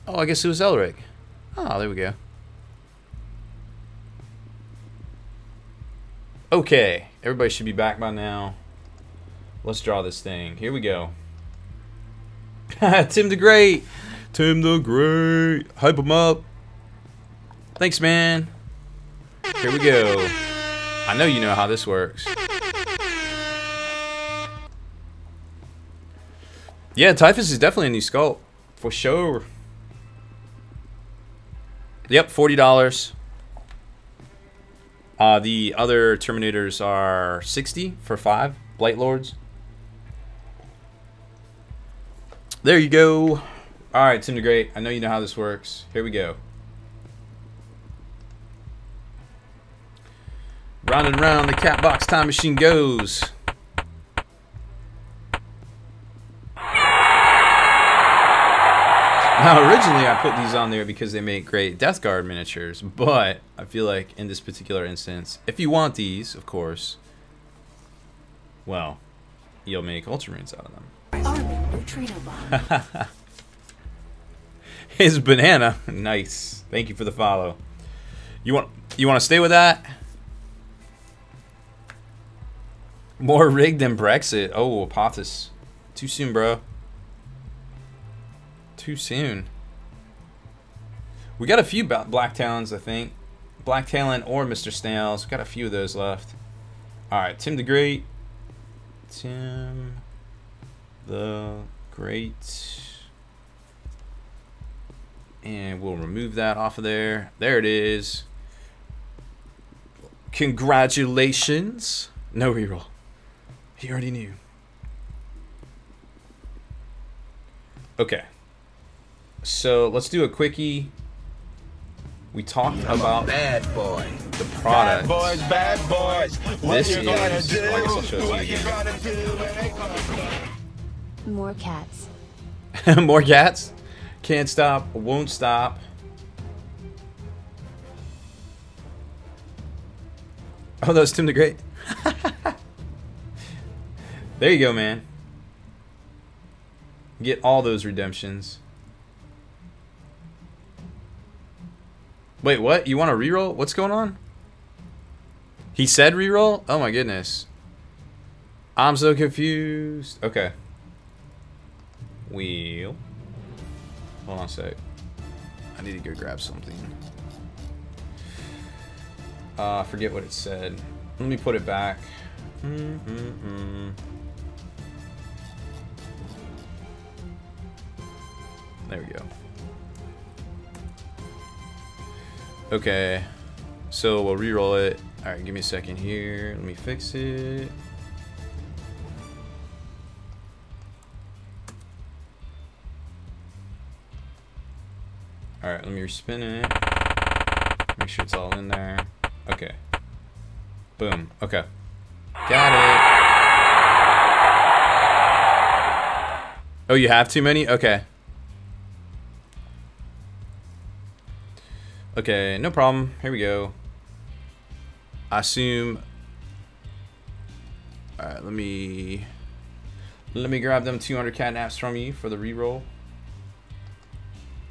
Oh, I guess it was Elric. Oh, there we go. Okay, everybody should be back by now. Let's draw this thing. Here we go. Tim the Great. Tim the Great. Hype him up. Thanks, man. Here we go. I know you know how this works. Yeah, Typhus is definitely a new sculpt. For sure. Yep, $40. The other Terminators are $60 for 5 Blight Lords. There you go. Alright, Tim the Great. I know you know how this works. Here we go. Round and round the cat box time machine goes. Now, originally I put these on there because they make great Death Guard miniatures, but I feel like in this particular instance, if you want these, of course, well, you'll make Ultramarines out of them. His banana, nice. Thank you for the follow. You want to stay with that? More rigged than Brexit. Oh, Apophis. Too soon, bro. Too soon. We got a few Black Talons, I think. Black Talon or Mr. Snails. We got a few of those left. Alright, Tim the Great. Tim the Great. And we'll remove that off of there. There it is. Congratulations. No reroll. He already knew. Okay. So let's do a quickie. We talked about bad boy. The product. Bad boys. This is, well, I guess I'll show it to you again. More cats. More cats? Can't stop, won't stop. Oh, that was Tim the Great. There you go, man. Get all those redemptions. Wait, what? You want to reroll? What's going on? He said reroll? Oh my goodness. I'm so confused. Okay. Wheel. Hold on a sec. I need to go grab something. Forget what it said. Let me put it back. There we go. Okay, so we'll re-roll it. Alright, give me a second here. Let me fix it. Alright, let me respin it. Make sure it's all in there. Okay. Boom. Okay. Got it. Oh, you have too many? Okay. Okay, no problem. Here we go. I assume. Alright, let me grab them 200 catnaps from you for the reroll.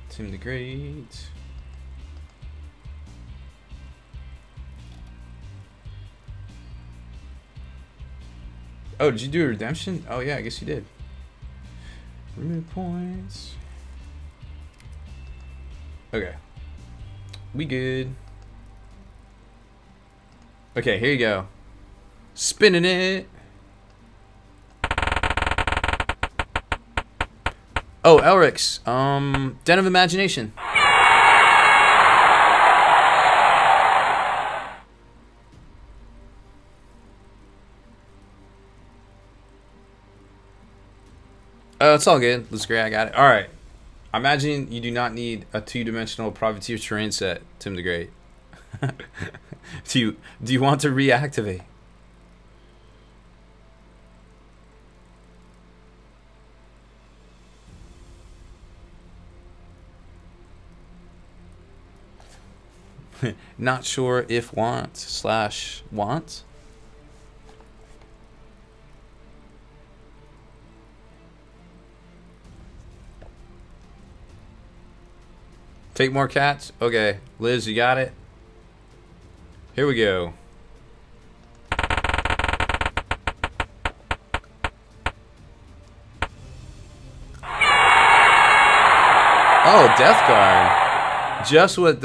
Tim the Great. Oh, did you do a redemption? Oh yeah, I guess you did. Remove points. Okay. We good. Okay, here you go. Spinning it. Oh, Elric's. Den of Imagination. It's all good. That's great. I got it. All right. I imagine you do not need a two-dimensional privateer terrain set, Tim the Great. Do you want to reactivate? Not sure if want/want. Take more cats? Okay. Liz, you got it? Here we go. Oh, Death Guard. Just what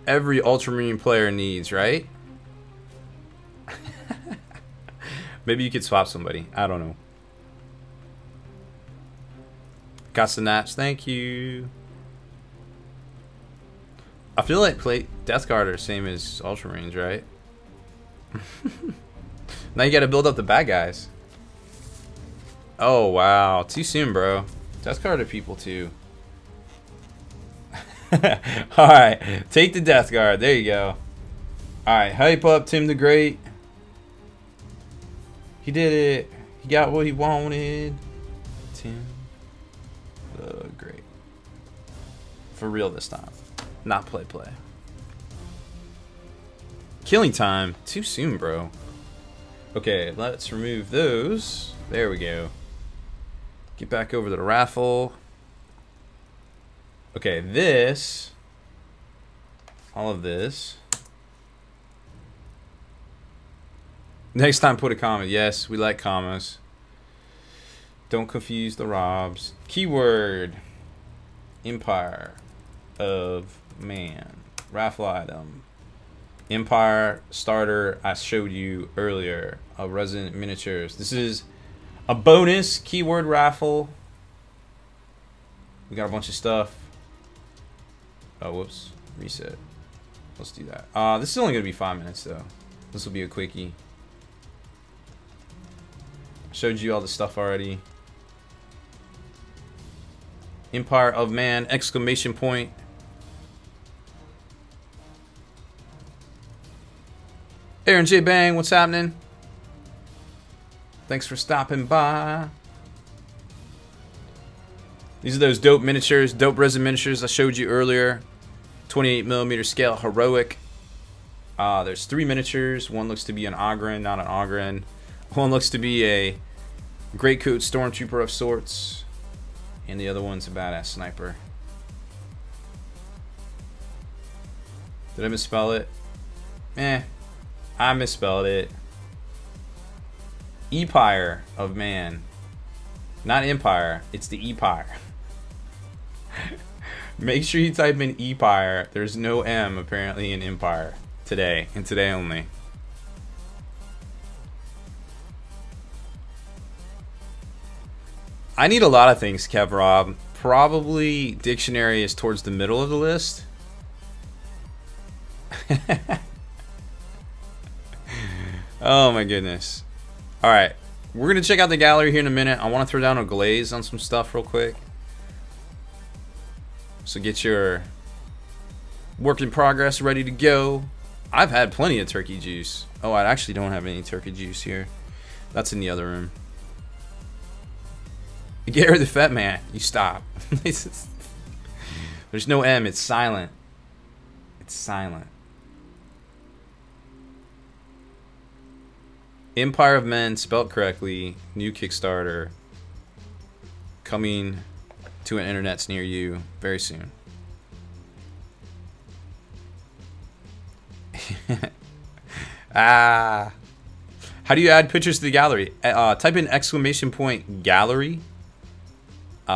every Ultramarine player needs, right? Maybe you could swap somebody. I don't know. Got some naps. Thank you. I feel like Death Guard are the same as Ultramarines, right? Now you gotta build up the bad guys. Oh, wow. Too soon, bro. Death Guard are people, too. Alright. Take the Death Guard. There you go. Alright. Hype up Tim the Great. He did it. He got what he wanted. Tim the Great. For real this time. Not play. Killing time. Too soon, bro. Okay, let's remove those. There we go. Get back over to the raffle. Okay, this. All of this. Next time, put a comma. Yes, we like commas. Don't confuse the Robs. Keyword. Empire of Man. Raffle item. Empire starter I showed you earlier of Resident Miniatures. This is a bonus keyword raffle. We got a bunch of stuff. Oh, whoops. Reset. Let's do that. This is only going to be 5 minutes, though. This will be a quickie. Showed you all the stuff already. Empire of Man! Exclamation point. Aaron J. Bang, what's happening? Thanks for stopping by. These are those dope miniatures, dope resin miniatures I showed you earlier. 28mm scale, heroic. There's 3 miniatures. One looks to be an Ogren, not an Ogren. One looks to be a Greatcoat Stormtrooper of sorts. And the other one's a badass sniper. Did I misspell it? I misspelled it. Empire of Man. Not Empire. It's the Empire. Make sure you type in Empire. There's no M apparently in Empire. Today. And today only. I need a lot of things, Kev Rob. Probably dictionary is towards the middle of the list. Oh my goodness. Alright. We're going to check out the gallery here in a minute. I want to throw down a glaze on some stuff real quick. So get your work in progress ready to go. I've had plenty of turkey juice. Oh, I actually don't have any turkey juice here. That's in the other room. Gary the Fat Man. You stop. There's no M. It's silent. It's silent. Empire of Men, spelt correctly. New Kickstarter. Coming to an internets near you very soon. How do you add pictures to the gallery? Type in exclamation point gallery.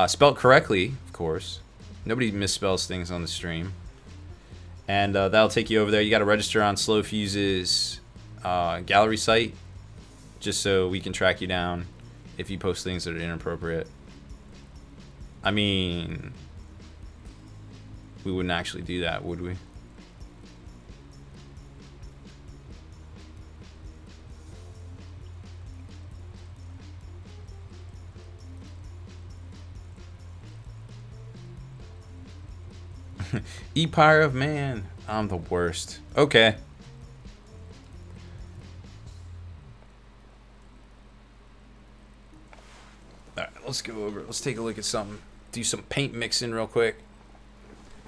Spelt correctly, of course. Nobody misspells things on the stream. And that'll take you over there. You got to register on Slow Fuse's gallery site, just so we can track you down if you post things that are inappropriate. I mean, we wouldn't actually do that, would we? Empire of Man. I'm the worst. Okay. Alright, let's go over. Let's take a look at something. Do some paint mixing real quick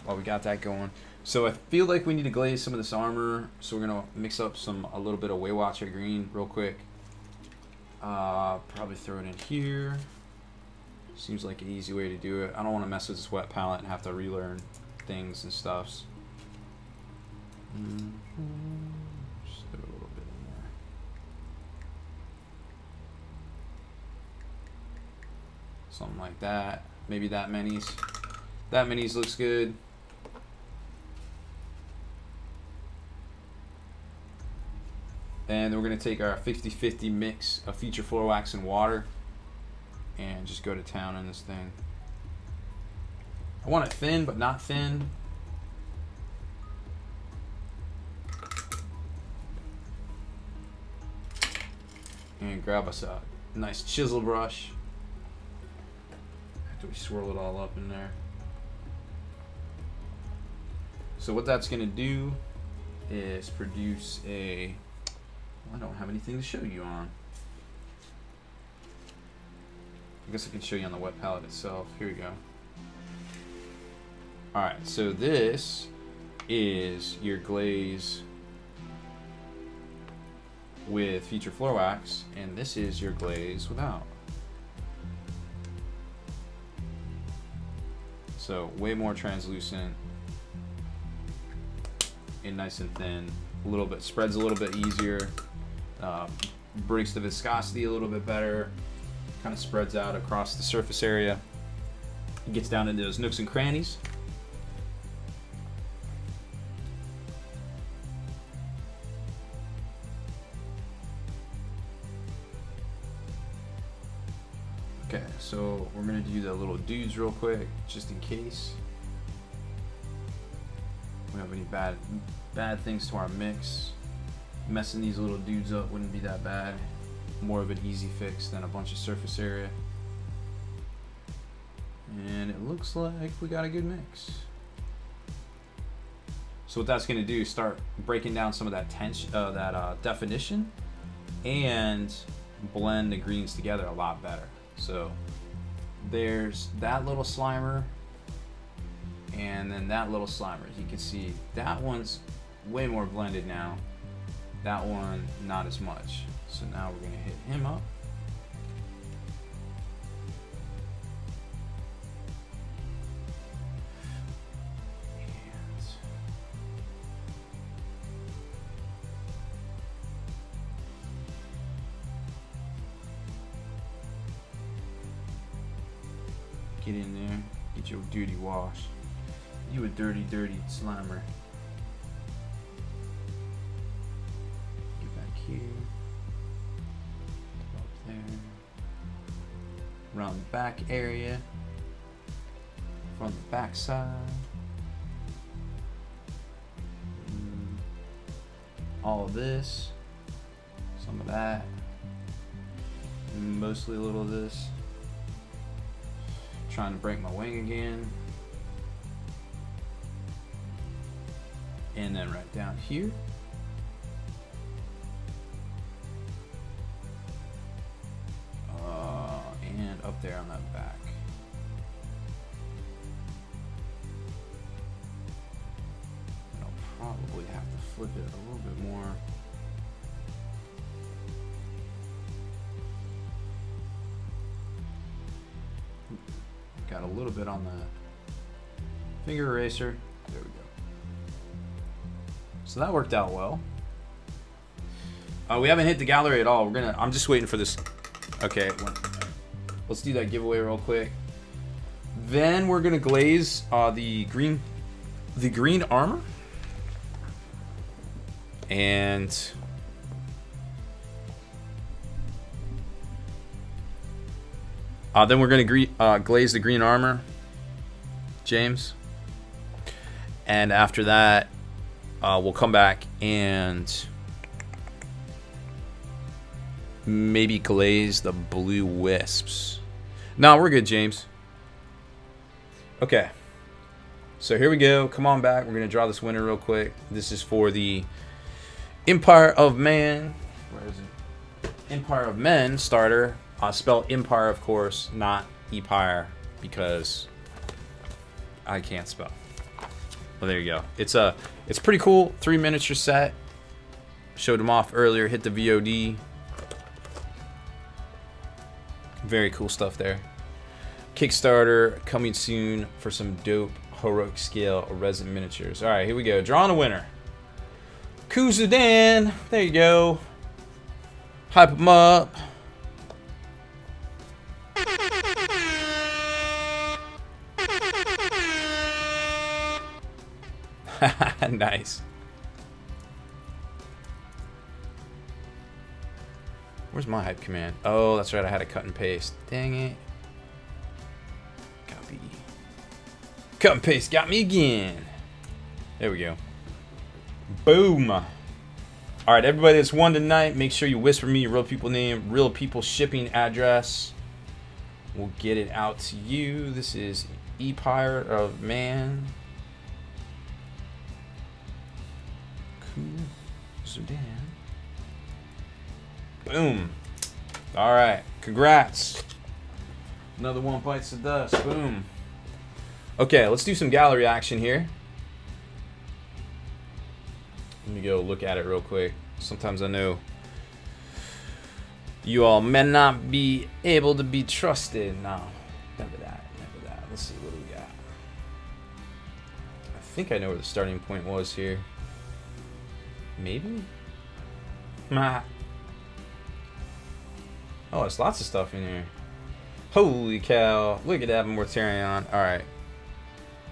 while we got that going. So I feel like we need to glaze some of this armor. So we're gonna mix up a little bit of Waywatcher green real quick. Probably throw it in here. Seems like an easy way to do it. I don't want to mess with this wet palette and have to relearn things and stuffs. Just throw a little bit in there. Something like that. Maybe that many's. That many's looks good. And then we're going to take our 50-50 mix of feature floor wax and water and just go to town on this thing. I want it thin, but not thin. And grab us a nice chisel brush after we swirl it all up in there. So what that's going to do is produce a... I don't have anything to show you on. I guess I can show you on the wet palette itself. Here we go. Alright, so this is your glaze with feature floor wax, and this is your glaze without. So way more translucent and nice and thin. A little bit, spreads a little bit easier. Breaks the viscosity a little bit better, kind of spreads out across the surface area. It gets down into those nooks and crannies. Okay, so we're gonna do the little dudes real quick, just in case we have any bad things to our mix. Messing these little dudes up wouldn't be that bad. More of an easy fix than a bunch of surface area. And it looks like we got a good mix. So what that's going to do is start breaking down some of that tension, definition, and blend the greens together a lot better. So there's that little slimer, and then that little slimer. As you can see, that one's way more blended now. That one, not as much. So now we're gonna hit him up. Get in there, get your dirty wash. You a dirty, dirty slimer. Here, up there, around the back area, from the back side, all of this, some of that, mostly a little of this. Trying to break my wing again, and then right down here. Up there on that back. And I'll probably have to flip it a little bit more. Got a little bit on the finger eraser. There we go. So that worked out well. We haven't hit the gallery at all. I'm just waiting for this. Okay. Let's do that giveaway real quick. Then we're gonna glaze the green armor, and then we're gonna glaze the green armor, James. And after that, we'll come back and maybe glaze the blue wisps. No, we're good, James. Okay. So here we go. Come on back. We're going to draw this winner real quick. This is for the Empire of Man. Where is it? Empire of Men starter. I'll spell Empire, of course, not Empire, because I can't spell. Well, there you go. It's pretty cool. 3 miniature set. Showed them off earlier. Hit the VOD. Very cool stuff there. Kickstarter coming soon for some dope heroic scale resin miniatures. All right, here we go. Drawing a winner. Kuzudan. There you go. Hype them up. Nice. Where's my hype command? Oh, that's right. I had to cut and paste. Dang it. Copy. Cut and paste got me again. There we go. Boom. All right, everybody that's won tonight, make sure you whisper me your real people name, real people shipping address. We'll get it out to you. This is E-Pirate of Man. Sudan. Boom. All right. Congrats. Another one bites the dust. Boom. Okay, let's do some gallery action here. Let me go look at it real quick. Sometimes I know you all may not be able to be trusted. No, never that. Never that. Let's see what we got. I think I know where the starting point was here. Maybe? Nah. Oh, there's lots of stuff in here. Holy cow. Look at that Mortarion. Alright.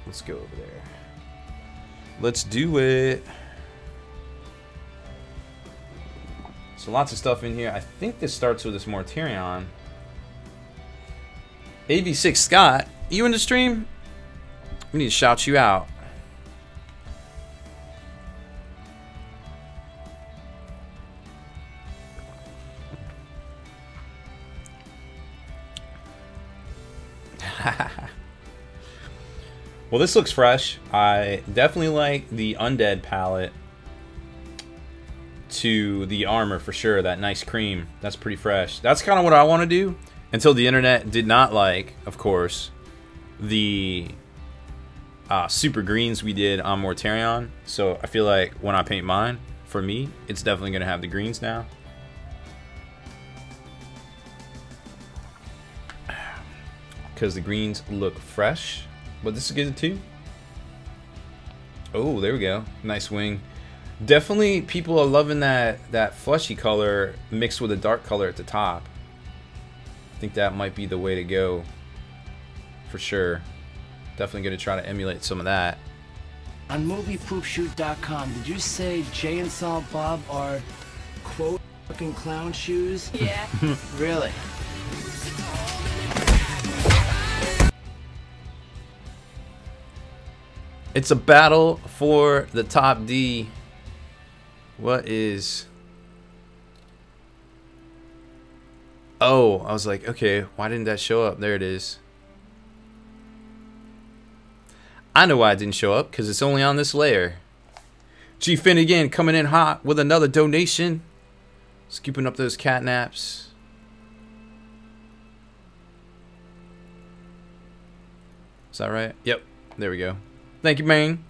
Let's go over there. Let's do it. So lots of stuff in here. I think this starts with this Mortarion. AV6 Scott, you in the stream? We need to shout you out. Well, this looks fresh. I definitely like the undead palette to the armor for sure. That nice cream. That's pretty fresh. That's kind of what I want to do. Until the internet did not like, of course, the super greens we did on Mortarion. So I feel like when I paint mine, for me, it's definitely going to have the greens now. Because the greens look fresh. But this is good too. Oh, there we go. Nice wing. Definitely people are loving that fleshy color mixed with a dark color at the top. I think that might be the way to go. For sure. Definitely going to try to emulate some of that. On moviepoopshoot.com, did you say Jay and Silent Bob are, quote, fucking clown shoes? Yeah. Really? It's a battle for the top D. What is... Oh, I was like, okay, why didn't that show up? There it is. I know why it didn't show up, because it's only on this layer. G Finnegan coming in hot with another donation. Scooping up those catnaps. Is that right? Yep, there we go. Thank you, man.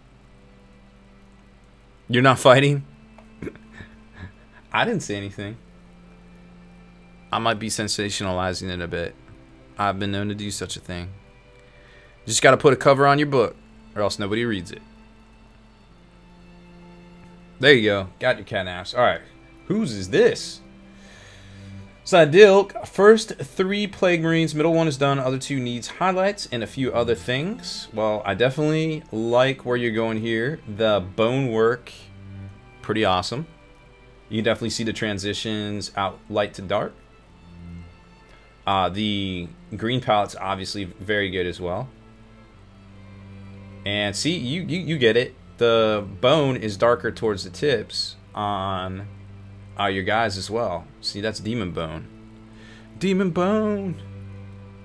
You're not fighting? I didn't say anything. I might be sensationalizing it a bit. I've been known to do such a thing. You just got to put a cover on your book, or else nobody reads it. There you go. Got your catnaps. Alright. Whose is this? Sadilk. First 3 Plague Marines. Middle one is done. Other 2 needs highlights and a few other things. Well, I definitely like where you're going here. The bone work. Pretty awesome. You can definitely see the transitions out light to dark. The green palette's obviously very good as well. And see, you get it. The bone is darker towards the tips on your guys as well. See, that's Demon Bone. Demon Bone.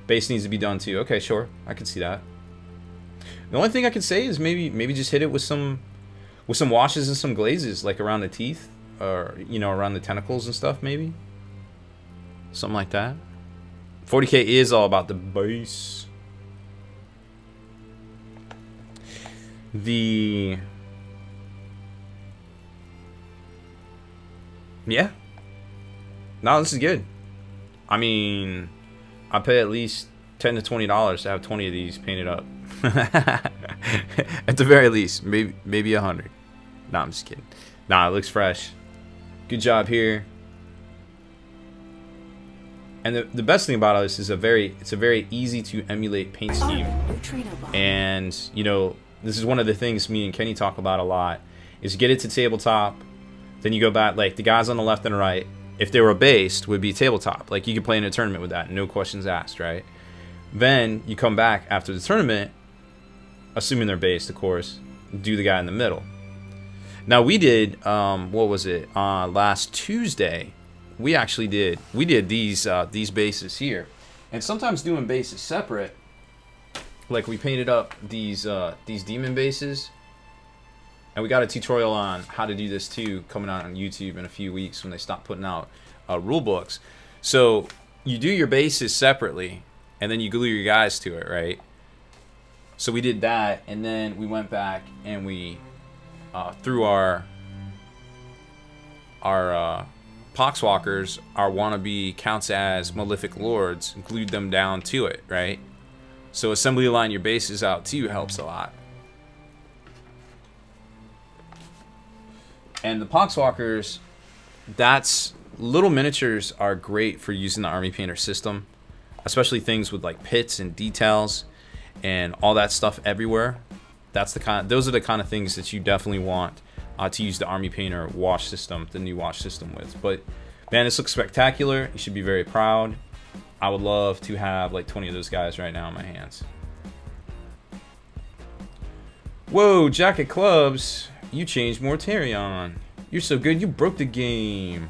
Base needs to be done too. Okay, sure. I can see that. The only thing I could say is maybe just hit it with some washes and some glazes, like around the teeth, or you know, around the tentacles and stuff, maybe. Something like that. 40K is all about the base. Yeah. No, this is good. I mean, I pay at least $10 to $20 to have 20 of these painted up. At the very least, maybe 100. No, I'm just kidding. Nah, it looks fresh. Good job here. And the best thing about this is it's a very easy to emulate paint scheme. And you know, this is one of the things me and Kenny talk about a lot, is get it to tabletop, then you go back, like the guys on the left and right, if they were based, would be tabletop. Like you could play in a tournament with that, no questions asked, right? Then you come back after the tournament, assuming they're based, of course, do the guy in the middle. Now we did, what was it? Last Tuesday, we did these bases here, and sometimes doing bases separate, like we painted up these demon bases, and we got a tutorial on how to do this too coming out on YouTube in a few weeks when they stop putting out rule books. So you do your bases separately, and then you glue your guys to it, right? So we did that, and then we went back and we through our Poxwalkers, our wannabe counts as Malefic Lords, glued them down to it, right? So assembly line your bases out too helps a lot. And the Poxwalkers, that's little miniatures are great for using the Army Painter system, especially things with like pits and details and all that stuff everywhere. Those are the kind of things that you definitely want to use the Army Painter wash system, the new wash system with. But man, this looks spectacular. You should be very proud. I would love to have like 20 of those guys right now in my hands. Whoa, Jacket Clubs, you changed Mortarion. You're so good, you broke the game.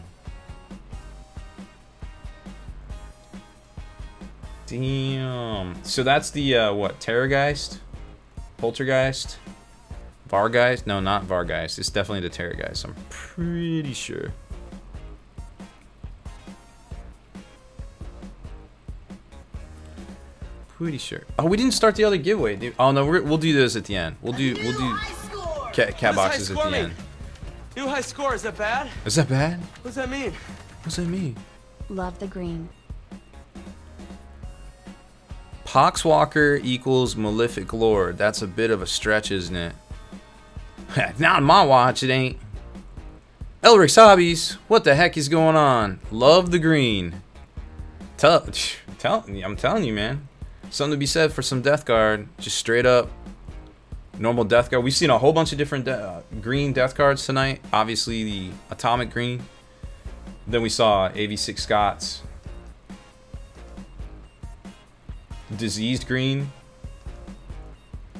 Damn. So that's the what, Terrorgeist? Poltergeist? Vargeist? No, not Vargeist. It's definitely the Terrorgeist, I'm pretty sure. Pretty sure. Oh, we didn't start the other giveaway, dude. Oh no, we'll do those at the end. We'll do cat boxes at the end. New high score, is that bad? Is that bad? What does that mean? What does that mean? Love the green. Poxwalker equals Malefic Lord. That's a bit of a stretch, isn't it? Not on my watch, it ain't. Elric's Hobbies, what the heck is going on? Love the green. I'm telling you, man. Something to be said for some Death Guard. Just straight up normal Death Guard. We've seen a whole bunch of different green Death Guards tonight. Obviously the Atomic Green. Then we saw AV6 Scots. Diseased Green.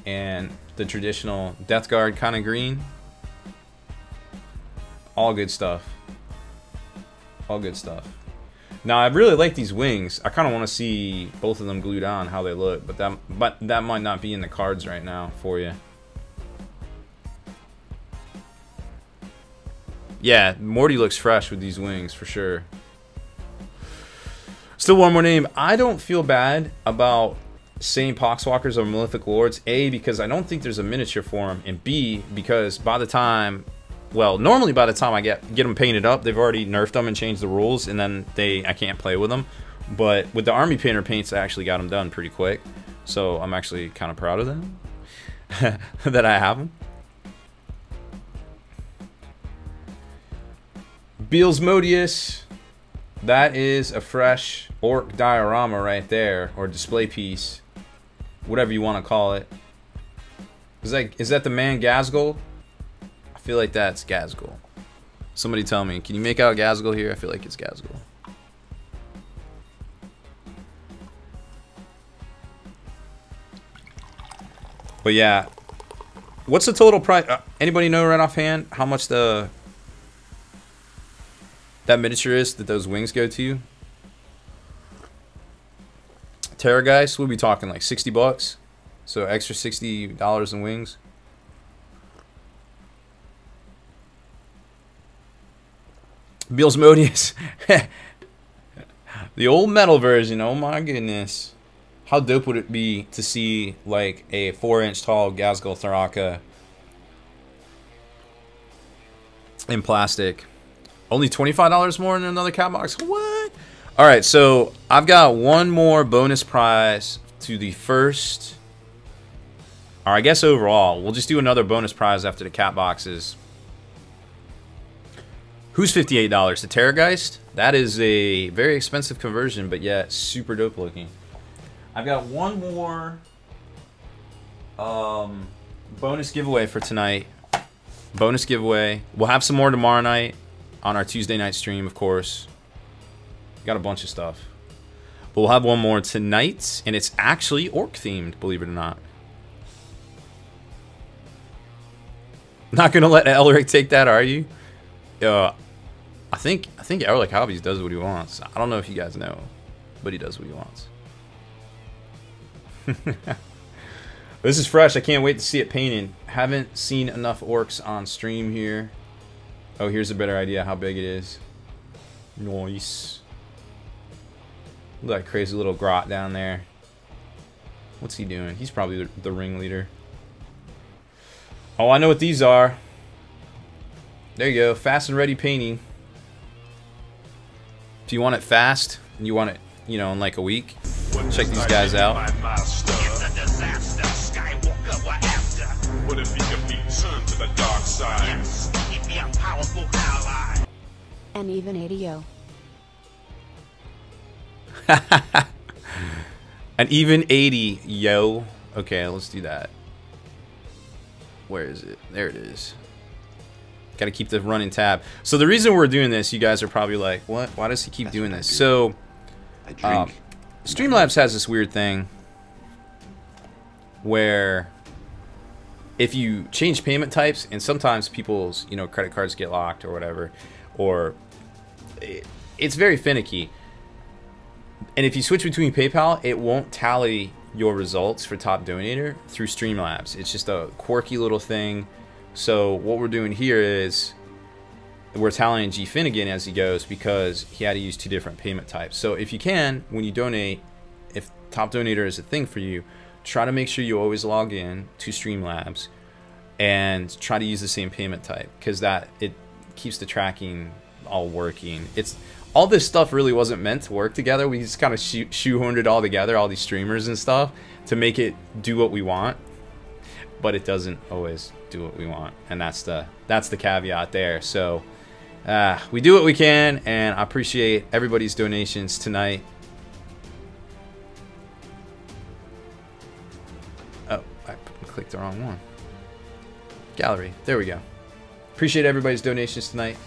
And the traditional Death Guard kind of green. All good stuff. All good stuff. Now I really like these wings. I kind of want to see both of them glued on, how they look, but that might not be in the cards right now for you. Yeah, Morty looks fresh with these wings for sure. Still one more name. I don't feel bad about saying Poxwalkers or Malefic Lords. A, because I don't think there's a miniature for them, and B, because by the time, well, normally by the time I get them painted up, they've already nerfed them and changed the rules, and then I can't play with them. But with the Army Painter paints, I actually got them done pretty quick, so I'm actually kind of proud of them that I have them. Beals Modius, that is a fresh orc diorama right there, or display piece, whatever you want to call it. Is that the man Gazgul? I feel like that's Gazgul. Somebody tell me, can you make out Gazgul here? I feel like it's Gazgul. But yeah, what's the total price? Anybody know right offhand how much that miniature is that those wings go to? Terrorgeist, we'll be talking like 60 bucks. So extra $60 in wings. Beals Modius. The old metal version, oh my goodness. How dope would it be to see like a 4-inch tall Gazgul Tharaka in plastic. Only $25 more than another cat box. What? All right, so I've got one more bonus prize to the first. Or I guess overall, we'll just do another bonus prize after the cat boxes. Who's $58? The Terrorgeist? That is a very expensive conversion, but yet super dope looking. I've got one more bonus giveaway for tonight. Bonus giveaway. We'll have some more tomorrow night on our Tuesday night stream, of course. Got a bunch of stuff. But we'll have one more tonight, and it's actually orc themed, believe it or not. Not gonna let Elric take that, are you? I think Elric Hobbies does what he wants. I don't know if you guys know, but he does what he wants. This is fresh. I can't wait to see it painted. Haven't seen enough orcs on stream here. Oh, here's a better idea how big it is. Nice. Look at that crazy little grot down there. What's he doing? He's probably the ringleader. Oh, I know what these are. There you go. Fast and ready painting. If you want it fast and you want it, you know, in like a week, check these guys out. What if he could be turned to the dark side? Yes, he'd be a powerful ally. And even 80-o. An even 80, yo. Okay, let's do that. Where is it? There it is. Got to keep the running tab. So the reason we're doing this, you guys are probably like, what? Why does he keep doing this? So, Streamlabs has this weird thing where if you change payment types, and sometimes people's, you know, credit cards get locked or whatever, or it's very finicky. And if you switch between PayPal, it won't tally your results for top donator through Streamlabs. It's just a quirky little thing. So what we're doing here is we're tallying G Finnegan as he goes because he had to use 2 different payment types. So if you can, when you donate, if top donator is a thing for you, try to make sure you always log in to Streamlabs and try to use the same payment type, because that it keeps the tracking all working. It's all this stuff really wasn't meant to work together. We just kind of shoehorned it all together, all these streamers and stuff, to make it do what we want, but it doesn't always do what we want, and that's the caveat there. So we do what we can, and I appreciate everybody's donations tonight. Oh, I clicked the wrong one. Gallery, there we go. Appreciate everybody's donations tonight.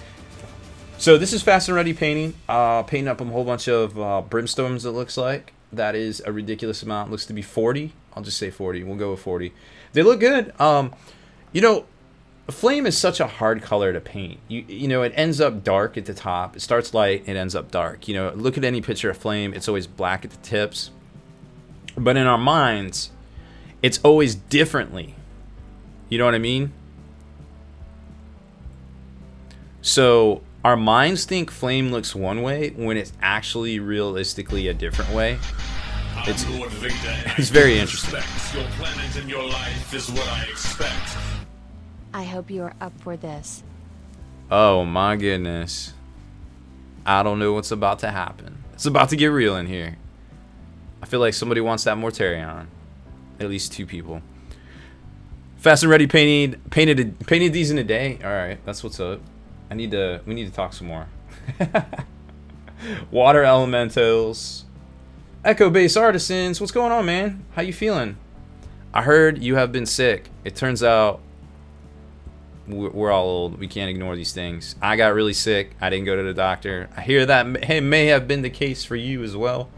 So this is fast and ready painting. Painting up a whole bunch of brimstones, it looks like. That is a ridiculous amount. Looks to be 40. I'll just say 40. We'll go with 40. They look good. You know, flame is such a hard color to paint. You know, it ends up dark at the top. It starts light, it ends up dark. You know, look at any picture of flame. It's always black at the tips. But in our minds, it's always differently. You know what I mean? So our minds think flame looks one way when it's actually realistically a different way. It's very interesting. Your planet and your life is what I expect. I hope you are up for this. Oh my goodness. I don't know what's about to happen. It's about to get real in here. I feel like somebody wants that Mortarion. At least 2 people. Fast and ready painted these in a day. Alright, that's what's up. We need to talk some more. Water elementals. Echo Base Artisans, what's going on, man? How you feeling? I heard you have been sick. It turns out we're all old. We can't ignore these things. I got really sick. I didn't go to the doctor. I hear that may have been the case for you as well.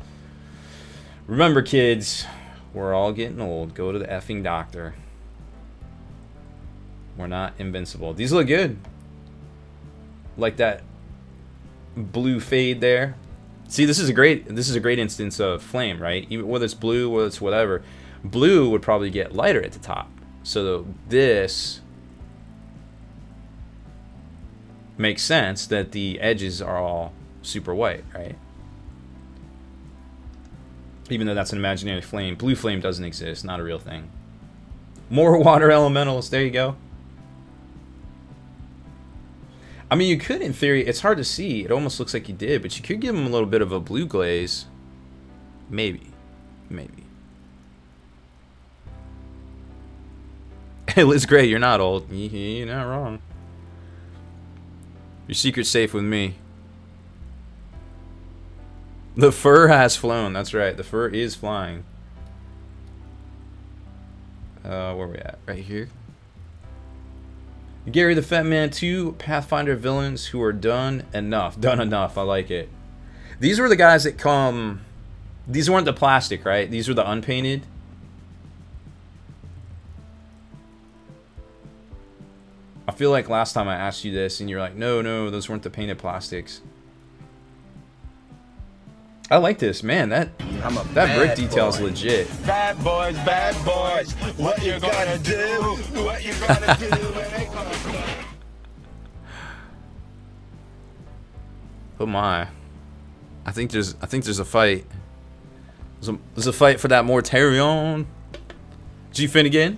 Remember, kids, we're all getting old. Go to the effing doctor. We're not invincible. These look good. Like that blue fade there. See, this is a great instance of flame, right? Even whether it's blue, whether it's whatever, blue would probably get lighter at the top. So this makes sense that the edges are all super white, right? Even though that's an imaginary flame, blue flame doesn't exist, not a real thing. More water elementals. There you go. I mean, you could, in theory. It's hard to see. It almost looks like you did, but you could give him a little bit of a blue glaze. Maybe. Maybe. Hey, Liz Gray, you're not old. You're not wrong. Your secret's safe with me. The fur has flown. That's right. The fur is flying. Where are we at? Right here. Gary the Fat Man, 2 Pathfinder villains who are done enough. Done enough. I like it. These were the guys that come... These weren't the plastic, right? These were the unpainted. I feel like last time I asked you this and you're like, no, no, those weren't the painted plastics. I like this, man. That brick detail is legit. Bad boys, what you gonna do? What you gonna do when they come? Oh my! I think there's a fight. There's a fight for that Mortarion. G Finnegan,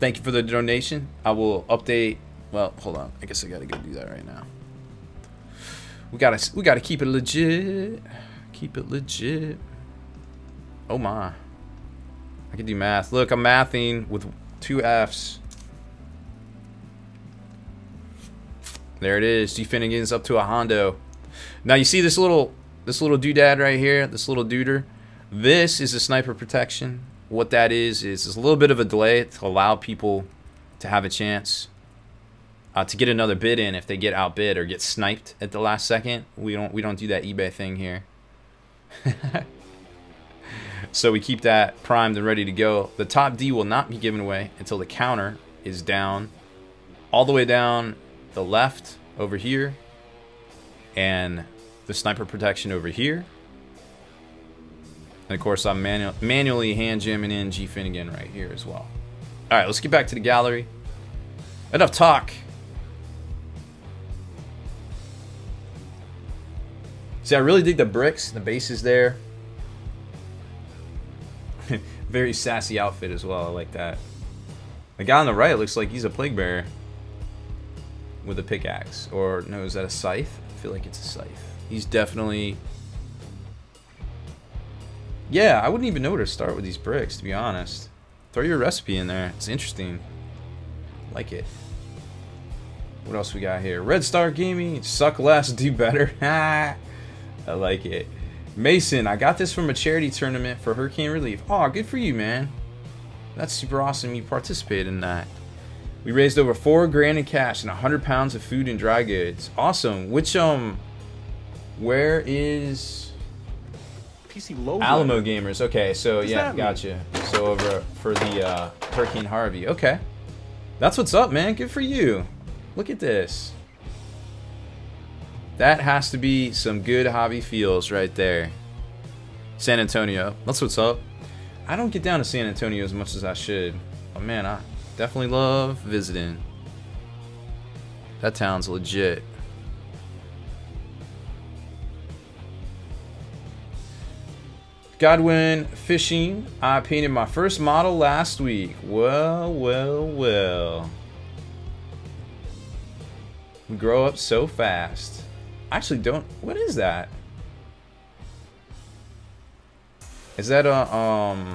thank you for the donation. I will update. Well, hold on. I guess I gotta go do that right now. We gotta keep it legit. Keep it legit. Oh my. I can do math. Look, I'm mathing with 2 F's. There it is. G Finnegan's up to a hondo. Now you see this little doodad right here, this little duder. This is a sniper protection. What that is a little bit of a delay to allow people to have a chance to get another bid in if they get outbid or get sniped at the last second. We don't do that eBay thing here. So we keep that primed and ready to go. The top D will not be given away until the counter is down, all the way down the left over here, and the sniper protection over here. And of course, I'm manually hand jamming in G Finnegan right here as well. All right, let's get back to the gallery. Enough talk. See, I really dig the bricks. The base is there. Very sassy outfit as well. I like that. The guy on the right looks like he's a plague bearer with a pickaxe. Or, no, is that a scythe? I feel like it's a scythe. He's definitely... Yeah, I wouldn't even know where to start with these bricks, to be honest. Throw your recipe in there. It's interesting. Like it. What else we got here? Red Star Gaming. Suck less, do better. I like it. Mason, I got this from a charity tournament for hurricane relief. Oh, good for you, man. That's super awesome you participated in that. We raised over $4 grand in cash and 100 pounds of food and dry goods. Awesome. Which, where is... PC load Alamo Gamers. Okay, so yeah, gotcha. So over for the Hurricane Harvey. Okay. That's what's up, man. Good for you. Look at this. That has to be some good hobby feels right there. San Antonio. That's what's up. I don't get down to San Antonio as much as I should. But man, I definitely love visiting. That town's legit. Godwin Fishing. I painted my first model last week. Well, well, well. We grow up so fast. I actually don't. What is that? Is that a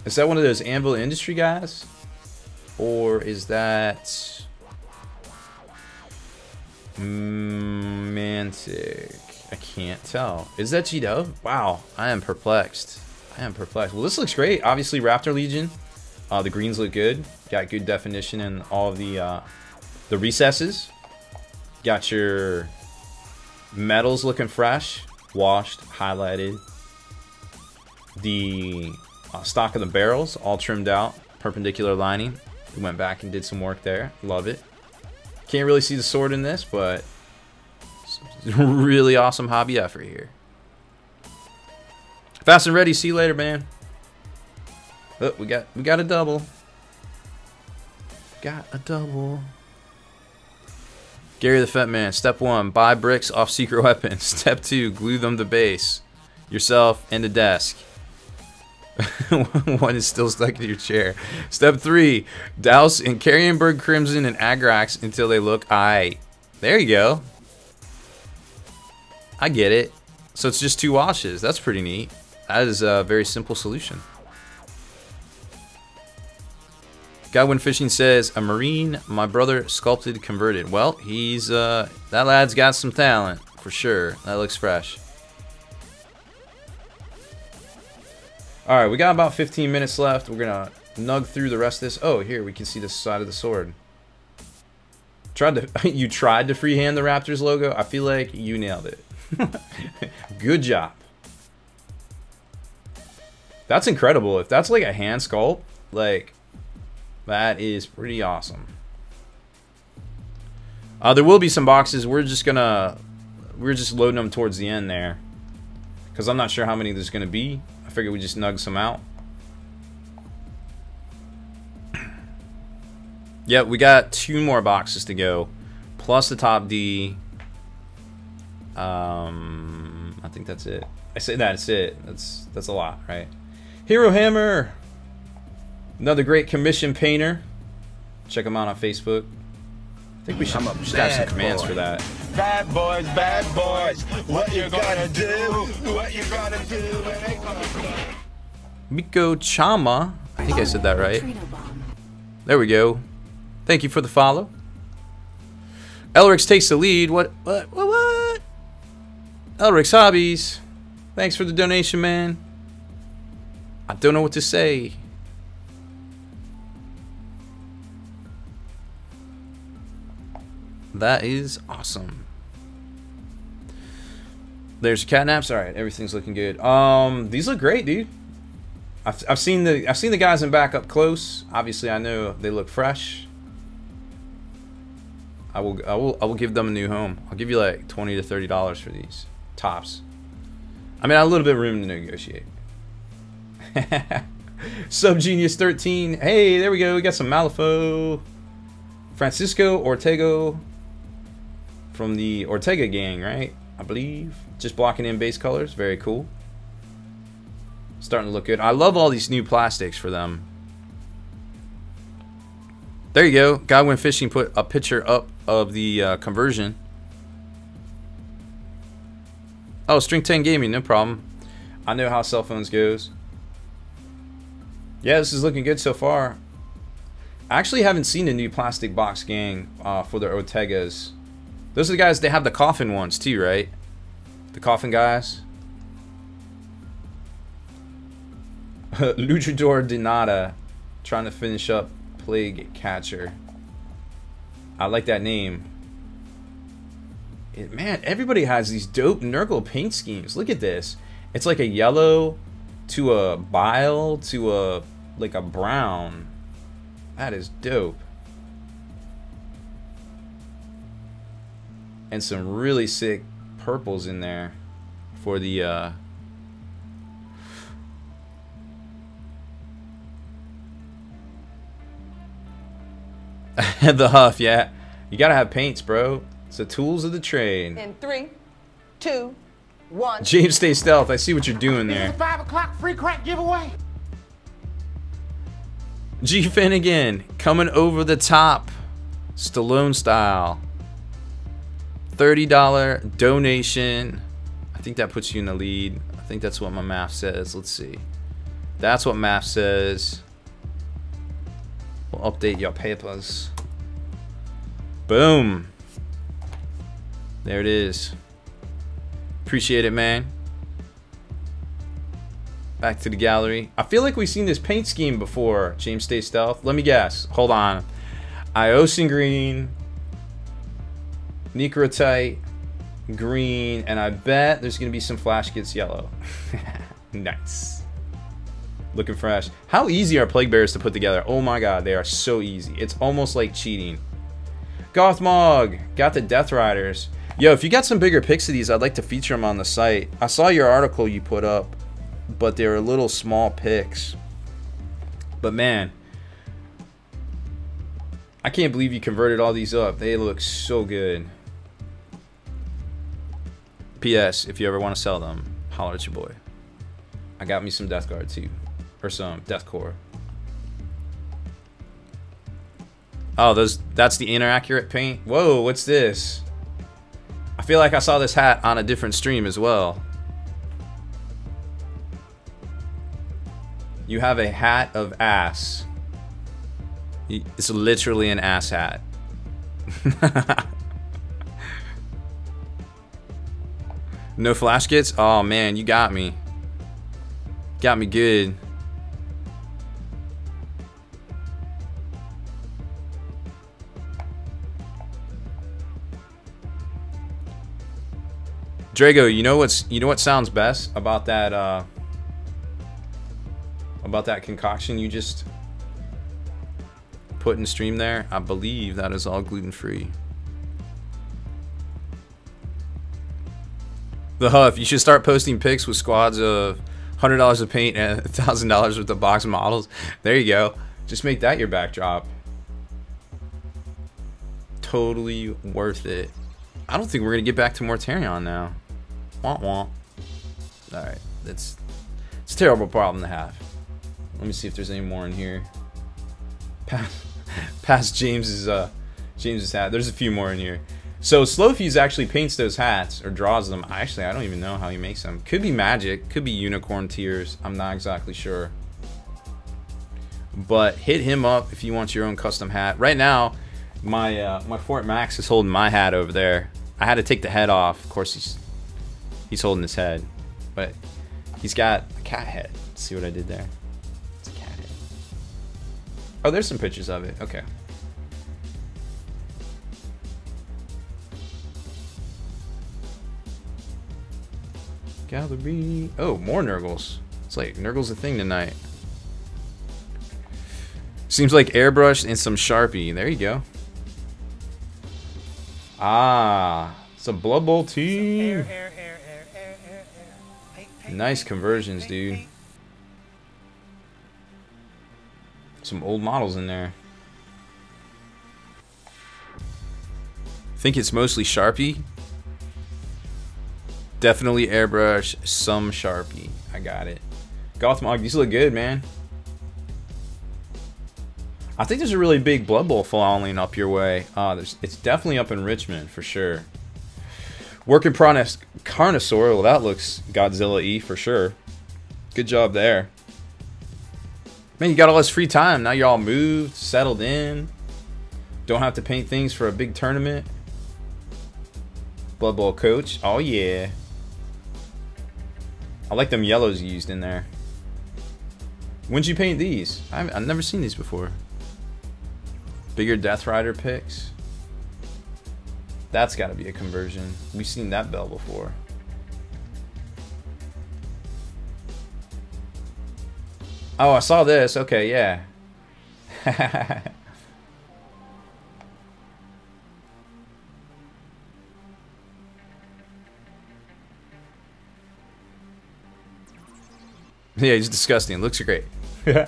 Is that one of those Anvil Industry guys, or is that Mantic? I can't tell. Is that G-Dub? Wow, I am perplexed. I am perplexed. Well, this looks great. Obviously, Raptor Legion. The greens look good. Got good definition in all of the recesses. Got your metals looking fresh, washed, highlighted. The stock of the barrels all trimmed out, perpendicular lining. We went back and did some work there. Love it. Can't really see the sword in this, but really awesome hobby effort here. Fast and ready. See you later, man. Oh, we got a double. Got a double. Gary the Fat Man. Step 1, buy bricks off secret weapons. Step 2, glue them to base. Yourself and the desk. One is still stuck in your chair. Step 3, douse in Carrionburg Crimson and Agrax until they look aight. There you go. I get it. So it's just 2 washes. That's pretty neat. That is a very simple solution. Godwin Fishing says, a Marine my brother sculpted converted. Well, he's that lad's got some talent for sure. That looks fresh. All right, we got about 15 minutes left. We're gonna nug through the rest of this. Oh, here we can see the side of the sword. You tried to freehand the Raptors logo. I feel like you nailed it. Good job. That's incredible. If that's like a hand sculpt, like that is pretty awesome. There will be some boxes. We're just loading them towards the end there, because I'm not sure how many there's gonna be. I figured we just nug some out. Yep, we got 2 more boxes to go, plus the top D. I think that's it. I say that's it. That's a lot, right? Hero Hammer, another great commission painter. Check him out on Facebook. I think we should have some commands for that. Bad boys, what you gonna do? What you gonna do when they come? Miko Chama, I think I said that right. There we go. Thank you for the follow. Elrix takes the lead. What? Elrix Hobbies, thanks for the donation, man. I don't know what to say. That is awesome. There's your catnaps. All right, everything's looking good. These look great, dude. I've seen the guys in back up close. Obviously, I know they look fresh. I will give them a new home. I'll give you like $20 to $30 for these tops. I mean, I have a little bit of room to negotiate. Subgenius 13. Hey, there we go. We got some Malifaux. Francisco Ortega from the Ortega gang, right? I believe. Just blocking in base colors. Very cool. Starting to look good. I love all these new plastics for them. There you go. Godwin Fishing put a picture up of the conversion. Oh, String 10 Gaming, no problem. I know how cell phones goes. Yeah, this is looking good so far. I actually haven't seen a new plastic box gang for their Ortegas. Those are the guys, they have the coffin ones too, right? The coffin guys. Luchador Dinata trying to finish up Plague Catcher. I like that name. Man, everybody has these dope Nurgle paint schemes. Look at this. It's like a yellow to a bile to a like a brown. That is dope. And some really sick purples in there for the the huff, yeah. You gotta have paints, bro. It's the tools of the trade. In 3, 2, 1. James, stay stealth. I see what you're doing there. This is a 5 o'clock free crack giveaway. G Finnegan coming over the top, Stallone style. $30 donation. I think that puts you in the lead. I think that's what my math says. Let's see. That's what math says. We'll update your papers. Boom. There it is. Appreciate it, man. Back to the gallery. I feel like we've seen this paint scheme before. James, stay stealth. Let me guess. Hold on. Iosin green, Necrotite green, and I bet there's gonna be some Flash Gets yellow. Nice. Looking fresh. How easy are Plague Bears to put together? Oh my god, they are so easy. It's almost like cheating. Gothmog got the Death Riders. Yo, if you got some bigger pics of these, I'd like to feature them on the site. I saw your article you put up, but they're little small pics. But man, I can't believe you converted all these up. They look so good. P.S. If you ever want to sell them, holler at your boy. I got me some Death Guard too. or some deathcore. Oh, that's the inaccurate paint. Whoa, what's this? I feel like I saw this hat on a different stream as well. You have a hat of ass. It's literally an ass hat. No flash kits? Oh man, you got me. Got me good. Drago, you know what sounds best about that concoction you just put in stream there? I believe that is all gluten-free. The Huff, you should start posting pics with squads of $100 of paint and $1,000 worth of box models. There you go. Just make that your backdrop. Totally worth it. I don't think we're gonna get back to Mortarion now. Womp womp. Alright, it's a terrible problem to have. Let me see if there's any more in here. Past James's hat. There's a few more in here. So Slowfuse actually paints those hats or draws them. Actually, I don't even know how he makes them. Could be magic, could be unicorn tears. I'm not exactly sure. But hit him up if you want your own custom hat. Right now, my Fort Max is holding my hat over there. I had to take the head off. Of course, he's holding his head, but he's got a cat head. See what I did there? It's a cat head. Oh, there's some pictures of it. Okay. Gallery. Oh, more Nurgles. It's like Nurgle's a thing tonight. Seems like airbrush and some Sharpie. There you go. Ah, it's a Blood Bowl team. Nice conversions, dude. Some old models in there. Think it's mostly Sharpie. Definitely airbrush, some Sharpie. I got it. Gothmog, these look good, man. I think there's a really big Blood Bowl following up your way. It's definitely up in Richmond for sure. Work in progress Carnosaur. Well, that looks Godzilla-y for sure. Good job there. Man, you got all this free time. Now you're all moved, settled in. Don't have to paint things for a big tournament. Blood Bowl coach. Oh, yeah. I like them yellows you used in there. When'd you paint these? I've never seen these before. Bigger Death Rider picks. That's got to be a conversion. We've seen that bell before. Oh, I saw this. Okay, yeah. Yeah, he's disgusting. Looks great. Yeah,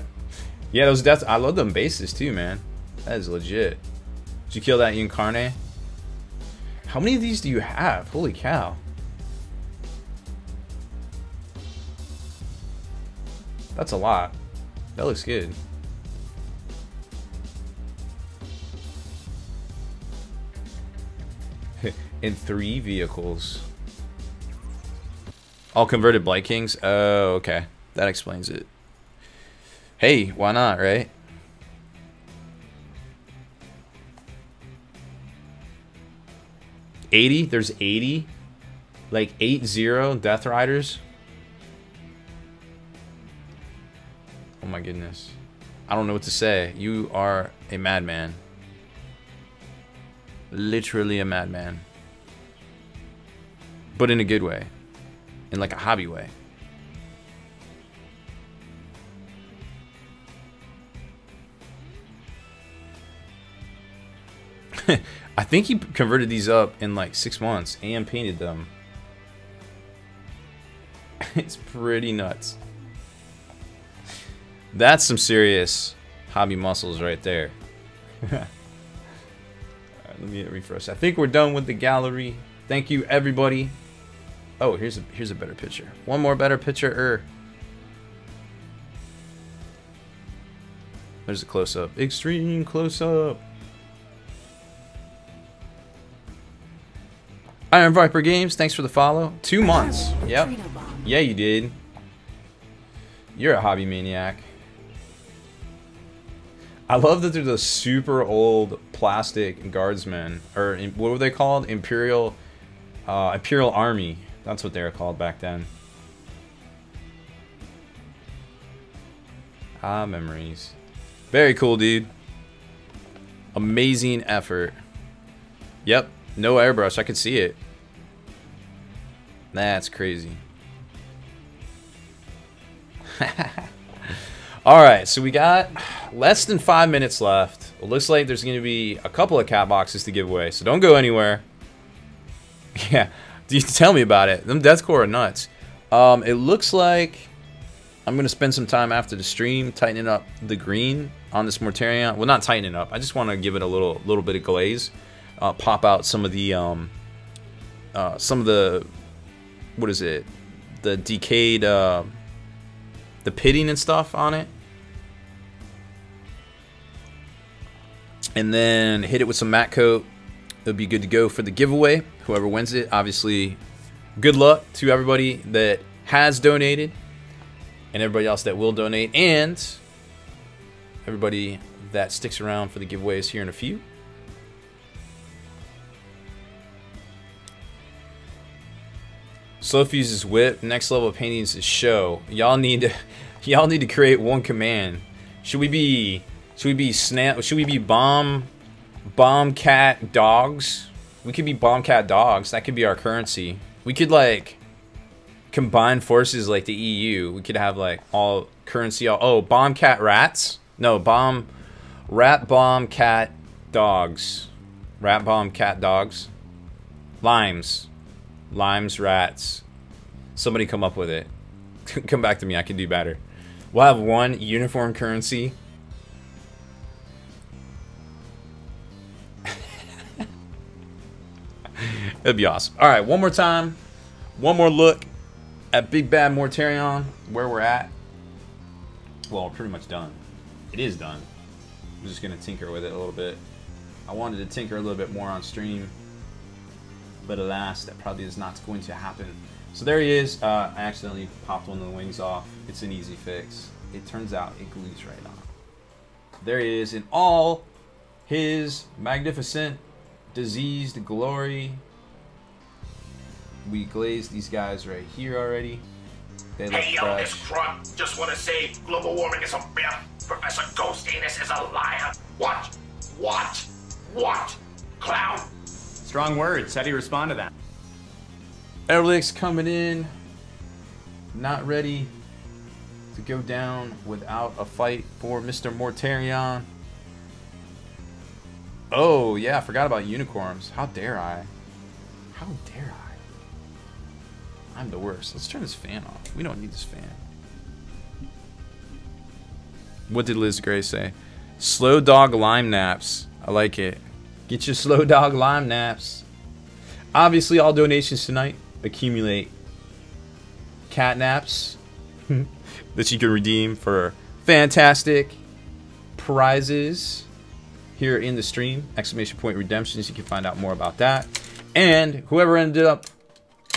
those deaths. I love them bases too, man. That is legit. Did you kill that Incarnate? How many of these do you have? Holy cow. That's a lot. That looks good. In 3 vehicles. All converted Blight Kings? Oh, okay. That explains it. Hey, why not, right? $80? There's 80? Like 80 Death Riders? Oh my goodness. I don't know what to say. You are a madman. Literally a madman. But in a good way. In like a hobby way. I think he converted these up in like 6 months and painted them. It's pretty nuts. That's some serious hobby muscles right there. Alright, let me refresh. I think we're done with the gallery. Thank you, everybody. Oh, here's a better picture. One more better picture. There's a close-up. Extreme close-up. Iron Viper Games, thanks for the follow. 2 months. Yep. Yeah, you did. You're a hobby maniac. I love that they're the super old plastic guardsmen, or what were they called? Imperial Army. That's what they were called back then. Ah, memories. Very cool, dude. Amazing effort. Yep, no airbrush. I could see it. That's crazy. Alright, so we got less than 5 minutes left. It looks like there's going to be a couple of cat boxes to give away, so don't go anywhere. Yeah, you tell me about it. Them deathcore are nuts. It looks like I'm going to spend some time after the stream tightening up the green on this Mortarion. Well, not tightening up. I just want to give it a little bit of glaze. Pop out some of the what is it? The decayed the pitting and stuff on it. And then hit it with some matte coat. It'll be good to go for the giveaway. Whoever wins it, obviously, good luck to everybody that has donated and everybody else that will donate, and everybody that sticks around for the giveaways here in a few. Slow Fuse's whip. Next level of paintings is show. Y'all need to create one command. Should we be bomb cat dogs? We could be bomb cat dogs. That could be our currency. We could like combine forces like the EU. We could have like all currency. Oh, bomb cat rats? No, rat bomb cat dogs. Rat bomb cat dogs. Limes, rats. Somebody come up with it. Come back to me. I can do better. We'll have one uniform currency. That'd be awesome. All right, one more time. One more look at Big Bad Mortarion, where we're at. Well, we're pretty much done. It is done. I'm just going to tinker with it a little bit. I wanted to tinker a little bit more on stream, but alas, that probably is not going to happen. So there he is. I accidentally popped one of the wings off. It's an easy fix. It turns out it glues right on. There he is in all his magnificent diseased glory. We glazed these guys right here already. They look hey, yo, this crud. Just want to say global warming is a myth. Professor Ghost Anus is a liar. What? Clown. Strong words. How do you respond to that? Erlic's coming in. Not ready to go down without a fight for Mr. Mortarion. Oh, yeah, I forgot about unicorns. How dare I? How dare I? I'm the worst. Let's turn this fan off. We don't need this fan. What did Liz Gray say? Slow dog lime naps. I like it. Get your slow dog lime naps. Obviously, all donations tonight accumulate cat naps that you can redeem for fantastic prizes here in the stream. Exclamation point redemptions. You can find out more about that. And whoever ended up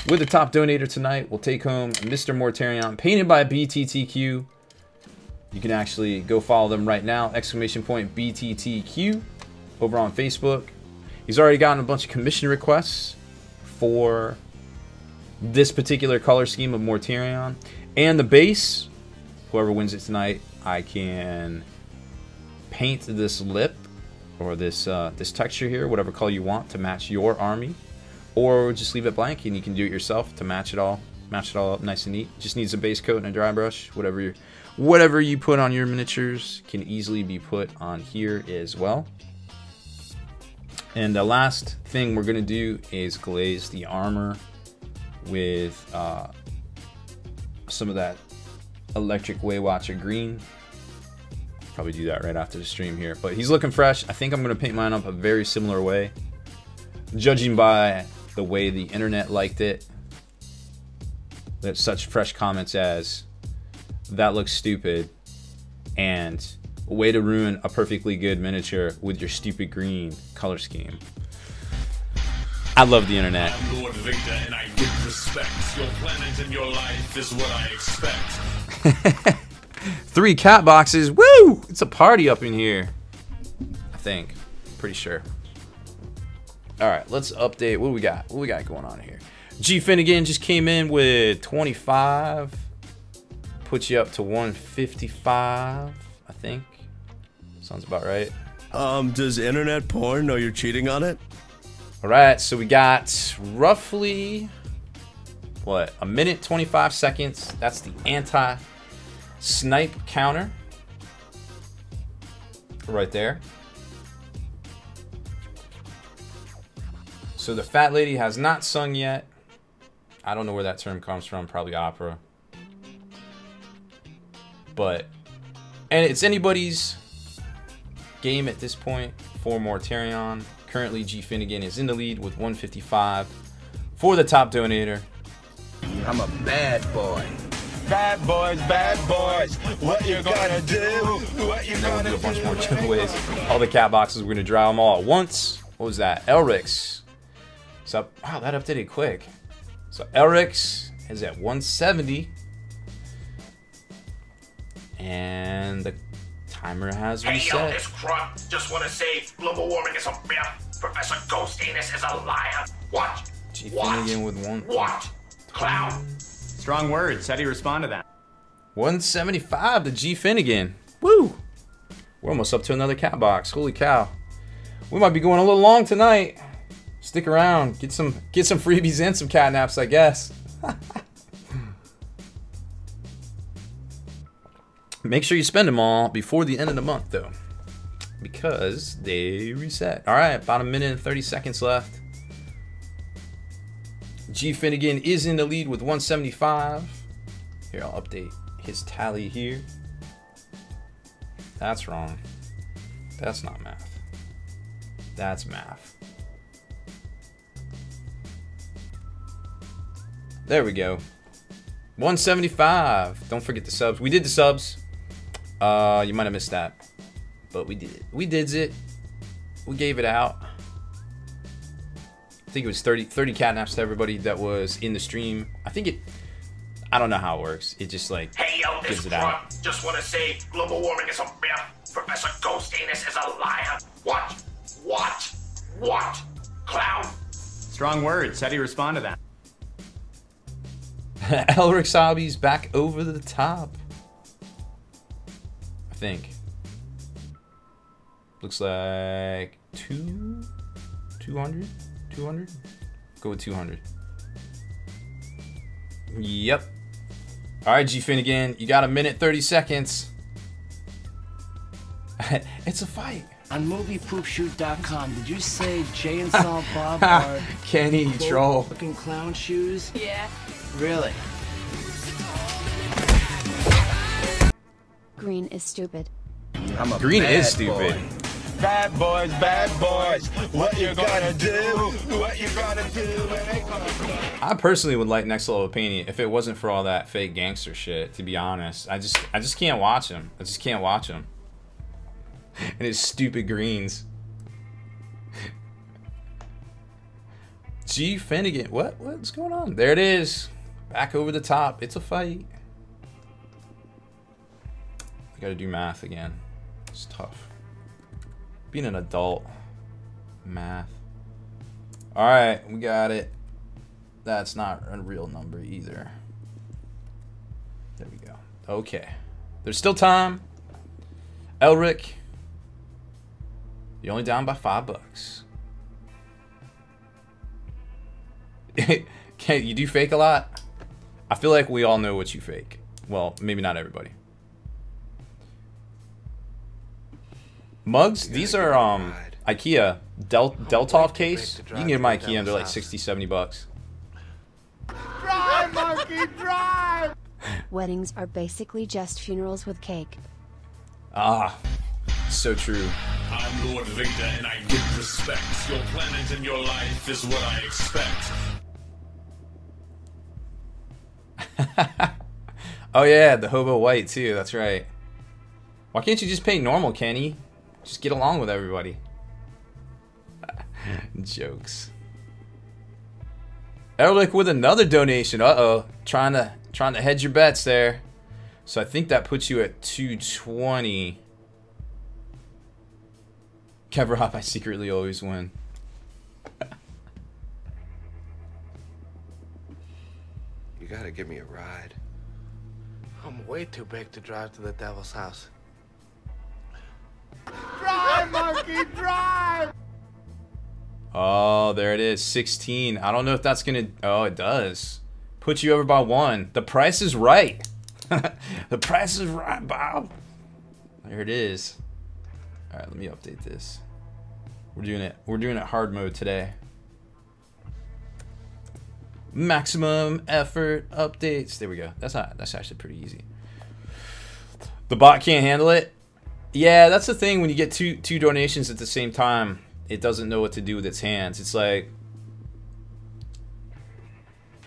with the top donator tonight will take home Mr. Mortarion, painted by BTTQ. You can actually go follow them right now. Exclamation point BTTQ over on Facebook. He's already gotten a bunch of commission requests for this particular color scheme of Mortarion. And the base, whoever wins it tonight, I can paint this lip or this this texture here, whatever color you want to match your army. Or just leave it blank and you can do it yourself to match it all up nice and neat. Just needs a base coat and a dry brush. Whatever you put on your miniatures can easily be put on here as well. And the last thing we're gonna do is glaze the armor with some of that electric Waywatcher green. Probably do that right after the stream here. But he's looking fresh. I think I'm gonna paint mine up a very similar way, judging by the way the internet liked it. There's such fresh comments as, that looks stupid, and Way to ruin a perfectly good miniature with your stupid green color scheme. I love the internet. I'm Lord Victor and I give respect. Your planet and your life is what I expect. 3 cat boxes. Woo! It's a party up in here. I think. Pretty sure. Alright, let's update. What do we got? What we got going on here? G Finnegan just came in with 25. Puts you up to 155, I think. Sounds about right. Does internet porn know you're cheating on it? Alright, so we got roughly, what, a minute 25 seconds. That's the anti-snipe counter. Right there. So the fat lady has not sung yet. I don't know where that term comes from, probably opera. But, and it's anybody's game at this point for Mortarion. Currently, G Finnegan is in the lead with 155 for the top donator. I'm a bad boy. Bad boys, what you gonna do? What you gonna do? A bunch more giveaways. All the cat boxes, we're gonna draw them all at once. What was that? Elrix. So, wow, that updated quick. So Elrix is at 170. And the timer has reset. Hey, yo, this crud. Just want to say global warming is a myth. Professor Ghost Anus is a liar. Watch. G Finnegan with one. Watch. Clown. Strong words. How do you respond to that? 175 to G Finnegan. Woo! We're almost up to another cat box. Holy cow. We might be going a little long tonight. Stick around. Get some freebies and some catnaps, I guess. Make sure you spend them all before the end of the month, though, because they reset. All right, about a minute and 30 seconds left. G Finnegan is in the lead with 175. Here, I'll update his tally here. That's wrong. That's not math. That's math. There we go. 175. Don't forget the subs. We did the subs. You might have missed that, but we did it. We did it. We gave it out. I think it was 30 catnaps to everybody that was in the stream. I think it. I don't know how it works. It just like hey, yo, gives it out. Just want to say global warming is a myth. Professor Ghost Anus is a liar. Watch. Clown. Strong words. How do you respond to that? Elrix Hobbies back over the top. I think. Looks like 200? 200? Go with 200. Yep. Alright, G Finnegan, you got a minute 30 seconds. It's a fight. On moviepoopshoot.com, did you say Jay and Silent Bob are Kenny troll fucking clown shoes? Yeah. Really? Green is stupid. I'm a Green bad is stupid. Boy. Bad boys, what you gonna do? What you gonna do when they come? I personally would like Next Level Painting if it wasn't for all that fake gangster shit, to be honest. I just can't watch him. I just can't watch him. And his stupid greens. G Finnegan. What's going on? There it is. Back over the top. It's a fight. I gotta do math again. It's tough. Being an adult. Math. Alright, we got it. That's not a real number either. There we go. Okay. There's still time. Elric. You're only down by $5. You do fake a lot? I feel like we all know what you fake. Well, maybe not everybody. Mugs, these are IKEA Deltov case. You can get them at IKEA and they're like 60, 70 bucks. Drive, monkey, drive! Weddings are basically just funerals with cake. Ah, so true. I'm Lord Victor and I give respect. Your planet and your life is what I expect. Oh yeah, the hobo white too, that's right. Why can't you just paint normal, Kenny? Just get along with everybody. Jokes. Erlich with another donation. Uh-oh. Trying to hedge your bets there. So I think that puts you at 220. Kevrop, I secretly always win. You gotta give me a ride. I'm way too big to drive to the devil's house. Drive, monkey, drive! Oh, there it is. 16. I don't know if that's gonna... Oh, it does. Put you over by 1. The price is right. The price is right, Bob. There it is. All right, let me update this. We're doing it hard mode today. Maximum effort updates. There we go. That's actually pretty easy. The bot can't handle it. Yeah, that's the thing when you get two donations at the same time. It doesn't know what to do with its hands. It's like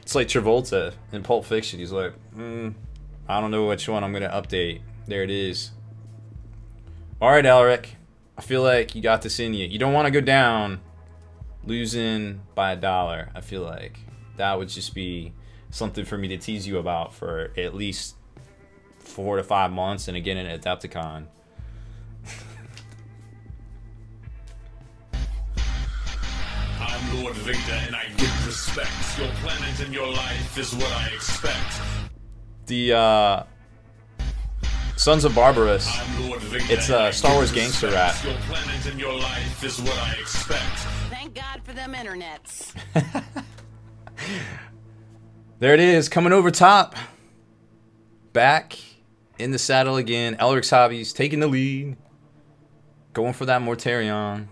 Travolta in Pulp Fiction. He's like, I don't know which one I'm gonna update. There it is. All right, Elric. I feel like you got this in you. You don't want to go down losing by $1. I feel like that would just be something for me to tease you about for at least 4 to 5 months, and again in Adepticon. I'm Lord Victor, and I give respect. Your planet and your life is what I expect. The Sons of Barbarous. It's a Star Wars gangster rap. Your planet and your life is what I expect. Thank God for them internets. There it is, coming over top. Back in the saddle again. Elric's Hobbies taking the lead. Going for that Mortarion.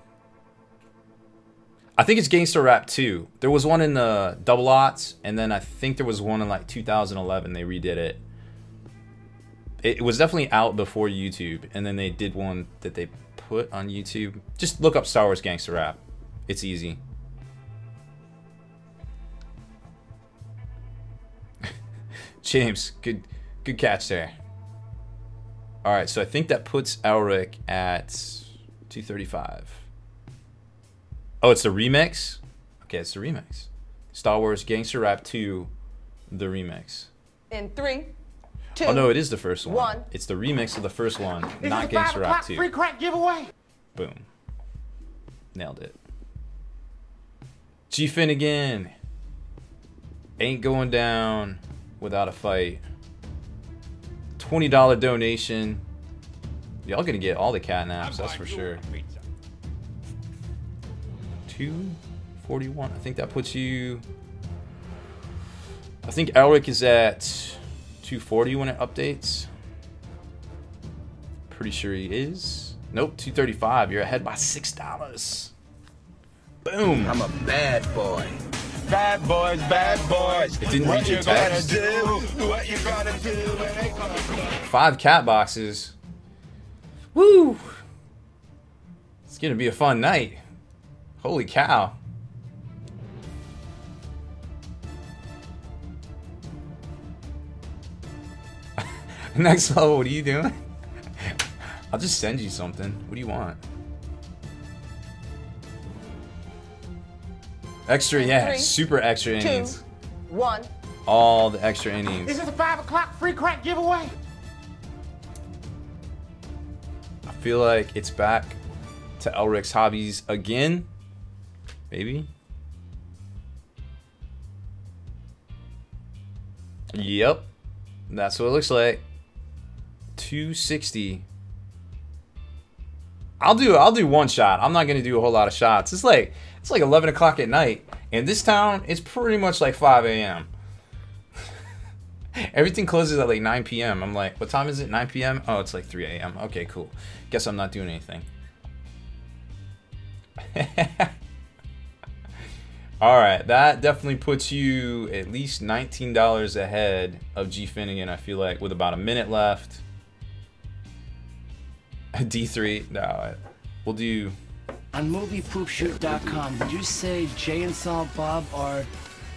I think it's Gangster Rap 2. There was one in the Double Aughts, and then I think there was one in like 2011. They redid it. It was definitely out before YouTube, and then they did one that they put on YouTube. Just look up Star Wars Gangster Rap. It's easy. James, good catch there. All right, so I think that puts Elric at 235. Oh, it's the remix? Okay, it's the remix. Star Wars Gangster Rap 2, the remix. In 3, 2. Oh no, it is the first one. 1. It's the remix of the first one, Is not this a 5 Gangster Rap o'clock 2. free crack giveaway? Boom. Nailed it. G Finnegan. Ain't going down without a fight. $20 donation. Y'all gonna get all the catnaps, that's for sure. 241. I think that puts you. I think Elric is at 240 when it updates. Pretty sure he is. Nope, 235. You're ahead by $6. Boom. I'm a bad boy. Bad boys, bad boys. It didn't read your text. What you gonna do when they come? 5 cat boxes. Woo! It's gonna be a fun night. Holy cow. Next level, what are you doing? I'll just send you something. What do you want? Extra, yeah, 3, super extra innings. 2, 1. All the extra innings. Is this a 5 o'clock free crack giveaway? I feel like it's back to Elric's Hobbies again. Maybe. Yep. That's what it looks like. 260. I'll do one shot. I'm not gonna do a whole lot of shots. It's like 11 o'clock at night. In this town, it's pretty much like 5 a.m. Everything closes at like 9 p.m. I'm like, what time is it? 9 p.m.? Oh, it's like 3 a.m. Okay, cool. Guess I'm not doing anything. Alright, that definitely puts you at least $19 ahead of G Finnegan, I feel like, with about a minute left. D3, no, we'll do... On moviepoopshoot.com, did you say Jay and Silent Bob are,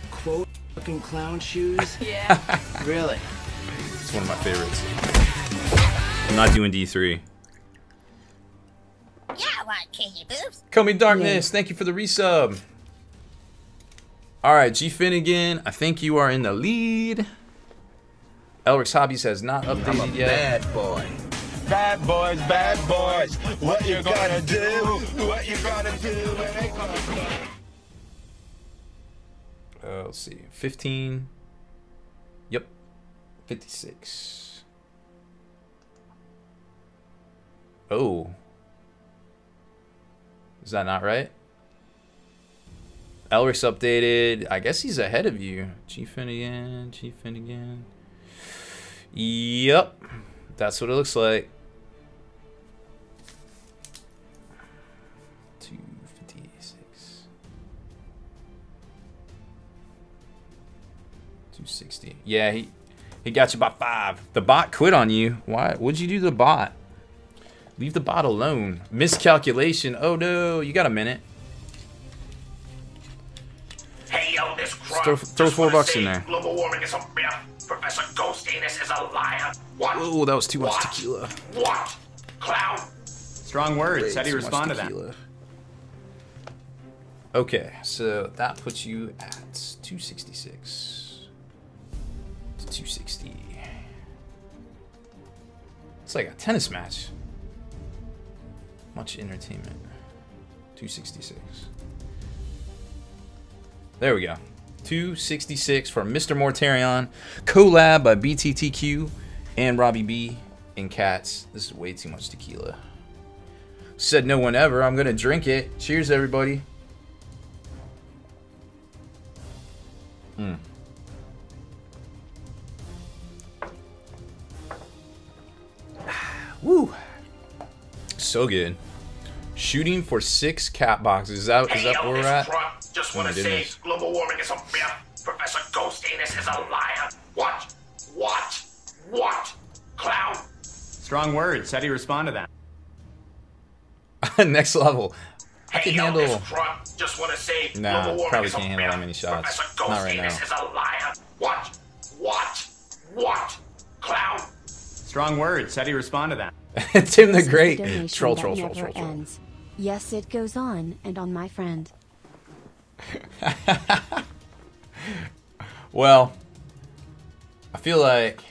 quote, fucking clown shoes? Yeah. Really? It's one of my favorites. I'm not doing D3. Yeah, I want candy boobs. Coming Darkness, thank you for the resub. Alright, G Finnegan, I think you are in the lead. Elric's Hobbies has not updated yet. Bad boy. Bad boys. What you gonna do? What you gonna do when they come? Let's see, 15. Yep, 56. Oh. Is that not right? Elric's updated. I guess he's ahead of you. G Finnegan. Yep. That's what it looks like. 256. 260. Yeah, he got you by 5. The bot quit on you. Why? What'd you do to the bot? Leave the bot alone. Miscalculation. Oh no, you got a minute. Hey yo, this crop. Throw $4 in there. Global warming is a myth. Professor Ghost Anus is a liar. What? Oh, that was too much tequila. What? Clown? Strong words. How do you respond to that? Okay, so that puts you at 266 to 260. It's like a tennis match. Much entertainment. 266. There we go. 266 for Mr. Mortarion. Collab by BTTQ and Robbie B and Cats. This is way too much tequila. Said no one ever. I'm gonna drink it. Cheers, everybody. Woo. So good. Shooting for 6 cat boxes. Is that where we're at? Just want to say global warming is a myth. Professor Ghost Anus is a liar. What? Clown? Strong words. How do you respond to that? Next level. I can handle. Just want to say nah, probably can't handle that many shots. Not right now. Is a liar. What? Clown? Strong words. How do you respond to that? Tim the Great. Troll. Ends. Yes, it goes on and on, my friend. Well, I feel like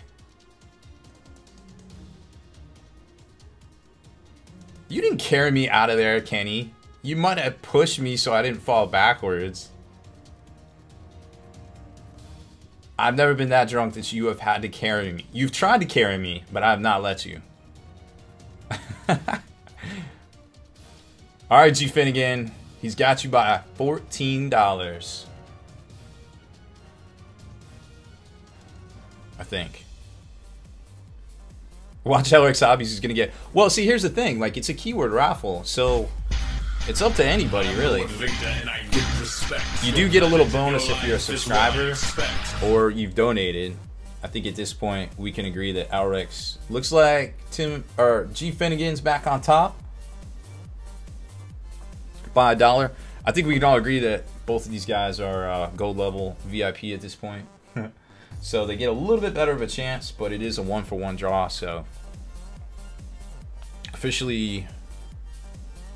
you didn't carry me out of there, Kenny. You might have pushed me so I didn't fall backwards. I've never been that drunk that you have had to carry me. You've tried to carry me, but I have not let you. Alright, G Finnegan. He's got you by $14. I think. Watch Elric's Hobbies is gonna get. Well, see, here's the thing. Like, it's a keyword raffle, so it's up to anybody, really. You do get a little bonus if you're a subscriber or you've donated. I think at this point we can agree that Elric's looks like Tim or G Finnegan's back on top by $1. I think we can all agree that both of these guys are gold level VIP at this point. So they get a little bit better of a chance, but it is a 1-for-1 draw, so officially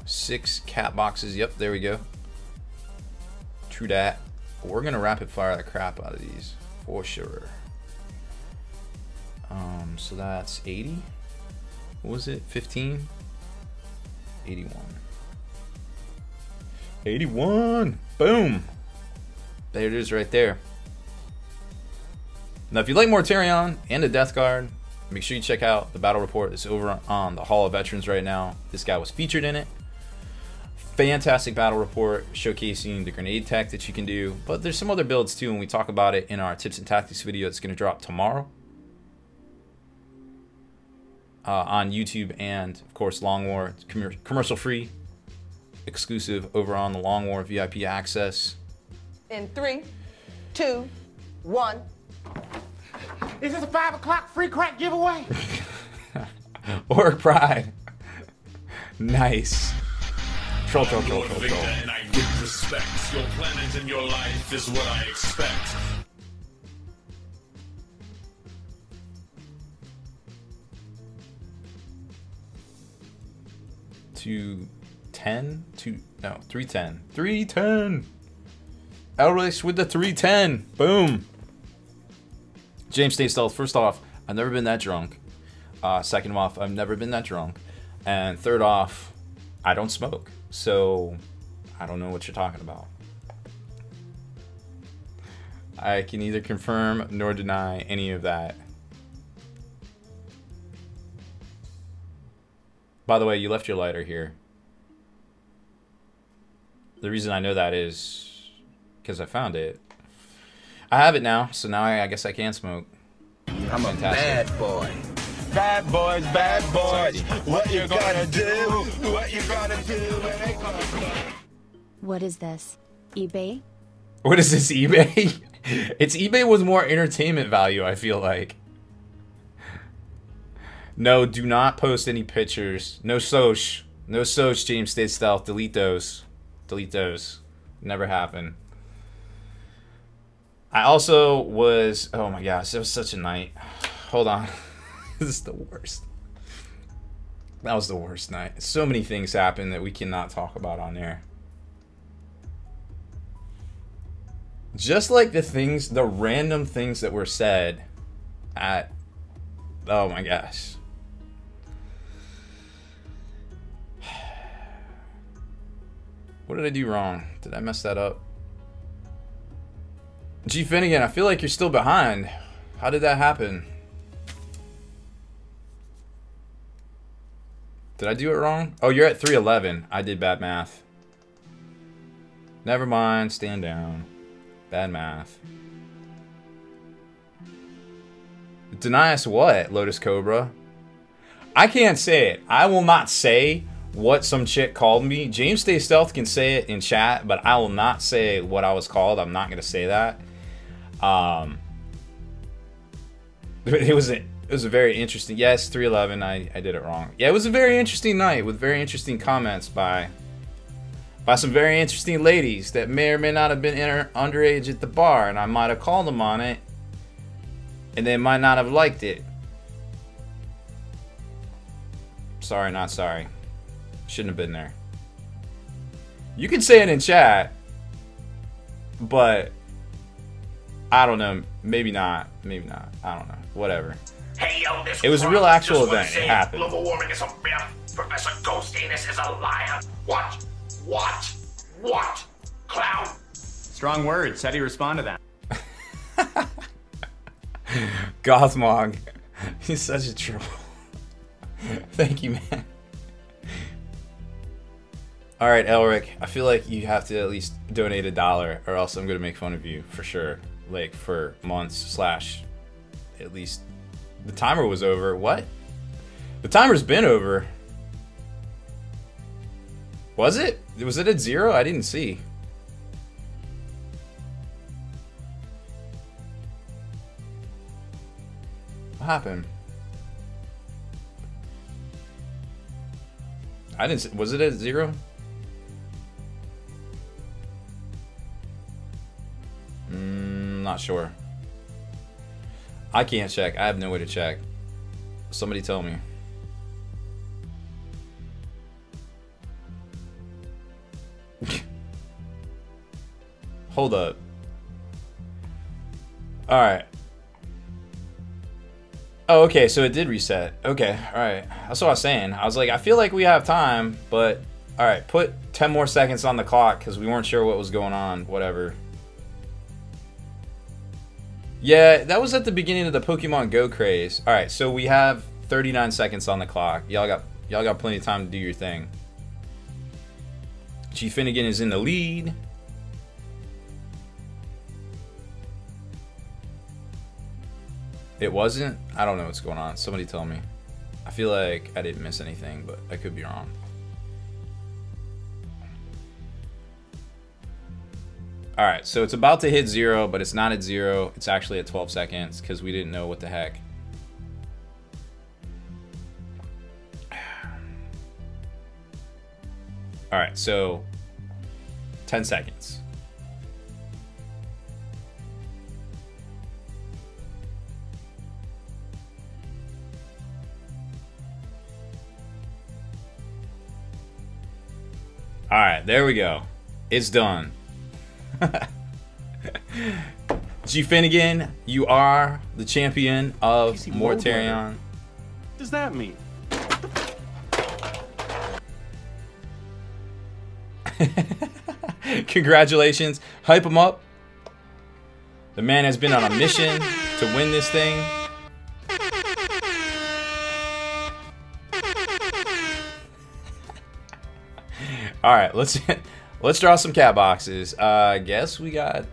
6 cat boxes. Yep, there we go. True dat. We're gonna rapid fire the crap out of these for sure. So that's 80. What was it? 15? 81. 81. Boom. There it is right there. Now, if you like Mortarion and the Death Guard, make sure you check out the battle report that's over on the Hall of Veterans right now. This guy was featured in it. Fantastic battle report showcasing the grenade tech that you can do. But there's some other builds too, and we talk about it in our tips and tactics video that's going to drop tomorrow on YouTube, and of course Long War, commercial free, exclusive over on the Long War VIP access. In 3, 2, 1. Is this a 5 o'clock free crack giveaway? Orc Pride. Nice. Troll. And I give respect. Your planet and your life is what I expect. 210? 310. 310! Elrish with the 310! Boom! James Stay Stealth, first off, I've never been that drunk. Second off, I've never been that drunk. And third off, I don't smoke. So, I don't know what you're talking about. I can neither confirm nor deny any of that. By the way, you left your lighter here. The reason I know that is because I found it. I have it now, so now I guess I can smoke. I'm a bad boy. Bad boys, bad boys. What you gonna do? What you gonna do when they come? What is this? eBay? What is this, eBay? It's eBay with more entertainment value, I feel like. No, do not post any pictures. No soch. No soch, James Stay Stealth. Delete those. Delete those. Never happened. I also was... Oh my gosh, it was such a night. Hold on. This is the worst. That was the worst night. So many things happened that we cannot talk about on there. Just like the things, the random things that were said at... Oh my gosh. What did I do wrong? Did I mess that up? G Finnegan, I feel like you're still behind. How did that happen? Did I do it wrong? Oh, you're at 311. I did bad math. Never mind. Stand down. Bad math. Deny us what, Lotus Cobra? I can't say it. I will not say what some chick called me. James Stay Stealth can say it in chat, but I will not say what I was called. I'm not going to say that. It was a very interesting... Yes, 311. I did it wrong. Yeah, it was a very interesting night with very interesting comments by some very interesting ladies that may or may not have been underage at the bar, and I might have called them on it, and they might not have liked it. Sorry, not sorry. Shouldn't have been there. You can say it in chat, but I don't know. Maybe not. Maybe not. I don't know. Whatever. Hey, yo, this it was a real actual event. It happened. Global warming is a myth. Professor Ghost Anus is a liar. Watch. Watch. Watch. Clown. Strong words. How do you respond to that? Gothmog. He's such a troll. Thank you, man. Alright, Elric. I feel like you have to at least donate $1 or else I'm going to make fun of you for sure. Like, for months / at least... The timer was over. What? The timer's been over. Was it? Was it at 0? I didn't see. What happened? I didn't see. Was it at 0? Not sure. I can't check. I have no way to check. Somebody tell me. Hold up. Alright. Oh, okay, so it did reset. Okay, alright. That's what I was saying. I was like, I feel like we have time, but... Alright, put 10 more seconds on the clock, because we weren't sure what was going on. Whatever. Yeah, that was at the beginning of the Pokemon Go craze. Alright, so we have 39 seconds on the clock. Y'all got plenty of time to do your thing. G Finnegan is in the lead. It wasn't? I don't know what's going on. Somebody tell me. I feel like I didn't miss anything, but I could be wrong. Alright, so it's about to hit 0, but it's not at 0. It's actually at 12 seconds because we didn't know what the heck. Alright, so 10 seconds. Alright, there we go. It's done. G Finnegan, you are the champion of Mortarion. What does that mean? Congratulations. Hype him up. The man has been on a mission to win this thing. Alright, let's draw some cat boxes. I guess we got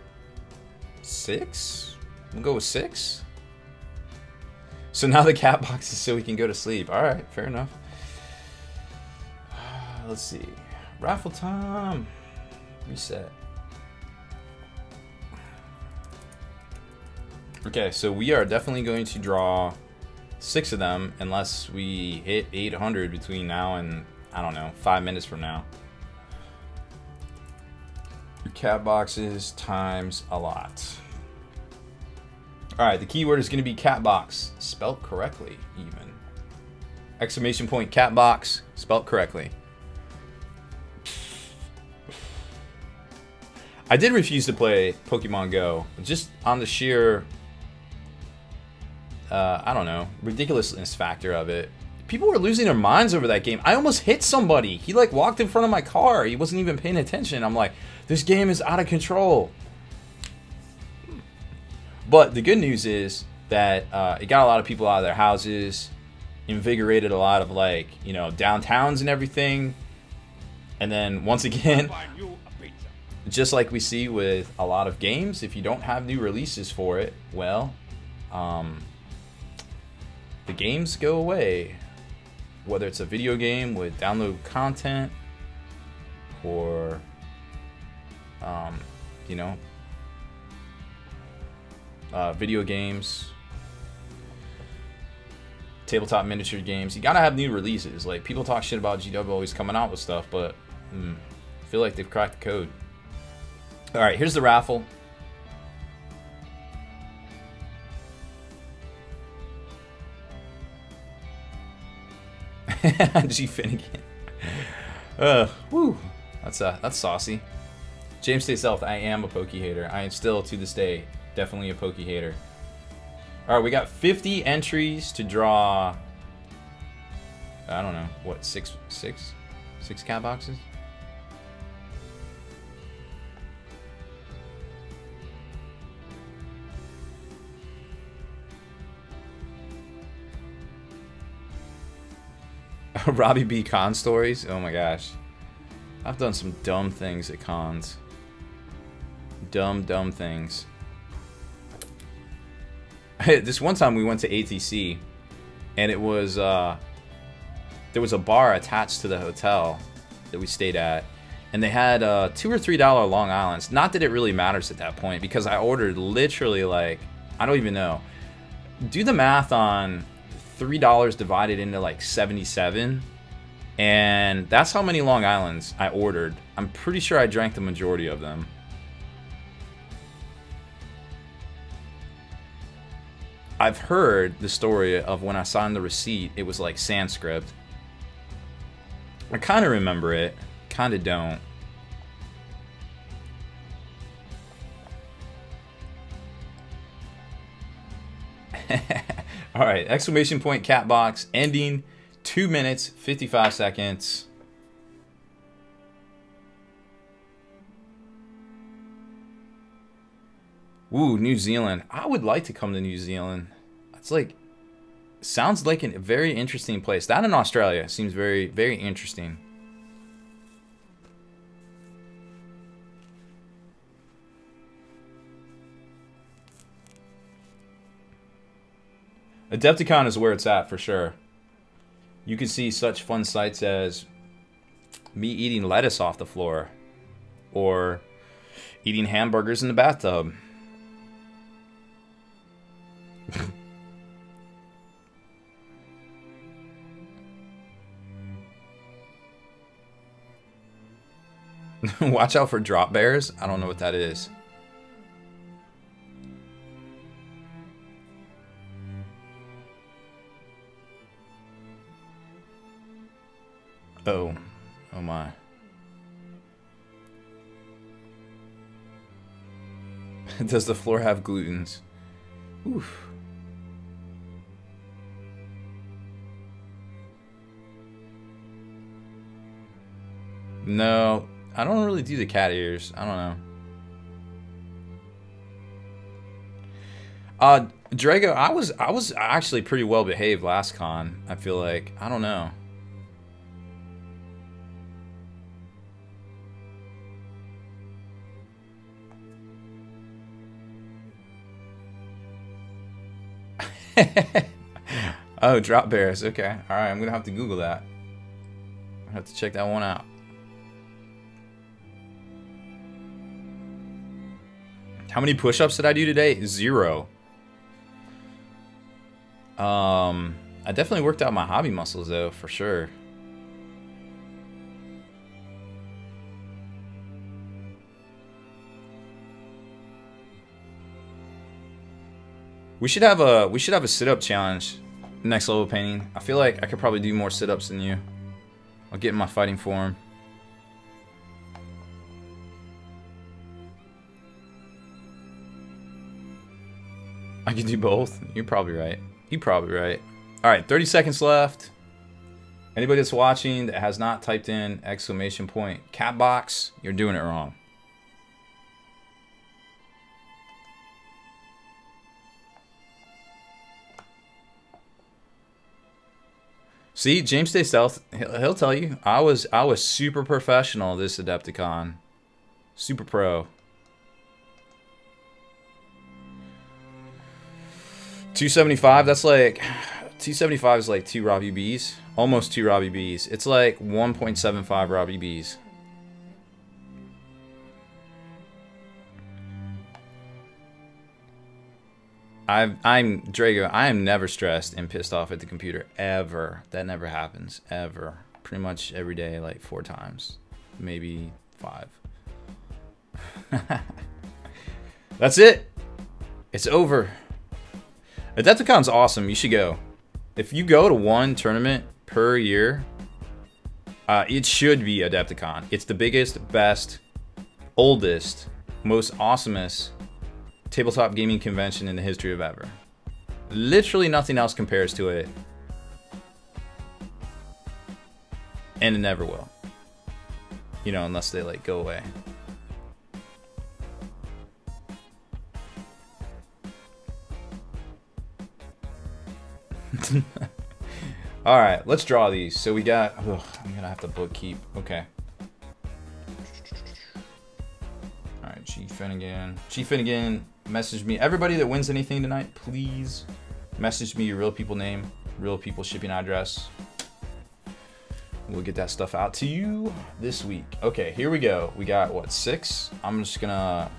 6? We'll go with 6. So now the cat box is so we can go to sleep. Alright, fair enough. Let's see. Raffle time. Reset. Okay, so we are definitely going to draw 6 of them unless we hit 800 between now and, I don't know, 5 minutes from now. Cat boxes times a lot. Alright, the keyword is going to be cat box. Spelt correctly, even. Exclamation point cat box. Spelt correctly. I did refuse to play Pokemon Go. Just on the sheer, I don't know, ridiculousness factor of it. People were losing their minds over that game. I almost hit somebody. He like walked in front of my car. He wasn't even paying attention. I'm like, this game is out of control. But the good news is that it got a lot of people out of their houses, invigorated a lot of, like, you know, downtowns and everything. And then once again, just like we see with a lot of games, if you don't have new releases for it, well, the games go away. Whether it's a video game with download content or, you know, video games, tabletop miniature games, you gotta have new releases. Like, people talk shit about GW always coming out with stuff, but I feel like they've cracked the code. Alright, here's the raffle. G Finnegan. Woo. That's saucy. James Stay South, I am a Pokey hater. I am still, to this day, definitely a Pokey hater. Alright, we got 50 entries to draw, I don't know, what, six cat boxes? Robbie B. Con stories? Oh my gosh. I've done some dumb things at cons. Dumb things. This one time we went to ATC, and it was, there was a bar attached to the hotel that we stayed at, and they had $2 or $3 Long Islands. Not that it really matters at that point, because I ordered literally, like, I don't even know. Do the math on $3 divided into like 77, and that's how many Long Islands I ordered. I'm pretty sure I drank the majority of them. I've heard the story of when I signed the receipt, it was like Sanskrit. I kind of remember it, kind of don't. Alright, exclamation point cat box, ending 2 minutes, 55 seconds. Ooh, New Zealand. I would like to come to New Zealand. It's like, sounds like a very interesting place. That in Australia seems very, very interesting. Adepticon is where it's at for sure. You can see such fun sights as me eating lettuce off the floor, or eating hamburgers in the bathtub. Watch out for drop bears. I don't know what that is. Oh my. Does the floor have glutens? Oof. No, I don't really do the cat ears. I don't know. Drago, I was actually pretty well behaved last con. I feel like, I don't know. Oh, drop bears. Okay. All right. I'm going to have to Google that. I have to check that one out. How many push-ups did I do today? 0. I definitely worked out my hobby muscles though, for sure. We should have a sit-up challenge next level painting. I feel like I could probably do more sit-ups than you. I'll get in my fighting form. I can do both. You're probably right. You're probably right. All right, 30 seconds left. Anybody that's watching that has not typed in exclamation point cat box, you're doing it wrong. See, James Stay Stealth, he'll tell you. I was super professional this Adepticon. Super pro. 275, that's like 275 is like 2 Robbie B's. Almost 2 Robbie B's. It's like 1.75 Robbie B's. I'm Drago. I am never stressed and pissed off at the computer ever. That never happens ever. Pretty much every day, like 4 times, maybe 5. That's it. It's over. Adepticon's awesome. You should go. If you go to 1 tournament per year, it should be Adepticon. It's the biggest, best, oldest, most awesomest tabletop gaming convention in the history of ever. Literally nothing else compares to it. And it never will. You know, unless they like go away. All right, let's draw these. So we got, I'm gonna have to bookkeep. Okay. All right, G Finnegan. G Finnegan, message me. Everybody that wins anything tonight, please message me your real people name, real people shipping address. We'll get that stuff out to you this week. Okay, here we go. We got what, 6? I'm just gonna.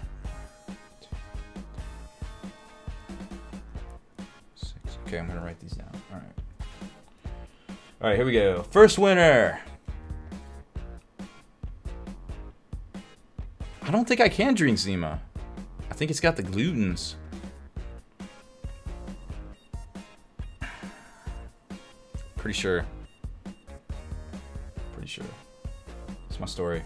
6. Okay, I'm gonna write these down. All right. All right, here we go. First winner. I don't think I can drink Zima. I think it's got the glutens. Pretty sure. Pretty sure. That's my story.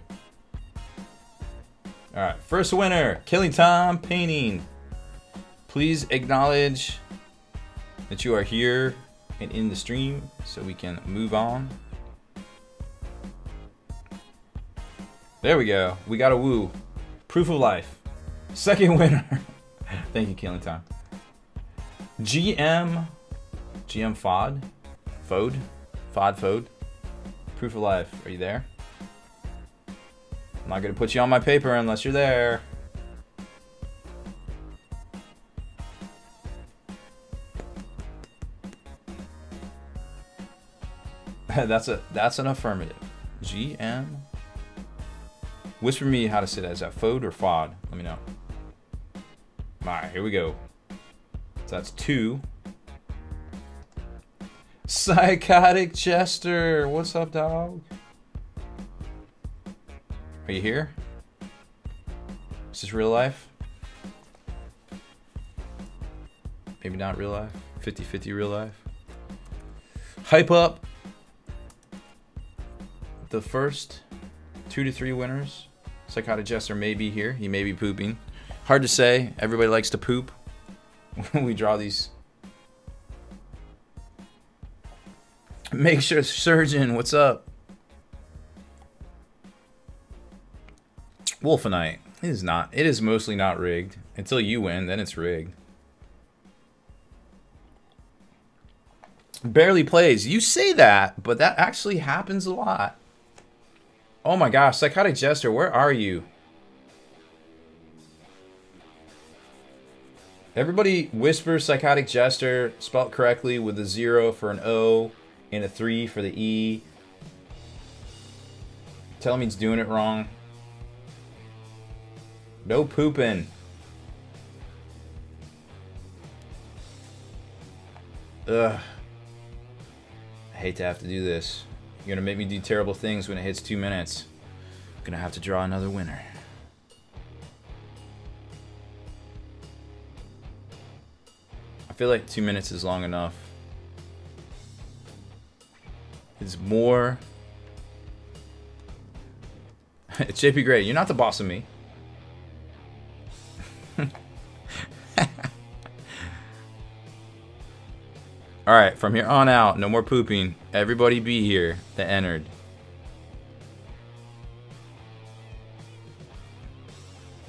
All right, first winner, Killing Time Painting. Please acknowledge that you are here and in the stream so we can move on. There we go. We got a woo. Proof of life. Second winner. Thank you, Killing Time. GM Fod. Fod. Proof of life. Are you there? I'm not gonna put you on my paper unless you're there. That's an affirmative. GM. Whisper me how to say that. Is that Fode or Fod? Let me know. Alright, here we go. So that's 2. Psychotic Chester. What's up, dog? Are you here? Is this real life? Maybe not real life. 50-50 real life. Hype up the first 2 to 3 winners. Psychotic Jester may be here. He may be pooping. Hard to say. Everybody likes to poop when we draw these. Make sure surgeon, what's up? Wolfenite. It is not. It is mostly not rigged. Until you win, then it's rigged. Barely plays. You say that, but that actually happens a lot. Oh my gosh, Psychotic Jester, where are you? Everybody whisper Psychotic Jester, spelled correctly with a 0 for an O and a 3 for the E. Tell me he's doing it wrong. No pooping. Ugh. I hate to have to do this. You're gonna make me do terrible things when it hits 2 minutes. I'm gonna have to draw another winner. I feel like 2 minutes is long enough. It's more. It's JP Gray. You're not the boss of me. Alright, from here on out, no more pooping. Everybody be here that entered.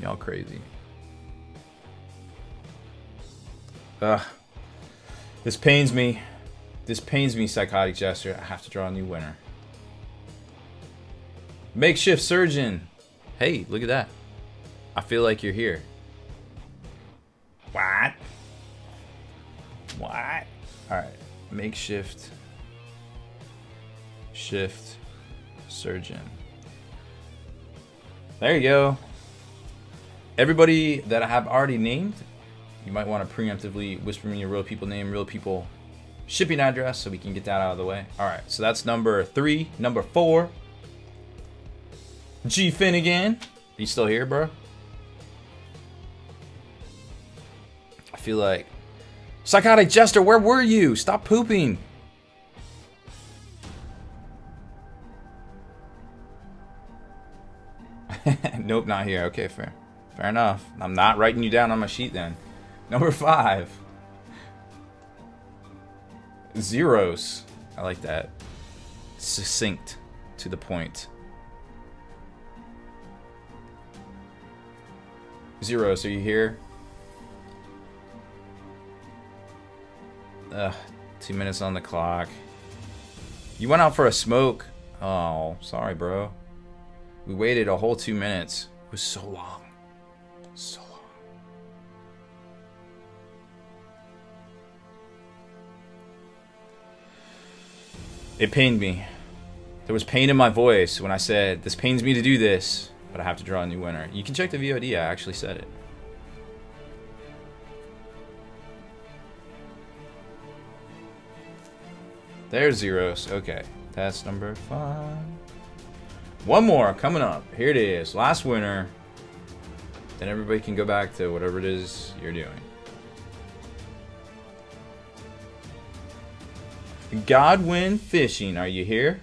Y'all crazy. Ugh. This pains me. This pains me, Psychotic Jester. I have to draw a new winner. Makeshift Surgeon. Hey, look at that. I feel like you're here. What? What? Alright. Makeshift. Shift. Surgeon. There you go. Everybody that I have already named, you might want to preemptively whisper me your real people name, real people shipping address, so we can get that out of the way. Alright, so that's number 3. Number 4. G Finnegan. Are you still here, bro? I feel like... Psychotic Jester, where were you? Stop pooping. Nope, not here. Okay, fair. Fair enough. I'm not writing you down on my sheet then. Number 5. Zeros. I like that. Succinct. To the point. Zeros, are you here? Ugh, 2 minutes on the clock. You went out for a smoke. Oh, sorry, bro. We waited a whole 2 minutes. It was so long. So long. It pained me. There was pain in my voice when I said, this pains me to do this, but I have to draw a new winner. You can check the VOD, I actually said it. There's zeros. Okay, that's number 5. One more coming up. Here it is. Last winner. Then everybody can go back to whatever it is you're doing. Godwin Fishing. Are you here?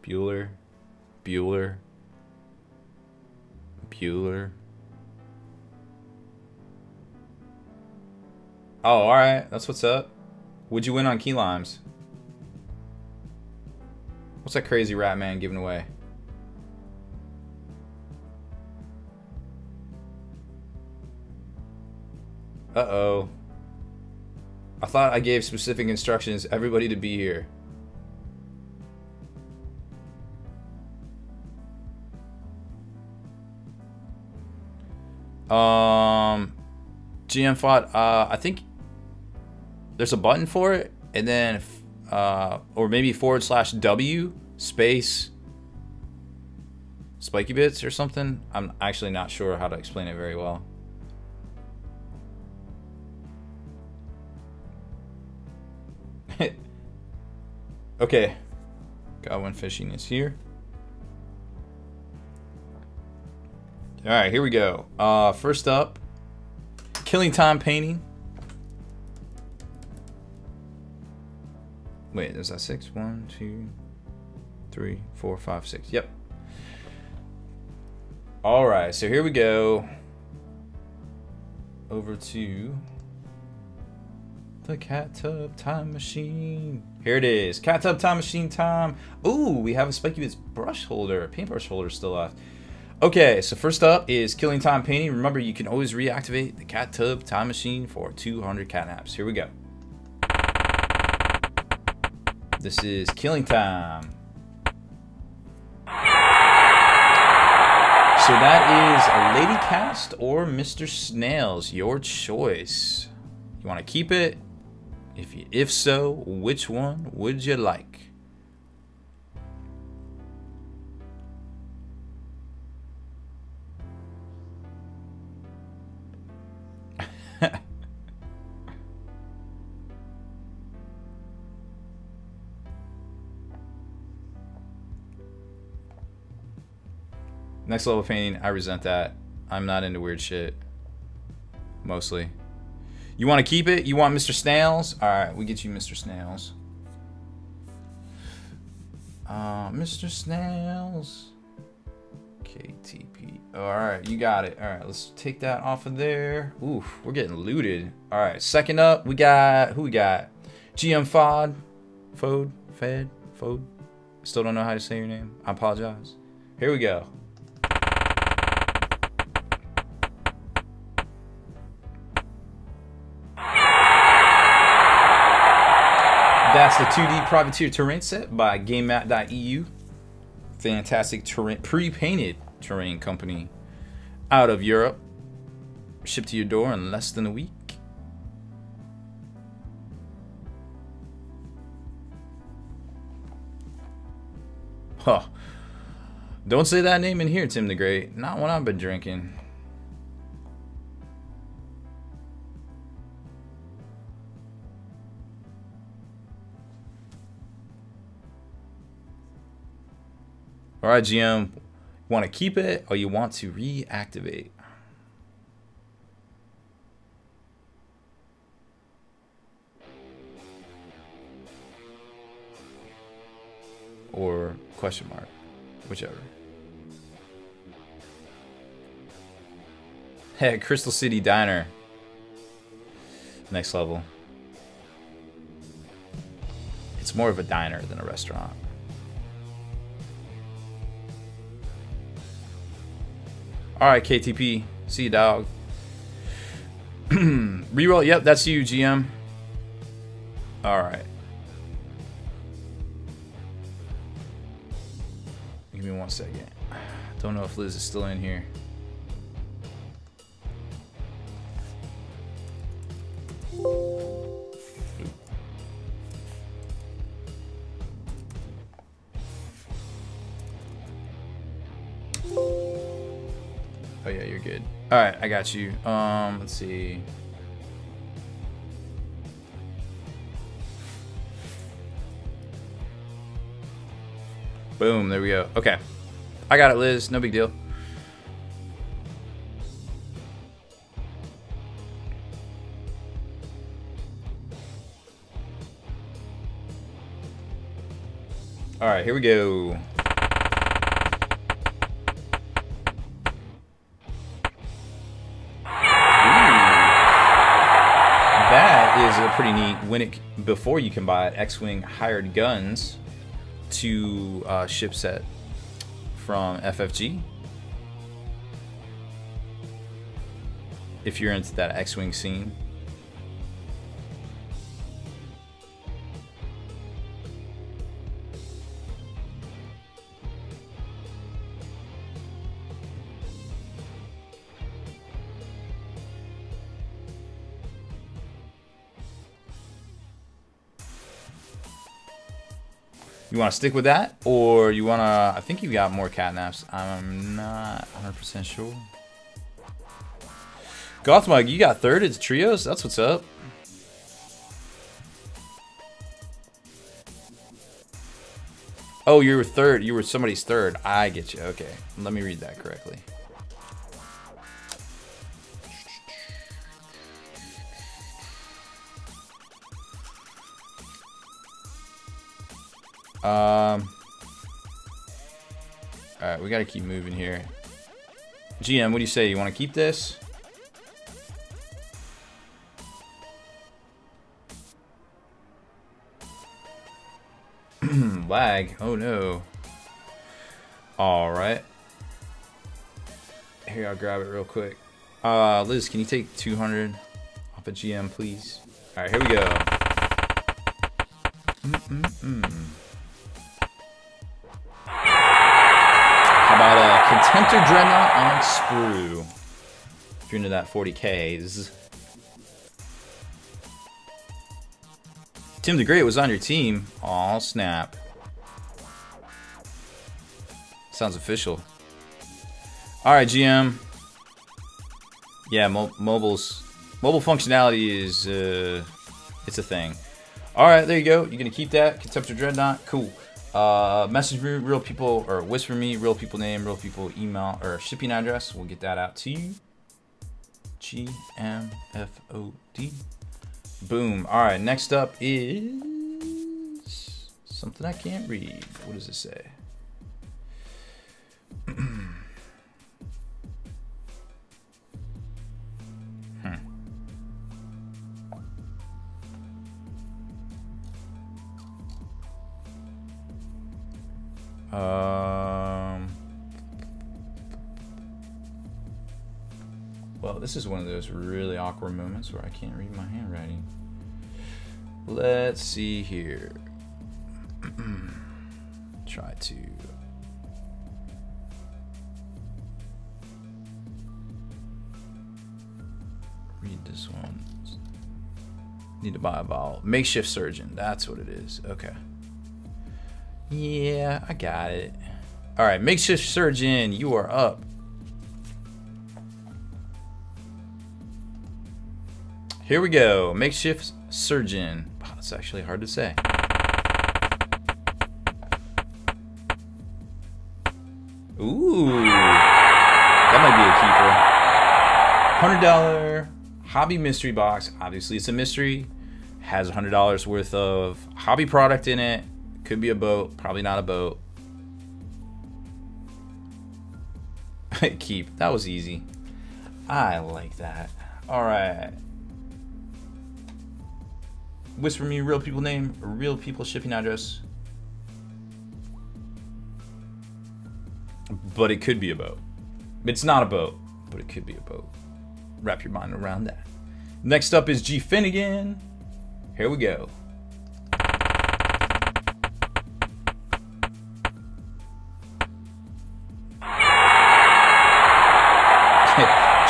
Bueller. Bueller. Bueller. Oh, alright. That's what's up. Would you win on key limes? What's that crazy rat man giving away? Uh-oh. I thought I gave specific instructions, everybody to be here. GM fought, I think there's a button for it, and then or maybe /W space spiky bits or something. I'm actually not sure how to explain it very well. Okay, Godwin Fishing is here. All right, here we go. First up, Killing Time Painting. Wait, there's that 6, 1, 2, 3, 4, 5, 6. Yep. All right, so here we go. Over to the cat tub time machine. Here it is. Cat tub time machine time. Ooh, we have a Spiky Bits brush holder. Paintbrush holder still left. Okay, so first up is Killing Time Painting. Remember, you can always reactivate the cat tub time machine for 200 catnaps. Here we go. This is Killing Time. So that is a Lady Cast or Mr. Snails, your choice. You want to keep it? If so, which one would you like? Next level painting, I resent that. I'm not into weird shit. Mostly. You want to keep it? You want Mr. Snails? Alright, we get you Mr. Snails. Mr. Snails. KTP. Alright, you got it. Alright, let's take that off of there. Oof, we're getting looted. Alright, second up, we got... Who we got? GM Fod. Fod. Still don't know how to say your name. I apologize. Here we go. That's the 2D Privateer terrain set by GameMat.eu. Fantastic terrain, pre-painted terrain company out of Europe. Shipped to your door in less than a week. Huh. Don't say that name in here, Tim the Great. Not when I've been drinking. All right, GM, you want to keep it or you want to reactivate? Or question mark, whichever. Hey, Crystal City Diner. Next level. It's more of a diner than a restaurant. Alright, KTP. See you, dog. Reroll. Yep, that's you, GM. Alright. Give me 1 second. Don't know if Liz is still in here. Oh yeah, you're good. All right, I got you. Let's see. Boom, there we go. Okay. I got it, Liz. No big deal. All right, here we go. Is a pretty neat when it before you can buy it. X-Wing hired guns to ship set from FFG. If you're into that X-Wing scene. You want to stick with that, or you want to... I think you got more catnaps. I'm not 100% sure. Gothmug, you got third. It's trios. That's what's up. Oh, you were third. You were somebody's third. I get you. Okay. Let me read that correctly. Alright, we gotta keep moving here. GM, what do you say? You want to keep this? Lag. Oh no. Alright. Here, I'll grab it real quick. Liz, can you take 200 off of GM, please? Alright, here we go. How about a Contemptor Dreadnought on Sprue? If you're into that 40Ks. Tim the Great was on your team. Aw, snap. Sounds official. Alright, GM. Yeah, mobile functionality is it's a thing. Alright, there you go. You're gonna keep that. Contemptor Dreadnought. Cool. Message me, real people, or whisper me, real people name, real people email, or shipping address. We'll get that out to you. GMFOD. Boom. Alright, next up is something I can't read. What does it say? Well, this is one of those really awkward moments where I can't read my handwriting. Let's see here. Try to read this one. Need to buy a vowel. Makeshift surgeon. That's what it is. Okay. Yeah, I got it. Alright, makeshift surgeon, you are up. Here we go. Makeshift surgeon. Wow, that's actually hard to say. Ooh. That might be a keeper. $100 hobby mystery box. Obviously, it's a mystery. Has $100 worth of hobby product in it. Could be a boat. Probably not a boat. Keep. That was easy. I like that. Alright. Whisper me real people name, real people shipping address. But it could be a boat. It's not a boat, but it could be a boat. Wrap your mind around that. Next up is G Finnegan. Here we go.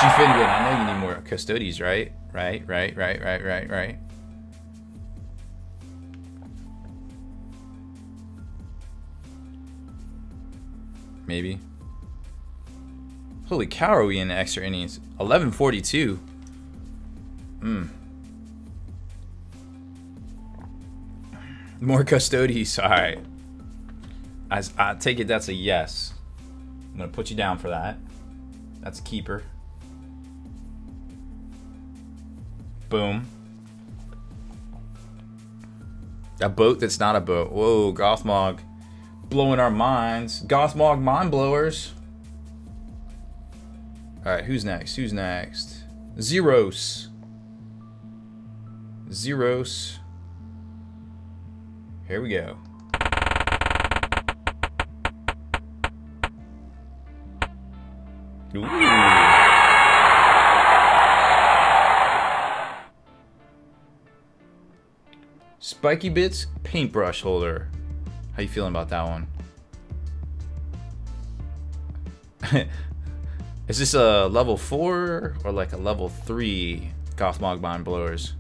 G Finnegan, I know you need more custodies, right? Right. Maybe. Holy cow, are we in extra innings? 11:42. More custodies. Alright. I take it that's a yes. I'm gonna put you down for that. That's a keeper. Boom. A boat that's not a boat. Whoa, Gothmog. Blowing our minds. Gothmog mind blowers. Alright, who's next? Who's next? Zeros. Zeros. Here we go. Ooh. Spiky Bits paintbrush holder. How you feeling about that one? Is this a level 4 or like a level 3 Gothmog mind blowers?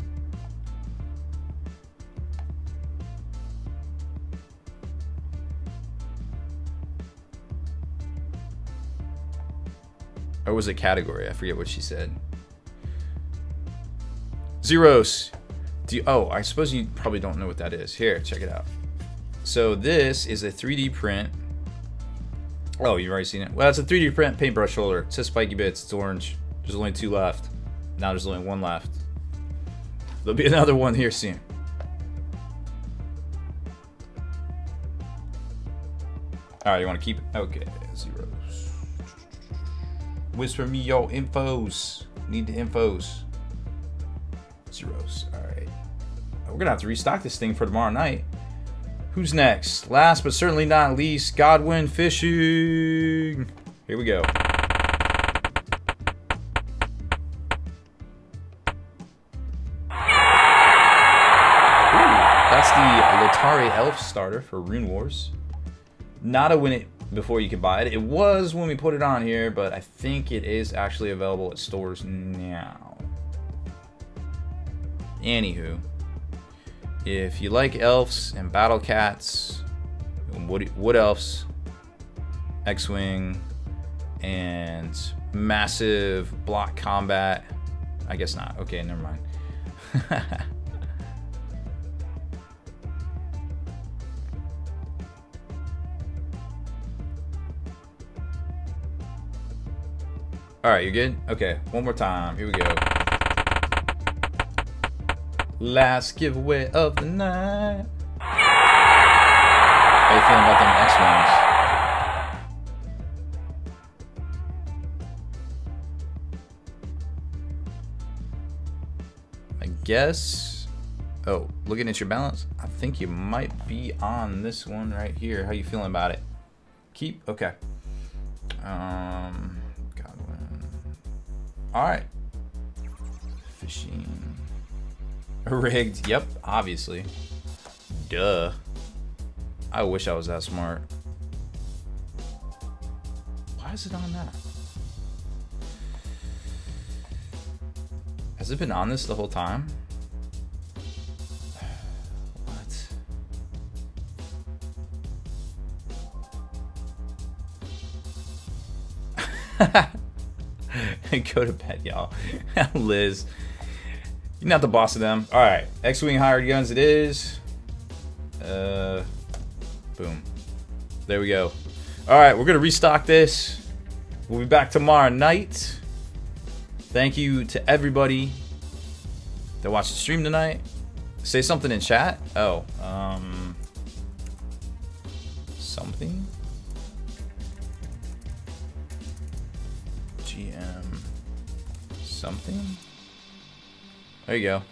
Or was it category? I forget what she said. Zeros. Oh, I suppose you probably don't know what that is. Here, check it out. So this is a 3D print. Oh, you've already seen it. Well, it's a 3D print paintbrush holder. It says Spiky Bits. It's orange. There's only 2 left. Now there's only 1 left. There'll be another one here soon. Alright, you want to keep it? Okay, so Whisper me your infos. Need the infos. Zeros. Alright. We're gonna have to restock this thing for tomorrow night. Who's next? Last but certainly not least, Godwin Fishing. Here we go. That's the Lotari Elf starter for Rune Wars. Not a win it before you can buy it. It was when we put it on here, but I think it is actually available at stores now. Anywho, if you like elves and battle cats, wood elves, X-Wing, and massive block combat, I guess not. Okay, never mind. Alright, you're good? Okay, one more time. Here we go. Last giveaway of the night. How you feeling about them X-Wings? I guess... Oh, looking at your balance, I think you might be on this one right here. How you feeling about it? Keep? Okay. Alright. Fishing. Rigged. Yep, obviously. Duh. I wish I was that smart. Why is it on that? Has it been on this the whole time? What? Go to bed, y'all. Liz, you're not the boss of them. All right, X-Wing hired guns it is. Boom. There we go. All right, we're gonna restock this. We'll be back tomorrow night. Thank you to everybody that watched the stream tonight. Say something in chat. Oh, something. Something. There you go.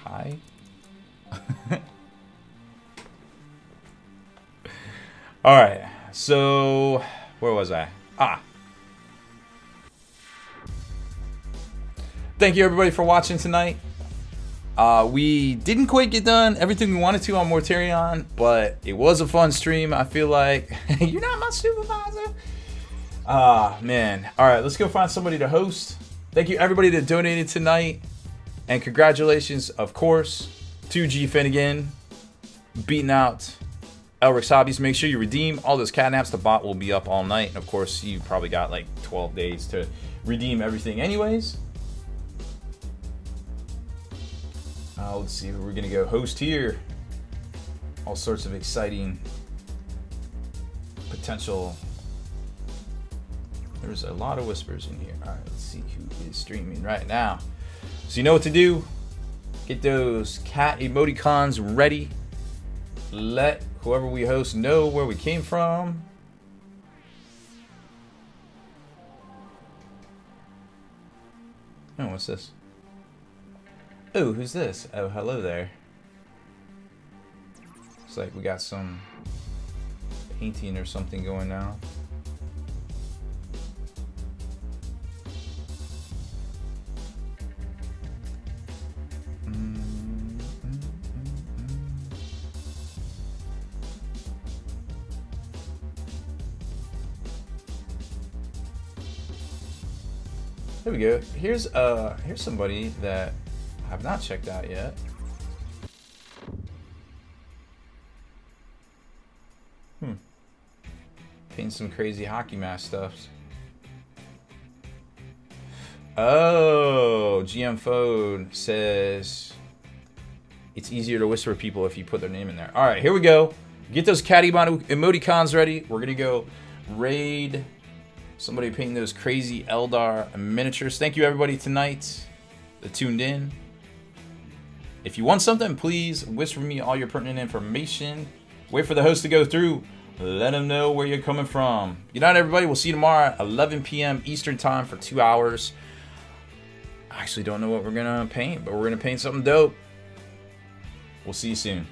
Hi. All right. So, where was I? Thank you everybody for watching tonight. We didn't quite get done everything we wanted to on Mortarion, but it was a fun stream. I feel like you're not my supervisor. Man. All right, let's go find somebody to host. Thank you everybody that donated tonight, and congratulations, of course, to G Finnegan beating out Elric's Hobbies. Make sure you redeem all those catnaps. The bot will be up all night, and of course, you probably got like 12 days to redeem everything, anyways. Let's see who we're gonna go host here. All sorts of exciting potential. There's a lot of whispers in here. All right, let's see who is streaming right now. So you know what to do. Get those cat emoticons ready. Let whoever we host know where we came from. Oh, what's this? Oh, who's this? Oh, hello there. Looks like we got some painting or something going now. There we go. Here's somebody that I have not checked out yet. Painting some crazy hockey mask stuff. Oh, GM Phone says it's easier to whisper people if you put their name in there. All right, here we go. Get those cat emoticons ready. We're gonna go raid somebody painting those crazy Eldar miniatures. Thank you everybody tonight that tuned in. If you want something, please whisper me all your pertinent information. Wait for the host to go through. Let them know where you're coming from. Good night, everybody. We'll see you tomorrow at 11 p.m. Eastern Time for 2 hours. I actually don't know what we're going to paint, but we're going to paint something dope. We'll see you soon.